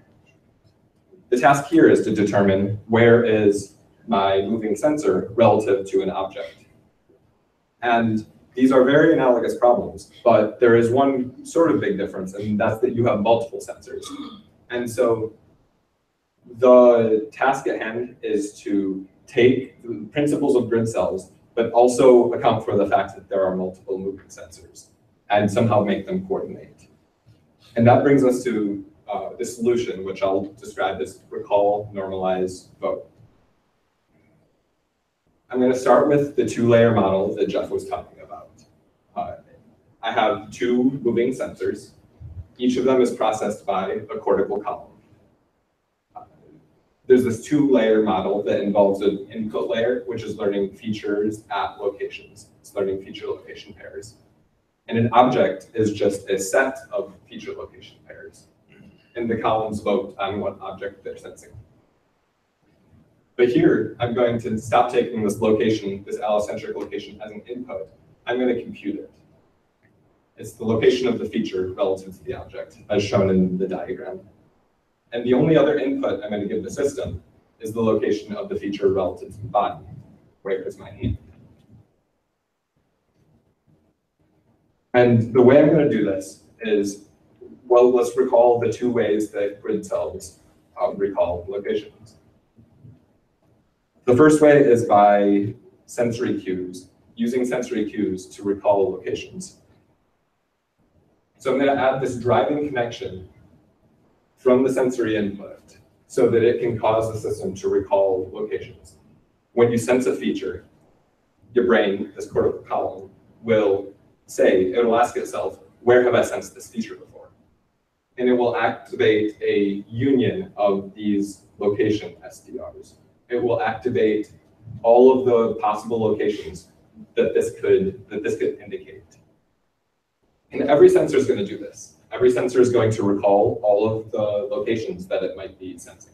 [SPEAKER 18] The task here is to determine where is my moving sensor relative to an object. And these are very analogous problems, but there is one sort of big difference, and that's that you have multiple sensors. And so the task at hand is to take the principles of grid cells, but also account for the fact that there are multiple moving sensors and somehow make them coordinate. And that brings us to the solution, which I'll describe as recall, normalize, vote. I'm going to start with the two-layer model that Jeff was talking about. I have two moving sensors. Each of them is processed by a cortical column. There's this two-layer model that involves an input layer, which is learning features at locations. It's learning feature location pairs. And an object is just a set of feature location pairs. And the columns vote on what object they're sensing. But here, I'm going to stop taking this location, this allocentric location, as an input. I'm going to compute it. It's the location of the feature relative to the object, as shown in the diagram. And the only other input I'm going to give the system is the location of the feature relative to the body. Where is my hand? And the way I'm going to do this is, well, let's recall the two ways that grid cells recall locations. The first way is by sensory cues, using sensory cues to recall locations. So I'm going to add this driving connection from the sensory input so that it can cause the system to recall locations. When you sense a feature, your brain, this cortical column, will say, it will ask itself, where have I sensed this feature before? And it will activate a union of these location SDRs. It will activate all of the possible locations that this could indicate. And every sensor is going to do this. Every sensor is going to recall all of the locations that it might be sensing.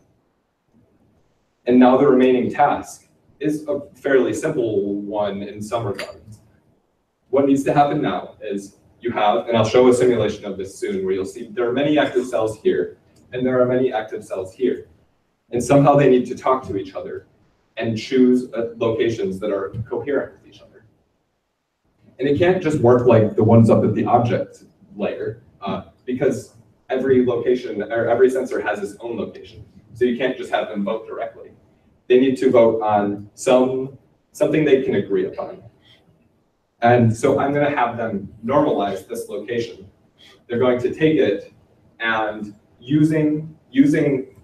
[SPEAKER 18] And now the remaining task is a fairly simple one in some regards. What needs to happen now is you have, and I'll show a simulation of this soon where you'll see there are many active cells here, and there are many active cells here. And somehow they need to talk to each other and choose locations that are coherent with each other. And it can't just work like the ones up at the object layer, because every location or every sensor has its own location. So you can't just have them vote directly. They need to vote on something they can agree upon. And so I'm going to have them normalize this location. They're going to take it and using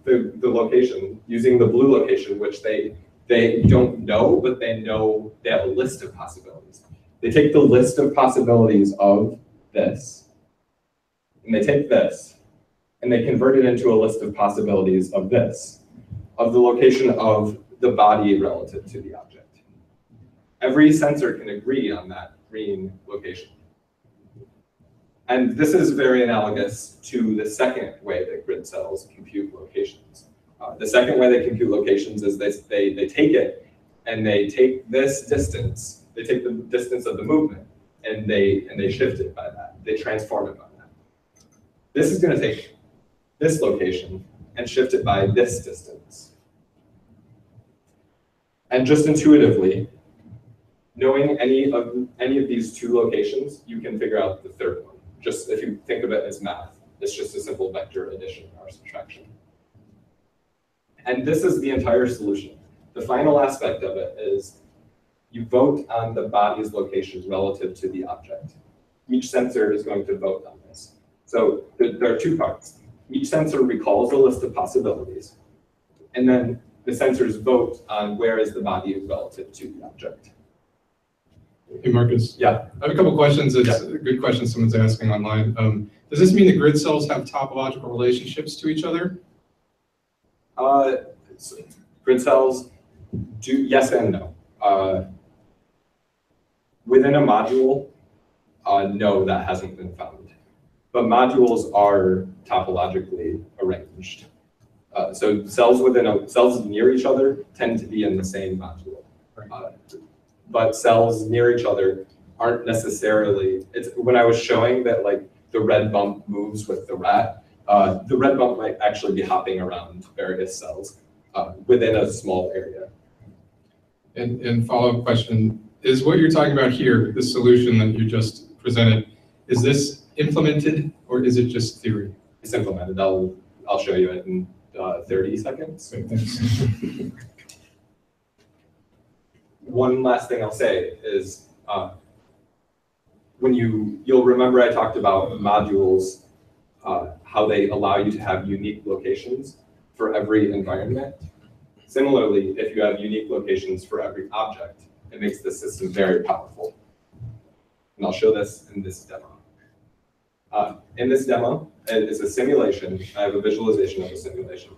[SPEAKER 18] the location, using the blue location, which they don't know, but they know they have a list of possibilities. They take the list of possibilities of this, and they take this, and they convert it into a list of possibilities of this, of the location of the body relative to the object. Every sensor can agree on that green location. And this is very analogous to the second way that grid cells compute locations. The second way they compute locations is they take it and they take this distance, they take the distance of the movement, and they shift it by that. They transform it by that. This is going to take this location and shift it by this distance. And just intuitively, knowing any of these two locations, you can figure out the third one. Just if you think of it as math, it's just a simple vector addition or subtraction. And this is the entire solution. The final aspect of it is you vote on the body's location relative to the object. Each sensor is going to vote on this. So there are two parts. Each sensor recalls a list of possibilities, and then the sensors vote on where is the body relative to the object.
[SPEAKER 5] Hey, Marcus.
[SPEAKER 18] Yeah.
[SPEAKER 5] I have a couple questions. It's a good question someone's asking online. Does this mean the grid cells have topological relationships to each other?
[SPEAKER 18] Grid cells do yes and no. Within a module, no, that hasn't been found. But modules are topologically arranged. So cells near each other tend to be in the same module. But cells near each other aren't necessarily, when I was showing that like the red bump moves with the rat, the red bump might actually be hopping around various cells within a small area.
[SPEAKER 15] And follow-up question, is what you're talking about here, the solution that you just presented, is this implemented or is it just theory?
[SPEAKER 18] It's implemented. I'll show you it in 30 seconds.
[SPEAKER 15] Great, thanks.
[SPEAKER 18] One last thing I'll say is when you'll remember I talked about modules, how they allow you to have unique locations for every environment. Similarly, if you have unique locations for every object, it makes the system very powerful. And I'll show this in this demo. In this demo, it's a simulation. I have a visualization of a simulation.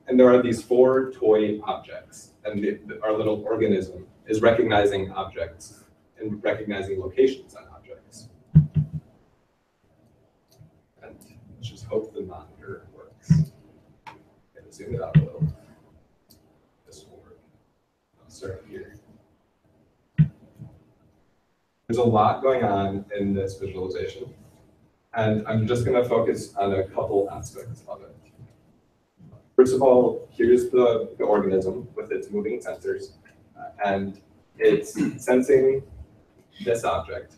[SPEAKER 18] And there are these 4 toy objects, and our little organism is recognizing objects and recognizing locations on objects. And let's just hope the monitor works. Okay, zoom it out a little. This will work. I'll start here. There's a lot going on in this visualization, and I'm just going to focus on a couple aspects of it. First of all, here's the organism with its moving sensors, and it's sensing this object,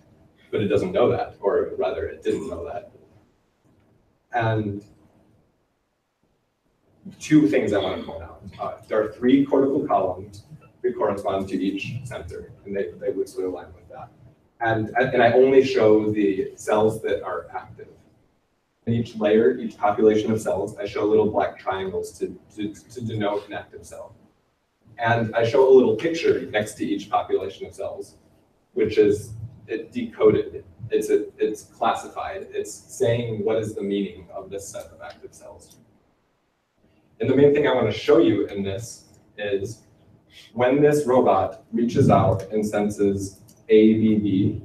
[SPEAKER 18] but it doesn't know that, or rather, it didn't know that. And 2 things I want to point out. There are 3 cortical columns that correspond to each sensor, and they loosely align with that. And I only show the cells that are active. In each layer, each population of cells, I show little black triangles to denote an active cell. And I show a little picture next to each population of cells, which is decoded. It's classified. It's saying what is the meaning of this set of active cells. And the main thing I want to show you in this is when this robot reaches out and senses ABB,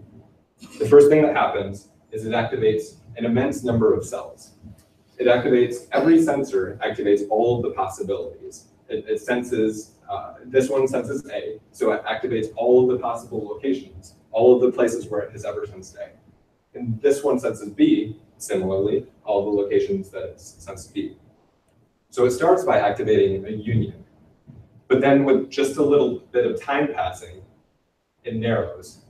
[SPEAKER 18] the first thing that happens is it activates an immense number of cells. It activates, every sensor activates all of the possibilities. It senses, this one senses A, so it activates all of the possible locations, all of the places where it has ever sensed A. And this one senses B, similarly, all the locations that it sensed B. So it starts by activating a union. But then with just a little bit of time passing, it narrows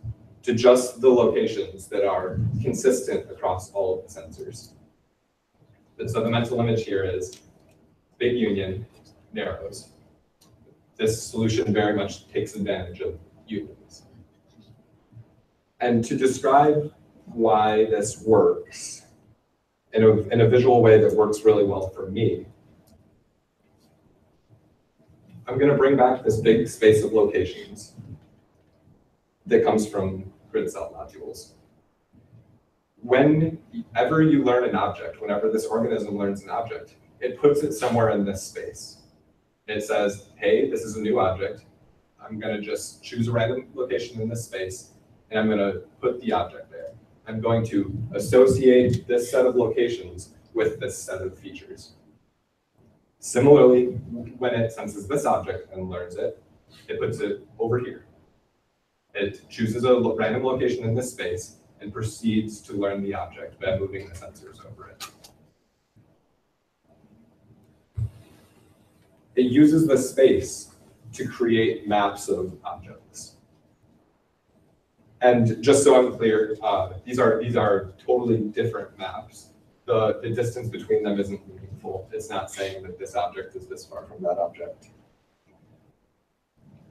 [SPEAKER 18] to just the locations that are consistent across all of the sensors. And so the mental image here is big union, narrows. This solution very much takes advantage of unions. And to describe why this works in a visual way that works really well for me, I'm going to bring back this big space of locations that comes from grid cell modules. Whenever you learn an object, whenever this organism learns an object, it puts it somewhere in this space. It says, hey, this is a new object. I'm going to just choose a random location in this space, and I'm going to put the object there. I'm going to associate this set of locations with this set of features. Similarly, when it senses this object and learns it, it puts it over here. It chooses a random location in this space and proceeds to learn the object by moving the sensors over it. It uses the space to create maps of objects. And just so I'm clear, these are totally different maps. The distance between them isn't meaningful. It's not saying that this object is this far from that object.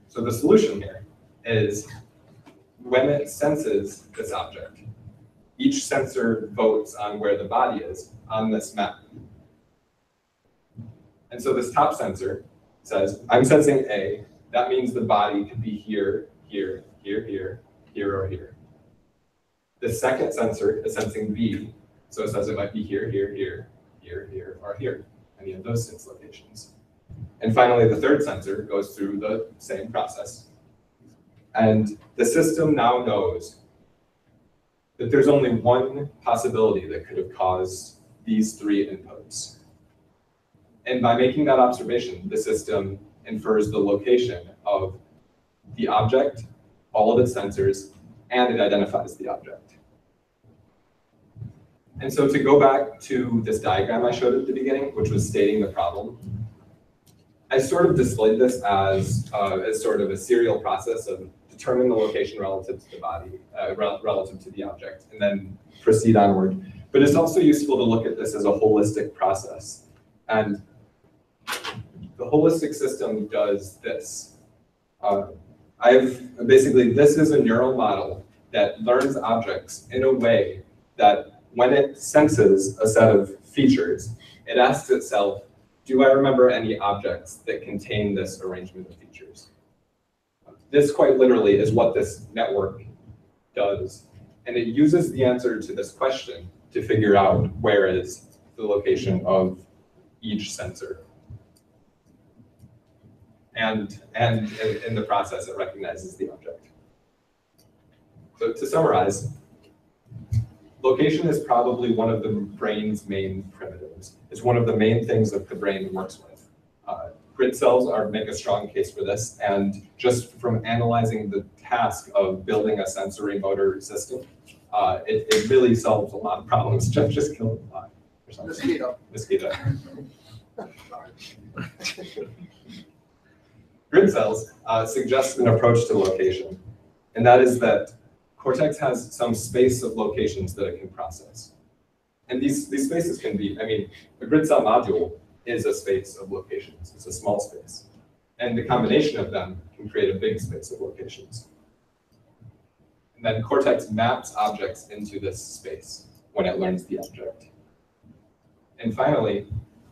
[SPEAKER 18] So the solution here is when it senses this object, each sensor votes on where the body is on this map. And so this top sensor says, I'm sensing A. That means the body could be here, here, here, here, here, or here. The second sensor is sensing B. So it says it might be here, here, here, here, here, or here, any of those 6 locations. And finally, the third sensor goes through the same process. And the system now knows that there's only one possibility that could have caused these 3 inputs. And by making that observation, the system infers the location of the object, all of its sensors, and it identifies the object. And so to go back to this diagram I showed at the beginning, which was stating the problem, I sort of displayed this as sort of a serial process of determine the location relative to the body, relative to the object, and then proceed onward. But it's also useful to look at this as a holistic process. And the holistic system does this. Basically, this is a neural model that learns objects in a way that when it senses a set of features, it asks itself, do I remember any objects that contain this arrangement of features? This quite literally is what this network does. And it uses the answer to this question to figure out where is the location of each sensor. And in the process, it recognizes the object. So to summarize, location is probably one of the brain's main primitives. It's one of the main things that the brain works with. Grid cells make a strong case for this, and just from analyzing the task of building a sensory motor system, it really solves a lot of problems. Jeff just killed a lot.
[SPEAKER 3] Mosquito.
[SPEAKER 18] Mosquito. Grid cells suggest an approach to location, and that is that Cortex has some space of locations that it can process. And these spaces can be, a grid cell module is a space of locations. It's a small space. And the combination of them can create a big space of locations. And then Cortex maps objects into this space when it learns the object. And finally,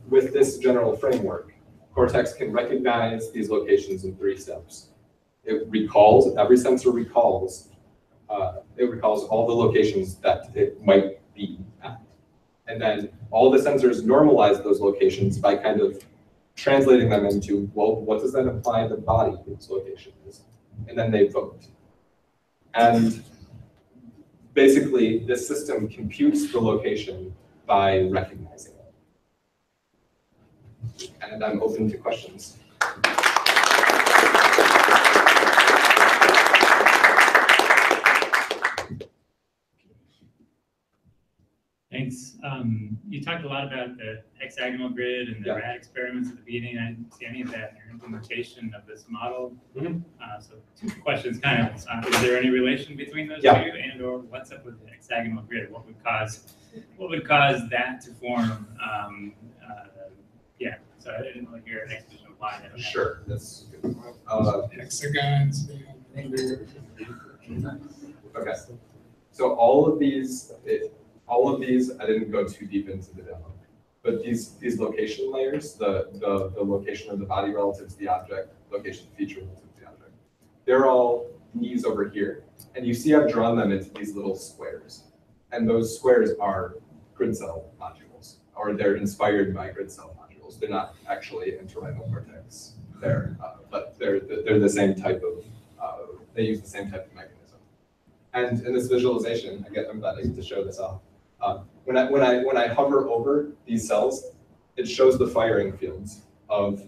[SPEAKER 18] with this general framework, Cortex can recognize these locations in 3 steps. It recalls, every sensor recalls, all the locations that it might be at. And then all the sensors normalize those locations by kind of translating them into, well, what does that imply the body's location is? And then they vote. And basically, this system computes the location by recognizing it. And I'm open to questions.
[SPEAKER 19] Thanks. You talked a lot about the hexagonal grid and the rat experiments at the beginning. I didn't see any of that in your implementation of this model. So 2 questions, kind of. Is there any relation between those 2, and/or what's up with the hexagonal grid? What would cause that to form? So I didn't really hear an explanation of why that.
[SPEAKER 18] Sure. That's good.
[SPEAKER 5] Hexagons.
[SPEAKER 18] Okay. So all of these, I didn't go too deep into the demo, but these location layers, the location of the body relative to the object, location feature relative to the object, they're all these over here. And you see I've drawn them into these little squares. And those squares are grid cell modules, or they're inspired by grid cell modules. They're not actually entorhinal cortex there, but they're the same type of, they use the same type of mechanism. And in this visualization, I'm glad I get to show this off. When I hover over these cells, it shows the firing fields of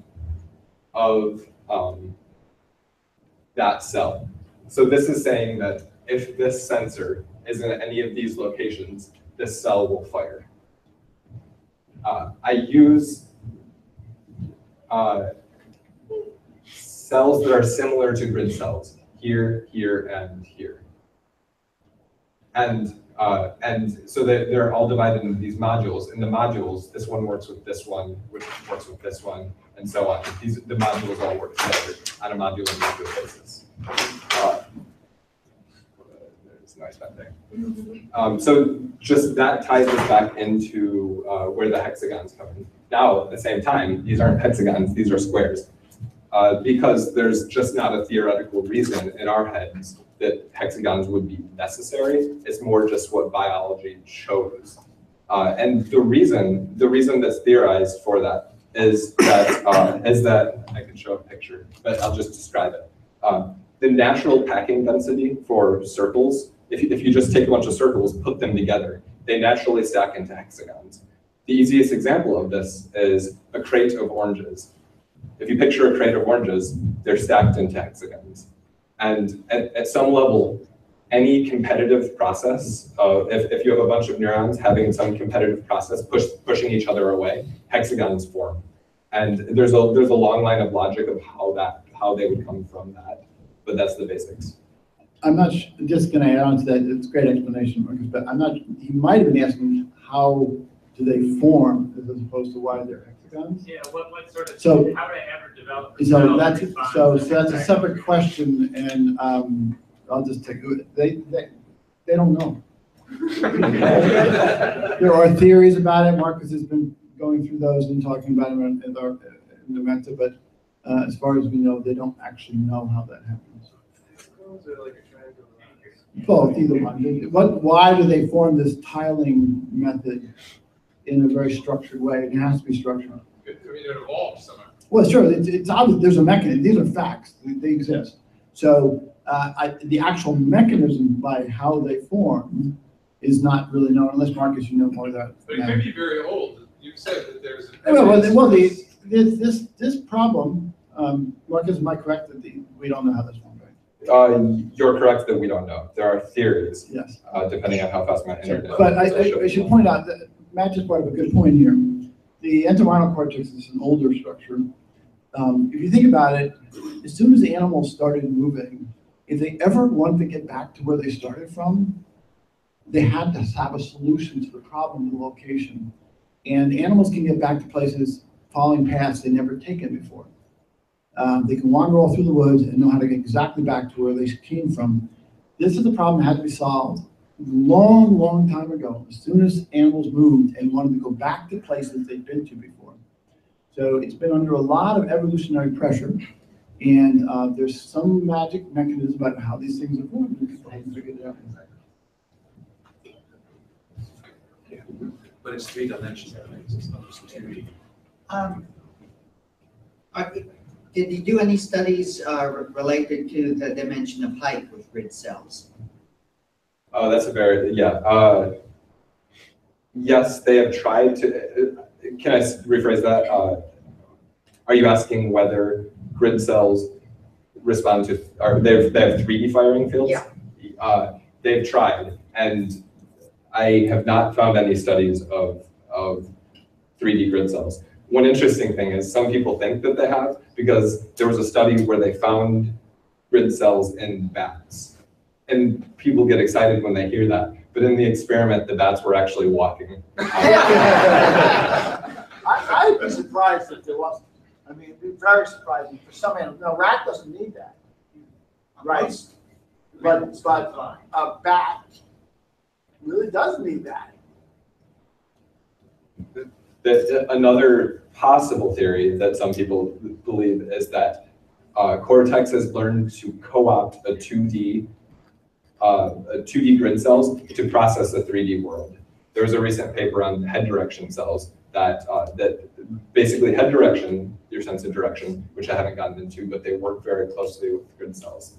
[SPEAKER 18] that cell. So this is saying that if this sensor is in any of these locations, this cell will fire. I use cells that are similar to grid cells, here, here, and here. And so they're all divided into these modules. In the modules, this one works with this one, which works with this one, and so on. The modules all work together on a modular basis. There's noise back there. So just that ties us back into where the hexagons come in. Now, at the same time, these aren't hexagons, these are squares. Because there's just not a theoretical reason in our heads that hexagons would be necessary. It's more just what biology chose. And the reason that's theorized for that is that I can show a picture, but I'll just describe it. The natural packing density for circles, if you just take a bunch of circles, put them together, they naturally stack into hexagons. The easiest example of this is a crate of oranges. If you picture a crate of oranges, they're stacked into hexagons. And at some level, any competitive process, if you have a bunch of neurons having some competitive process pushing each other away, hexagons form. And there's a long line of logic of how they would come from that, but that's the basics.
[SPEAKER 3] I'm not just going to add on to that. It's a great explanation, Marcus, but I'm not. He might have been asking how do they form as opposed to why they're hexagons.
[SPEAKER 19] Yeah, what sort of,
[SPEAKER 3] So,
[SPEAKER 19] how would I ever develop?
[SPEAKER 3] So that's that's a separate question, and I'll just take it. They don't know. There are theories about it. Marcus has been going through those and talking about them in Numenta, but as far as we know, they don't actually know how that happens. Both, either one. Why do they form this tiling method in a very structured way? It has to be structured.
[SPEAKER 1] I mean, it evolves somehow.
[SPEAKER 3] Well, sure, it's obvious there's a mechanism. These are facts. They exist. So the actual mechanism by how they form is not really known, unless, Marcus, you know more of that.
[SPEAKER 1] But it may be very old. You said that there's
[SPEAKER 3] This problem, Marcus, am I correct that we don't know how this formed?
[SPEAKER 18] You're correct that we don't know. There are theories,
[SPEAKER 3] yes,
[SPEAKER 18] depending on how fast my internet.
[SPEAKER 3] But I should point out that Matt just brought up a good point here. The entorhinal cortex is an older structure. If you think about it, as soon as the animals started moving, if they ever wanted to get back to where they started from, they had to have a solution to the problem, the location. And animals can get back to places following paths they never taken before. They can wander all through the woods and know how to get exactly back to where they came from. This is a problem that had to be solved long, long time ago, as soon as animals moved and wanted to go back to places they'd been to before. So it's been under a lot of evolutionary pressure, and there's some magic mechanism about how these things are formed, and people haven't figured it out.
[SPEAKER 2] But it's three-dimensional, it's not just 2D.
[SPEAKER 20] Did you do any studies related to the dimension of height with grid cells?
[SPEAKER 18] Oh, that's a very, yes, they have tried to, can I rephrase that? Are you asking whether grid cells respond to, or they have 3D firing fields?
[SPEAKER 20] Yeah.
[SPEAKER 18] They've tried, and I have not found any studies of 3D grid cells. One interesting thing is some people think that they have, because there was a study where they found grid cells in bats. And people get excited when they hear that. But in the experiment, the bats were actually walking.
[SPEAKER 3] I'd be surprised if there wasn't. I mean, it'd be very surprising for some animals. No, rat doesn't need that. Right. But a bat really does need that.
[SPEAKER 18] Another possible theory that some people believe is that cortex has learned to co-opt a 2D grid cells to process a 3D world. There was a recent paper on head direction cells that basically head direction, your sense of direction, which I haven't gotten into, but they work very closely with grid cells.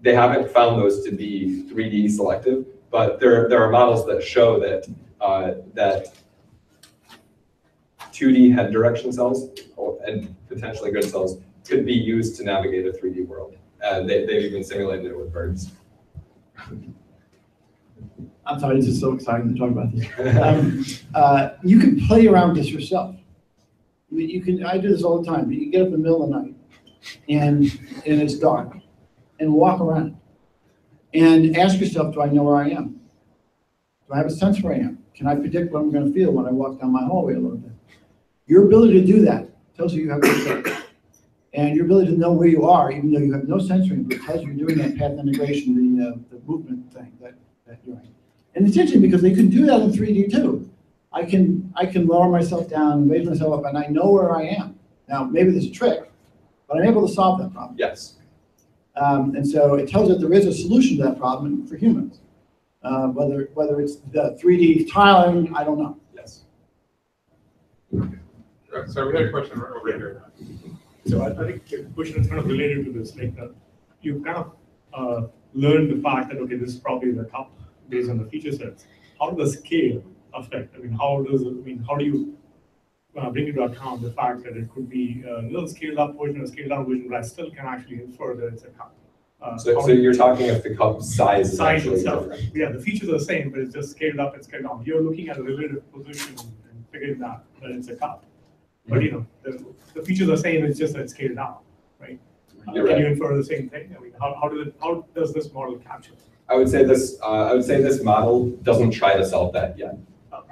[SPEAKER 18] They haven't found those to be 3D selective, but there are models that show that 2D head direction cells and potentially grid cells could be used to navigate a 3D world. They've even simulated it with birds.
[SPEAKER 3] I'm sorry, this is so exciting to talk about this. You can play around with this yourself. I mean, I do this all the time, but you can get up in the middle of the night and it's dark and walk around and ask yourself, do I know where I am? Do I have a sense where I am? Can I predict what I'm going to feel when I walk down my hallway a little bit? Your ability to do that tells you have a sense. And your ability to know where you are, even though you have no sensoring, because you're doing that path integration, the movement thing that you're doing. And it's interesting because they can do that in 3D too. I can lower myself down and raise myself up, and I know where I am. Now, maybe there's a trick, but I'm able to solve that problem.
[SPEAKER 18] Yes.
[SPEAKER 3] And so it tells that there is a solution to that problem for humans. Whether it's the 3D tiling, I don't know.
[SPEAKER 18] Yes.
[SPEAKER 1] So we had a question right over here.
[SPEAKER 21] So I think the question is kind of related to this. Like you kind of learned the fact that, okay, this is probably the top based on the feature sets. How do the scale effect? I mean, how does it, I mean, how do you bring into account the fact that it could be a little scaled up version or scaled down version, but I still can actually infer that it's a cup?
[SPEAKER 18] So you're talking if the cup size is actually
[SPEAKER 21] itself.
[SPEAKER 18] different.
[SPEAKER 21] Yeah, the features are the same, but it's just scaled up and scaled down. You're looking at a relative position and figuring that it's a cup. But you know, the features are the same, it's just that it's scaled down, right?
[SPEAKER 18] You're
[SPEAKER 21] Can
[SPEAKER 18] right.
[SPEAKER 21] you infer the same thing? I mean, how does this model capture it?
[SPEAKER 18] I would say this model doesn't try to solve that yet.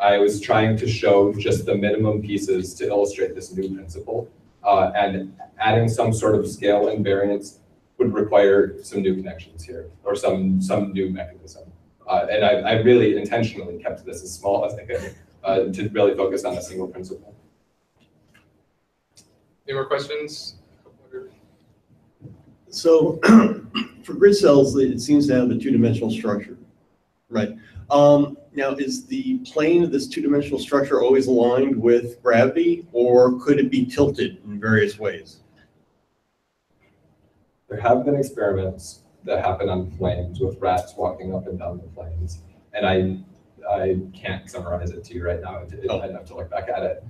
[SPEAKER 18] I was trying to show just the minimum pieces to illustrate this new principle, and adding some sort of scale and variance would require some new connections here, or some new mechanism. And I really intentionally kept this as small as I could to really focus on a single principle.
[SPEAKER 1] Any more questions?
[SPEAKER 8] So for grid cells, it seems to have a two-dimensional structure, right? Now, is the plane of this two-dimensional structure always aligned with gravity, or could it be tilted in various ways?
[SPEAKER 18] There have been experiments that happen on planes with rats walking up and down the planes, and I can't summarize it to you right now. I'd have to look back at it.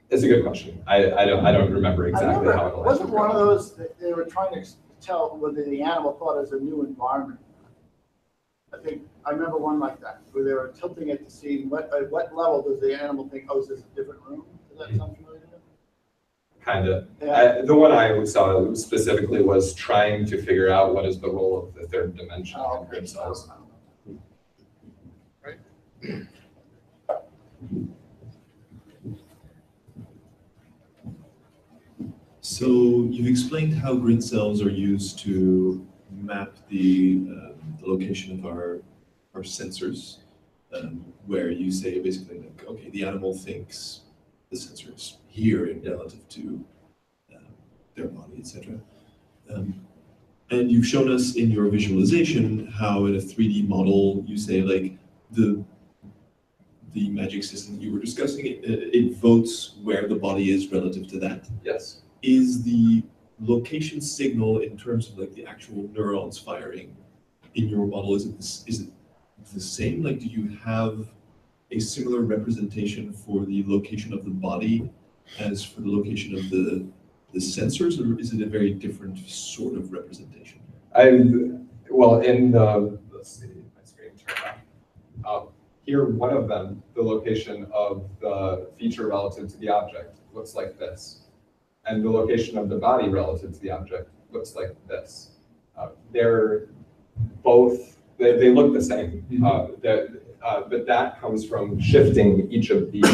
[SPEAKER 18] It's a good question. I don't remember exactly how it
[SPEAKER 3] It wasn't one of those that they were trying to tell whether the animal thought it was a new environment. I remember one like that, where they were tilting it to see at what level does the animal think, oh, is this a different room? Does that sound familiar to you?
[SPEAKER 18] Kind of.
[SPEAKER 3] Yeah.
[SPEAKER 18] The one I saw specifically was trying to figure out what is the role of the third dimension in grid cells.
[SPEAKER 1] Right.
[SPEAKER 11] So you've explained how grid cells are used to map the location of our sensors, where you say basically, like, okay, the animal thinks the sensor is here in relative to their body, etc. And you've shown us in your visualization how in a 3D model you say like the magic system you were discussing, it votes where the body is relative to that.
[SPEAKER 18] Yes.
[SPEAKER 11] Is the location signal in terms of like the actual neurons firing in your model, is it the same? Like, do you have a similar representation for the location of the body as for the location of the sensors, or is it a very different sort of representation?
[SPEAKER 18] Well, in the, let's see, my screen turned on. Here, one of them, the location of the feature relative to the object looks like this. And the location of the body relative to the object looks like this. They're both, they look the same. But that comes from shifting each of these.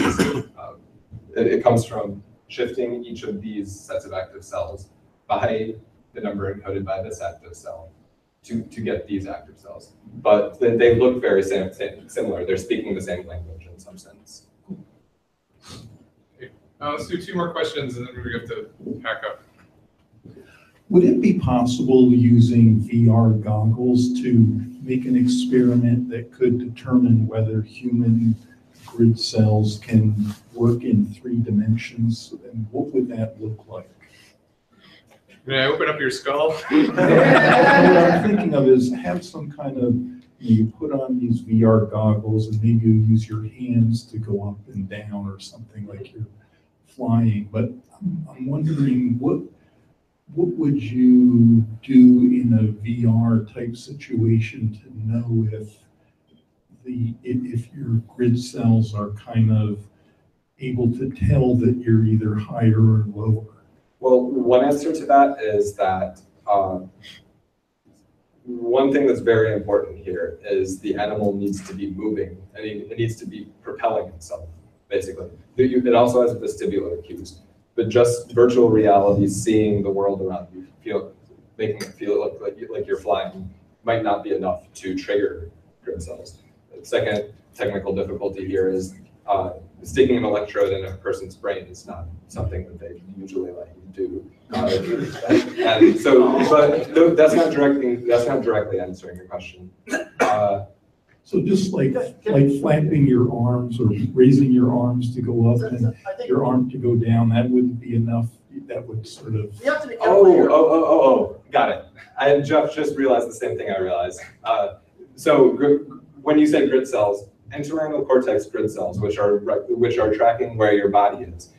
[SPEAKER 18] It comes from shifting each of these sets of active cells by the number encoded by this active cell to get these active cells. But they look very similar. They're speaking the same language in some sense.
[SPEAKER 1] Okay. Let's do two more questions and then we have to pack up.
[SPEAKER 7] Would it be possible using VR goggles to make an experiment that could determine whether human grid cells can work in 3 dimensions? And what would that look like?
[SPEAKER 1] May I open up your skull?
[SPEAKER 7] What I'm thinking of is have some kind of, you put on these VR goggles and maybe you use your hands to go up and down or something like you're flying. But I'm wondering what would you do in a VR type situation to know if your grid cells are kind of able to tell that you're either higher or lower?
[SPEAKER 18] Well, one answer to that is that one thing that's very important here is the animal needs to be moving, and it needs to be propelling itself, basically. It also has vestibular cues, but just virtual reality, seeing the world around you, making it feel like you're flying, might not be enough to trigger grid cells. The second technical difficulty here is sticking an electrode in a person's brain is not something that they usually let you do. And so, but that's not directly answering your question.
[SPEAKER 7] So just like flapping your arms or raising your arms to go up and your arm to go down, that wouldn't be enough. That would sort of.
[SPEAKER 18] Got it. Jeff just realized the same thing I realized. So when you say grid cells, entorhinal cortex grid cells, which are tracking where your body is,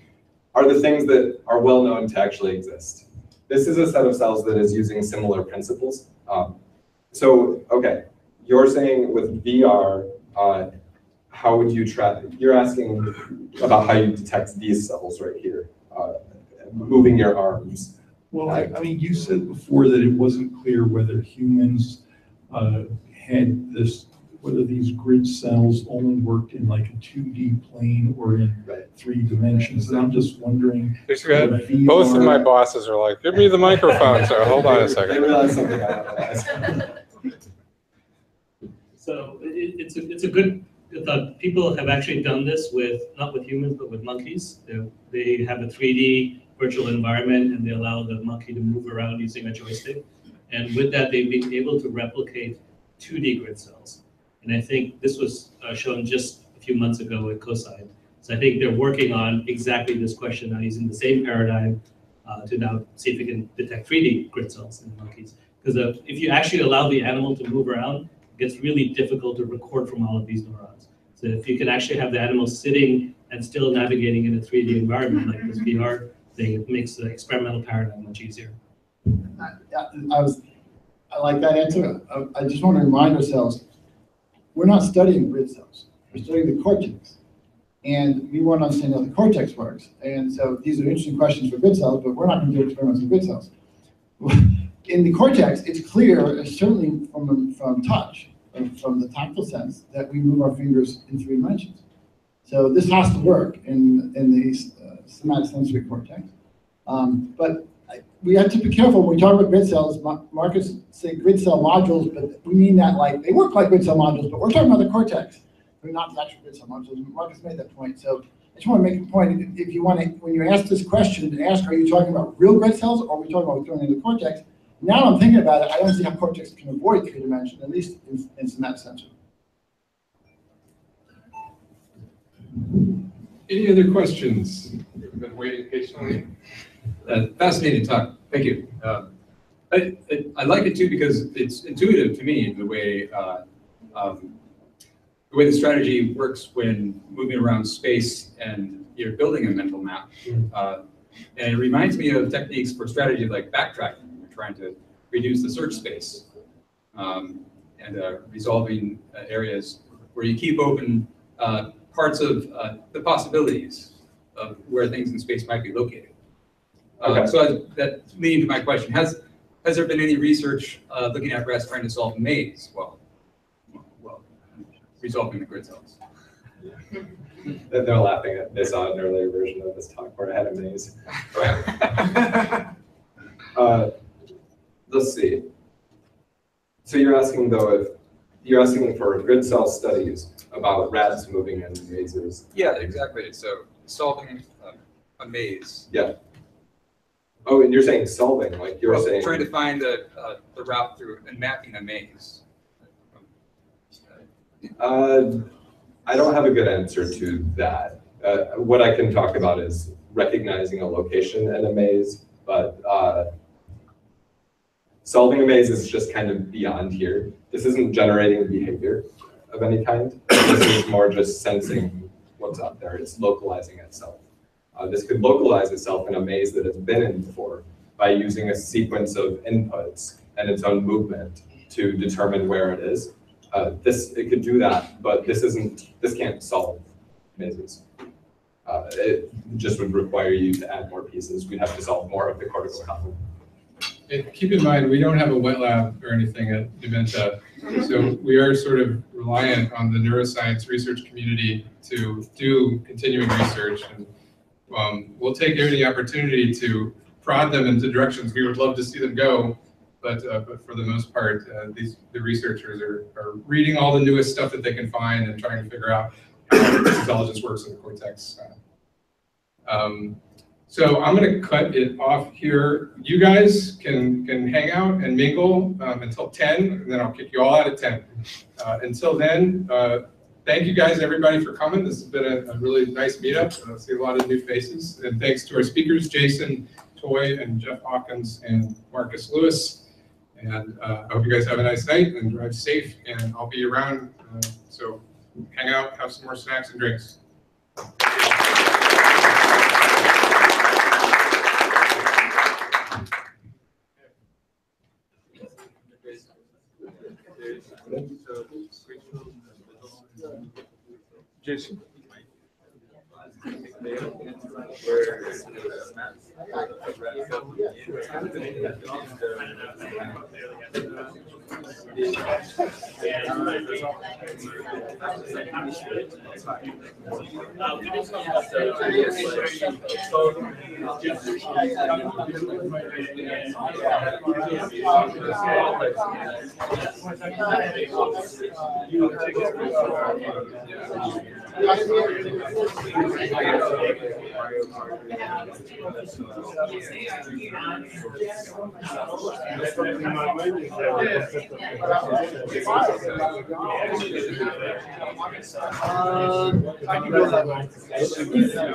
[SPEAKER 18] are the things that are well known to actually exist. This is a set of cells that is using similar principles. Okay, you're saying with VR, how would you track? You're asking about how you detect these cells right here, moving your arms.
[SPEAKER 7] Well, I mean, you said before that it wasn't clear whether humans had this, whether these grid cells only worked in like a 2D plane or in 3 dimensions. And I'm just wondering.
[SPEAKER 15] Both of my bosses are like, give me the microphone. So hold on a second.
[SPEAKER 18] I realized something I have to ask.
[SPEAKER 9] So it's a good thought. People have actually done this with, not with humans, but with monkeys. They have a 3D virtual environment and they allow the monkey to move around using a joystick. And with that, they've been able to replicate 2D grid cells. And I think this was shown just a few months ago at COSIDE. So I think they're working on exactly this question now, using the same paradigm to now see if we can detect 3D grid cells in monkeys. Because if you actually allow the animal to move around, it gets really difficult to record from all of these neurons. So if you can actually have the animal sitting and still navigating in a 3D environment like this VR thing, it makes the experimental paradigm much easier.
[SPEAKER 3] I like that answer. I just want to remind ourselves, we're not studying grid cells. We're studying the cortex. And we want to understand how the cortex works. And so these are interesting questions for grid cells, but we're not going to do experiments with grid cells. In the cortex, it's clear, certainly from touch, from the tactile sense, that we move our fingers in 3 dimensions. So this has to work in the somatic sensory cortex. But we have to be careful when we talk about grid cells. Marcus say grid cell modules, but we mean that like they work like grid cell modules, but we're talking about the cortex. We're not the actual grid cell modules. Marcus made that point. So I just want to make a point. If you want to, when you ask this question, ask, are you talking about real grid cells or are we talking about what's going on in the cortex? Now I'm thinking about it, I don't see how cortex can avoid 3 dimension, at least in somatic sensory.
[SPEAKER 15] Any other questions? We've been waiting patiently.
[SPEAKER 22] Fascinating talk. Thank you. I like it too because it's intuitive to me the way the strategy works when moving around space and you're building a mental map. And it reminds me of techniques for strategy like backtracking. You're trying to reduce the search space and resolving areas where you keep open parts of the possibilities of where things in space might be located. So that's leading to my question. Has there been any research looking at rats trying to solve a maze while resolving the grid cells?
[SPEAKER 18] They're laughing at this on an earlier version of this talk where I had a maze. Let's see. So you're asking though if you're asking for grid cell studies about rats moving in mazes.
[SPEAKER 15] Yeah, exactly. So solving a maze.
[SPEAKER 18] Yeah. Oh, and you're saying solving, like you're saying
[SPEAKER 15] trying to find the route through and mapping a maze.
[SPEAKER 18] I don't have a good answer to that. What I can talk about is recognizing a location in a maze, but solving a maze is just kind of beyond here. This isn't generating behavior of any kind. This is more just sensing what's out there. It's localizing itself. This could localize itself in a maze that it's been in before by using a sequence of inputs and its own movement to determine where it is. It could do that, but this can't solve mazes. It just would require you to add more pieces. We'd have to solve more of the cortical column.
[SPEAKER 15] And keep in mind, we don't have a wet lab or anything at Numenta, so we are sort of reliant on the neuroscience research community to do continuing research. And we'll take any opportunity to prod them into directions we would love to see them go. But for the most part, the researchers are reading all the newest stuff that they can find and trying to figure out how intelligence works in the cortex. So I'm going to cut it off here. You guys can hang out and mingle until 10, and then I'll kick you all out at 10. Until then, thank you guys, everybody, for coming. This has been a really nice meetup. I see a lot of new faces. And thanks to our speakers, Jason Toy and Jeff Hawkins and Marcus Lewis.
[SPEAKER 5] And I hope you guys have a nice night and drive safe, and I'll be around. So hang out, have some more snacks and drinks.
[SPEAKER 1] Jason.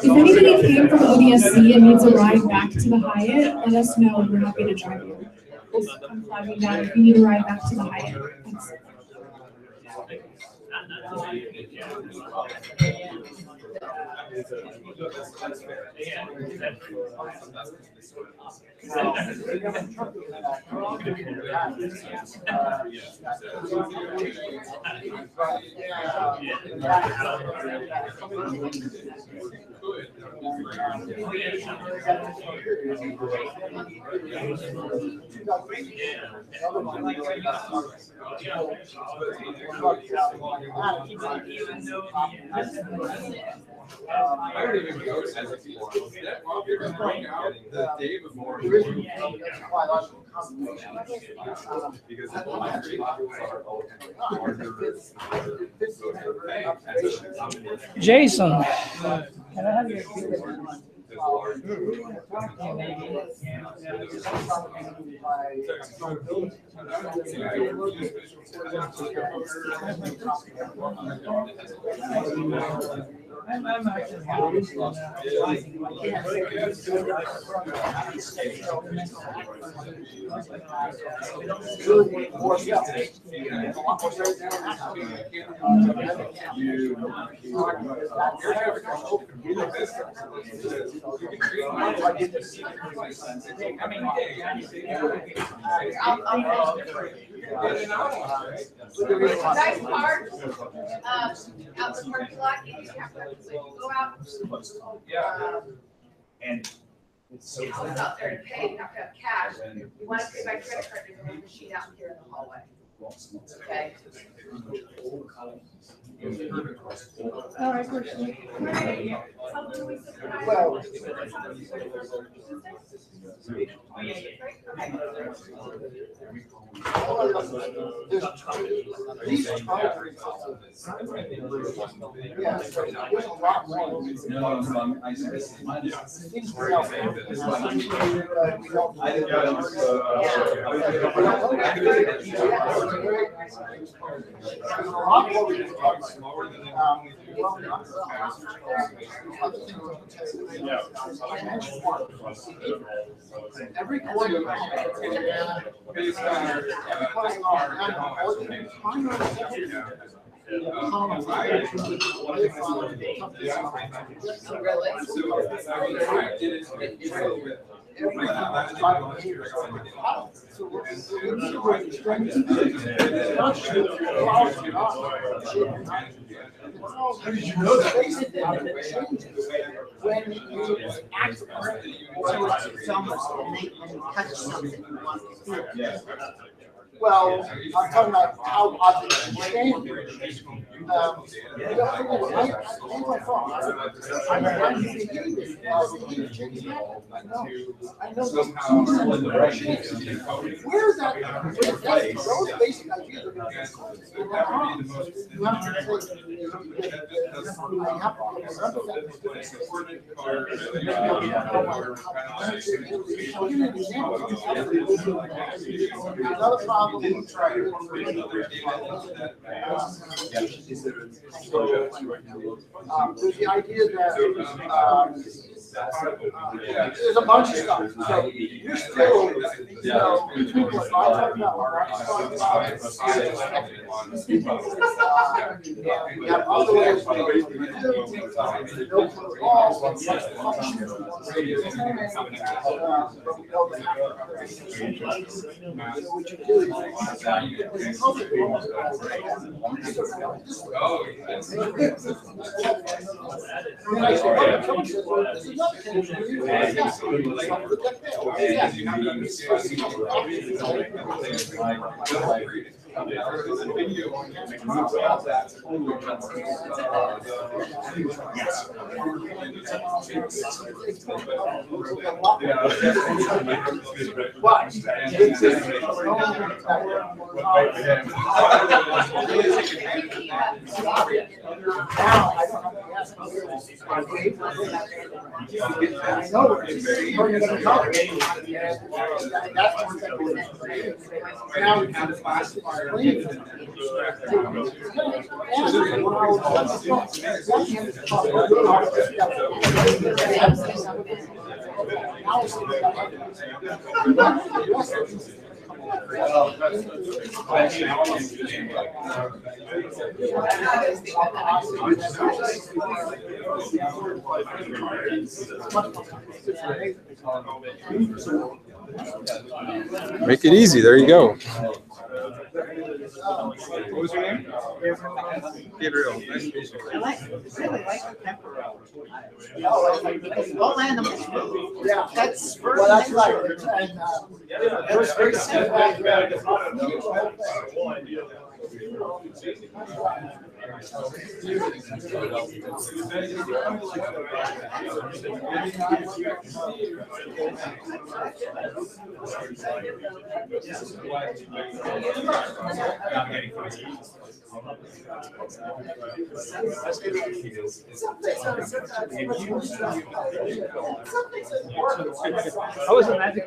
[SPEAKER 10] If anybody came from ODSC and needs a ride back to the Hyatt, let us know and we're happy to drive you. I'm flagging down if you need a ride back to the Hyatt. Thanks.
[SPEAKER 1] I don't even go to that before. The day before. Because
[SPEAKER 6] Jason, can I have your
[SPEAKER 12] Nice park, out the parking lot, you just have to go out.
[SPEAKER 1] And
[SPEAKER 12] So you go out there and pay, you have to have cash. You want to pay by credit card, there's a machine out here in the hallway. Okay?
[SPEAKER 10] All right, personally.
[SPEAKER 12] Well.
[SPEAKER 3] Every quarter.
[SPEAKER 1] How did you know that?
[SPEAKER 20] When you act or someone when you touch something you want to feel.
[SPEAKER 3] Well, I'm talking about how objects change. Where is that? Those basic ideas are going to another problem
[SPEAKER 1] didn't try to incorporate another data into that.
[SPEAKER 3] There's the idea that, there's a bunch of stuff, so you're still, you know, between what I talk about, you have other ways to build protocols,
[SPEAKER 15] Make it easy. There you go.
[SPEAKER 1] What was your name? Gabriel. Nice to meet you.
[SPEAKER 20] I really like the temporal. Because all animals move.
[SPEAKER 3] Yeah.
[SPEAKER 20] That's
[SPEAKER 3] Well, that's right. And,
[SPEAKER 20] That's very simple.
[SPEAKER 17] How was the magic?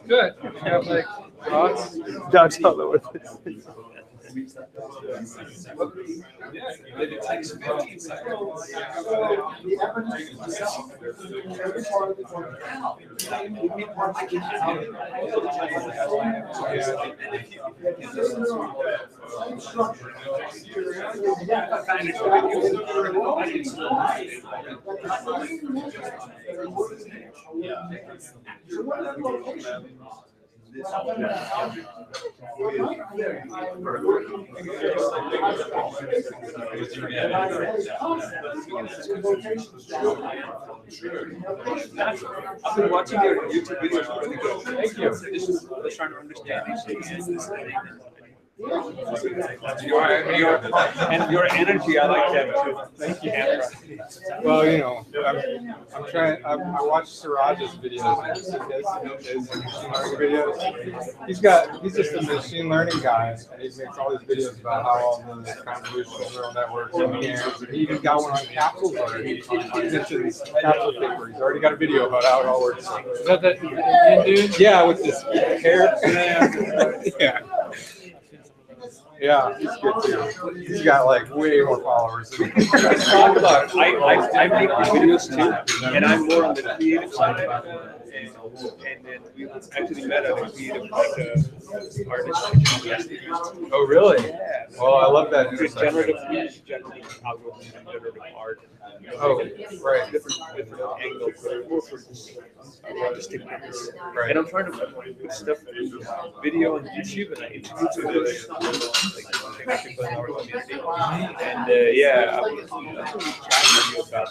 [SPEAKER 17] Good. You have like dots? Dots all over this.
[SPEAKER 1] It takes 15 seconds.
[SPEAKER 17] I've been watching your YouTube videos. Really good. Thank you. Just trying to understand. And your energy, I like that too. Thank you.
[SPEAKER 15] Well, you know, I'm trying. I watch Siraj's videos, his machine learning videos. He's just a machine learning guy, and he makes all these videos about how all the convolutional neural networks and scans. And he even got one on capsules already. He mentions capsule paper. He's already got a video about how it all works. Is that the Indian dude? Yeah, with this hair. Yeah. Yeah, he's good too. He's got like way more followers.
[SPEAKER 17] Let's talk about it. I make videos too, and I'm more on the creative side. And then we actually met at a creative artist.
[SPEAKER 15] Oh, really?
[SPEAKER 17] Yeah.
[SPEAKER 15] Well, I love that.
[SPEAKER 17] Generative algorithm and generative art.
[SPEAKER 15] Oh, right.
[SPEAKER 17] Different angles, more for artistic purpose.
[SPEAKER 15] Right.
[SPEAKER 17] And I'm trying to put stuff video on YouTube, and I introduce it to people in our community. And yeah, I'm about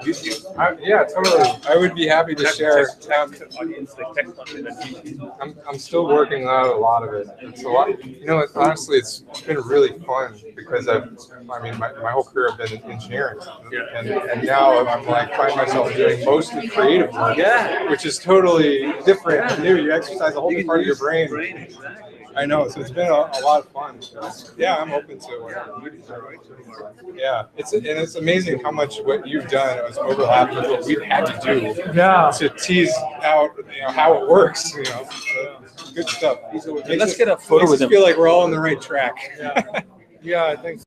[SPEAKER 17] YouTube.
[SPEAKER 15] Yeah, totally. I would be happy to share.
[SPEAKER 17] Audience, like text content on YouTube.
[SPEAKER 15] I'm still working out a lot of it. It's a lot. You know, honestly, it's been really fun because my whole career I've been in engineering, and now I'm like find myself doing mostly creative work, which is totally different and new. You exercise a whole new part of your brain. I know, so it's been a lot of fun. Yeah, I'm open to it. Yeah, it's amazing how much what you've done was overlapped with what we've had to do to tease out how it works. Good stuff.
[SPEAKER 17] Let's get a photo
[SPEAKER 15] Makes
[SPEAKER 17] with
[SPEAKER 15] us
[SPEAKER 17] him.
[SPEAKER 15] feel like we're all on the right track.
[SPEAKER 13] Yeah, I think so.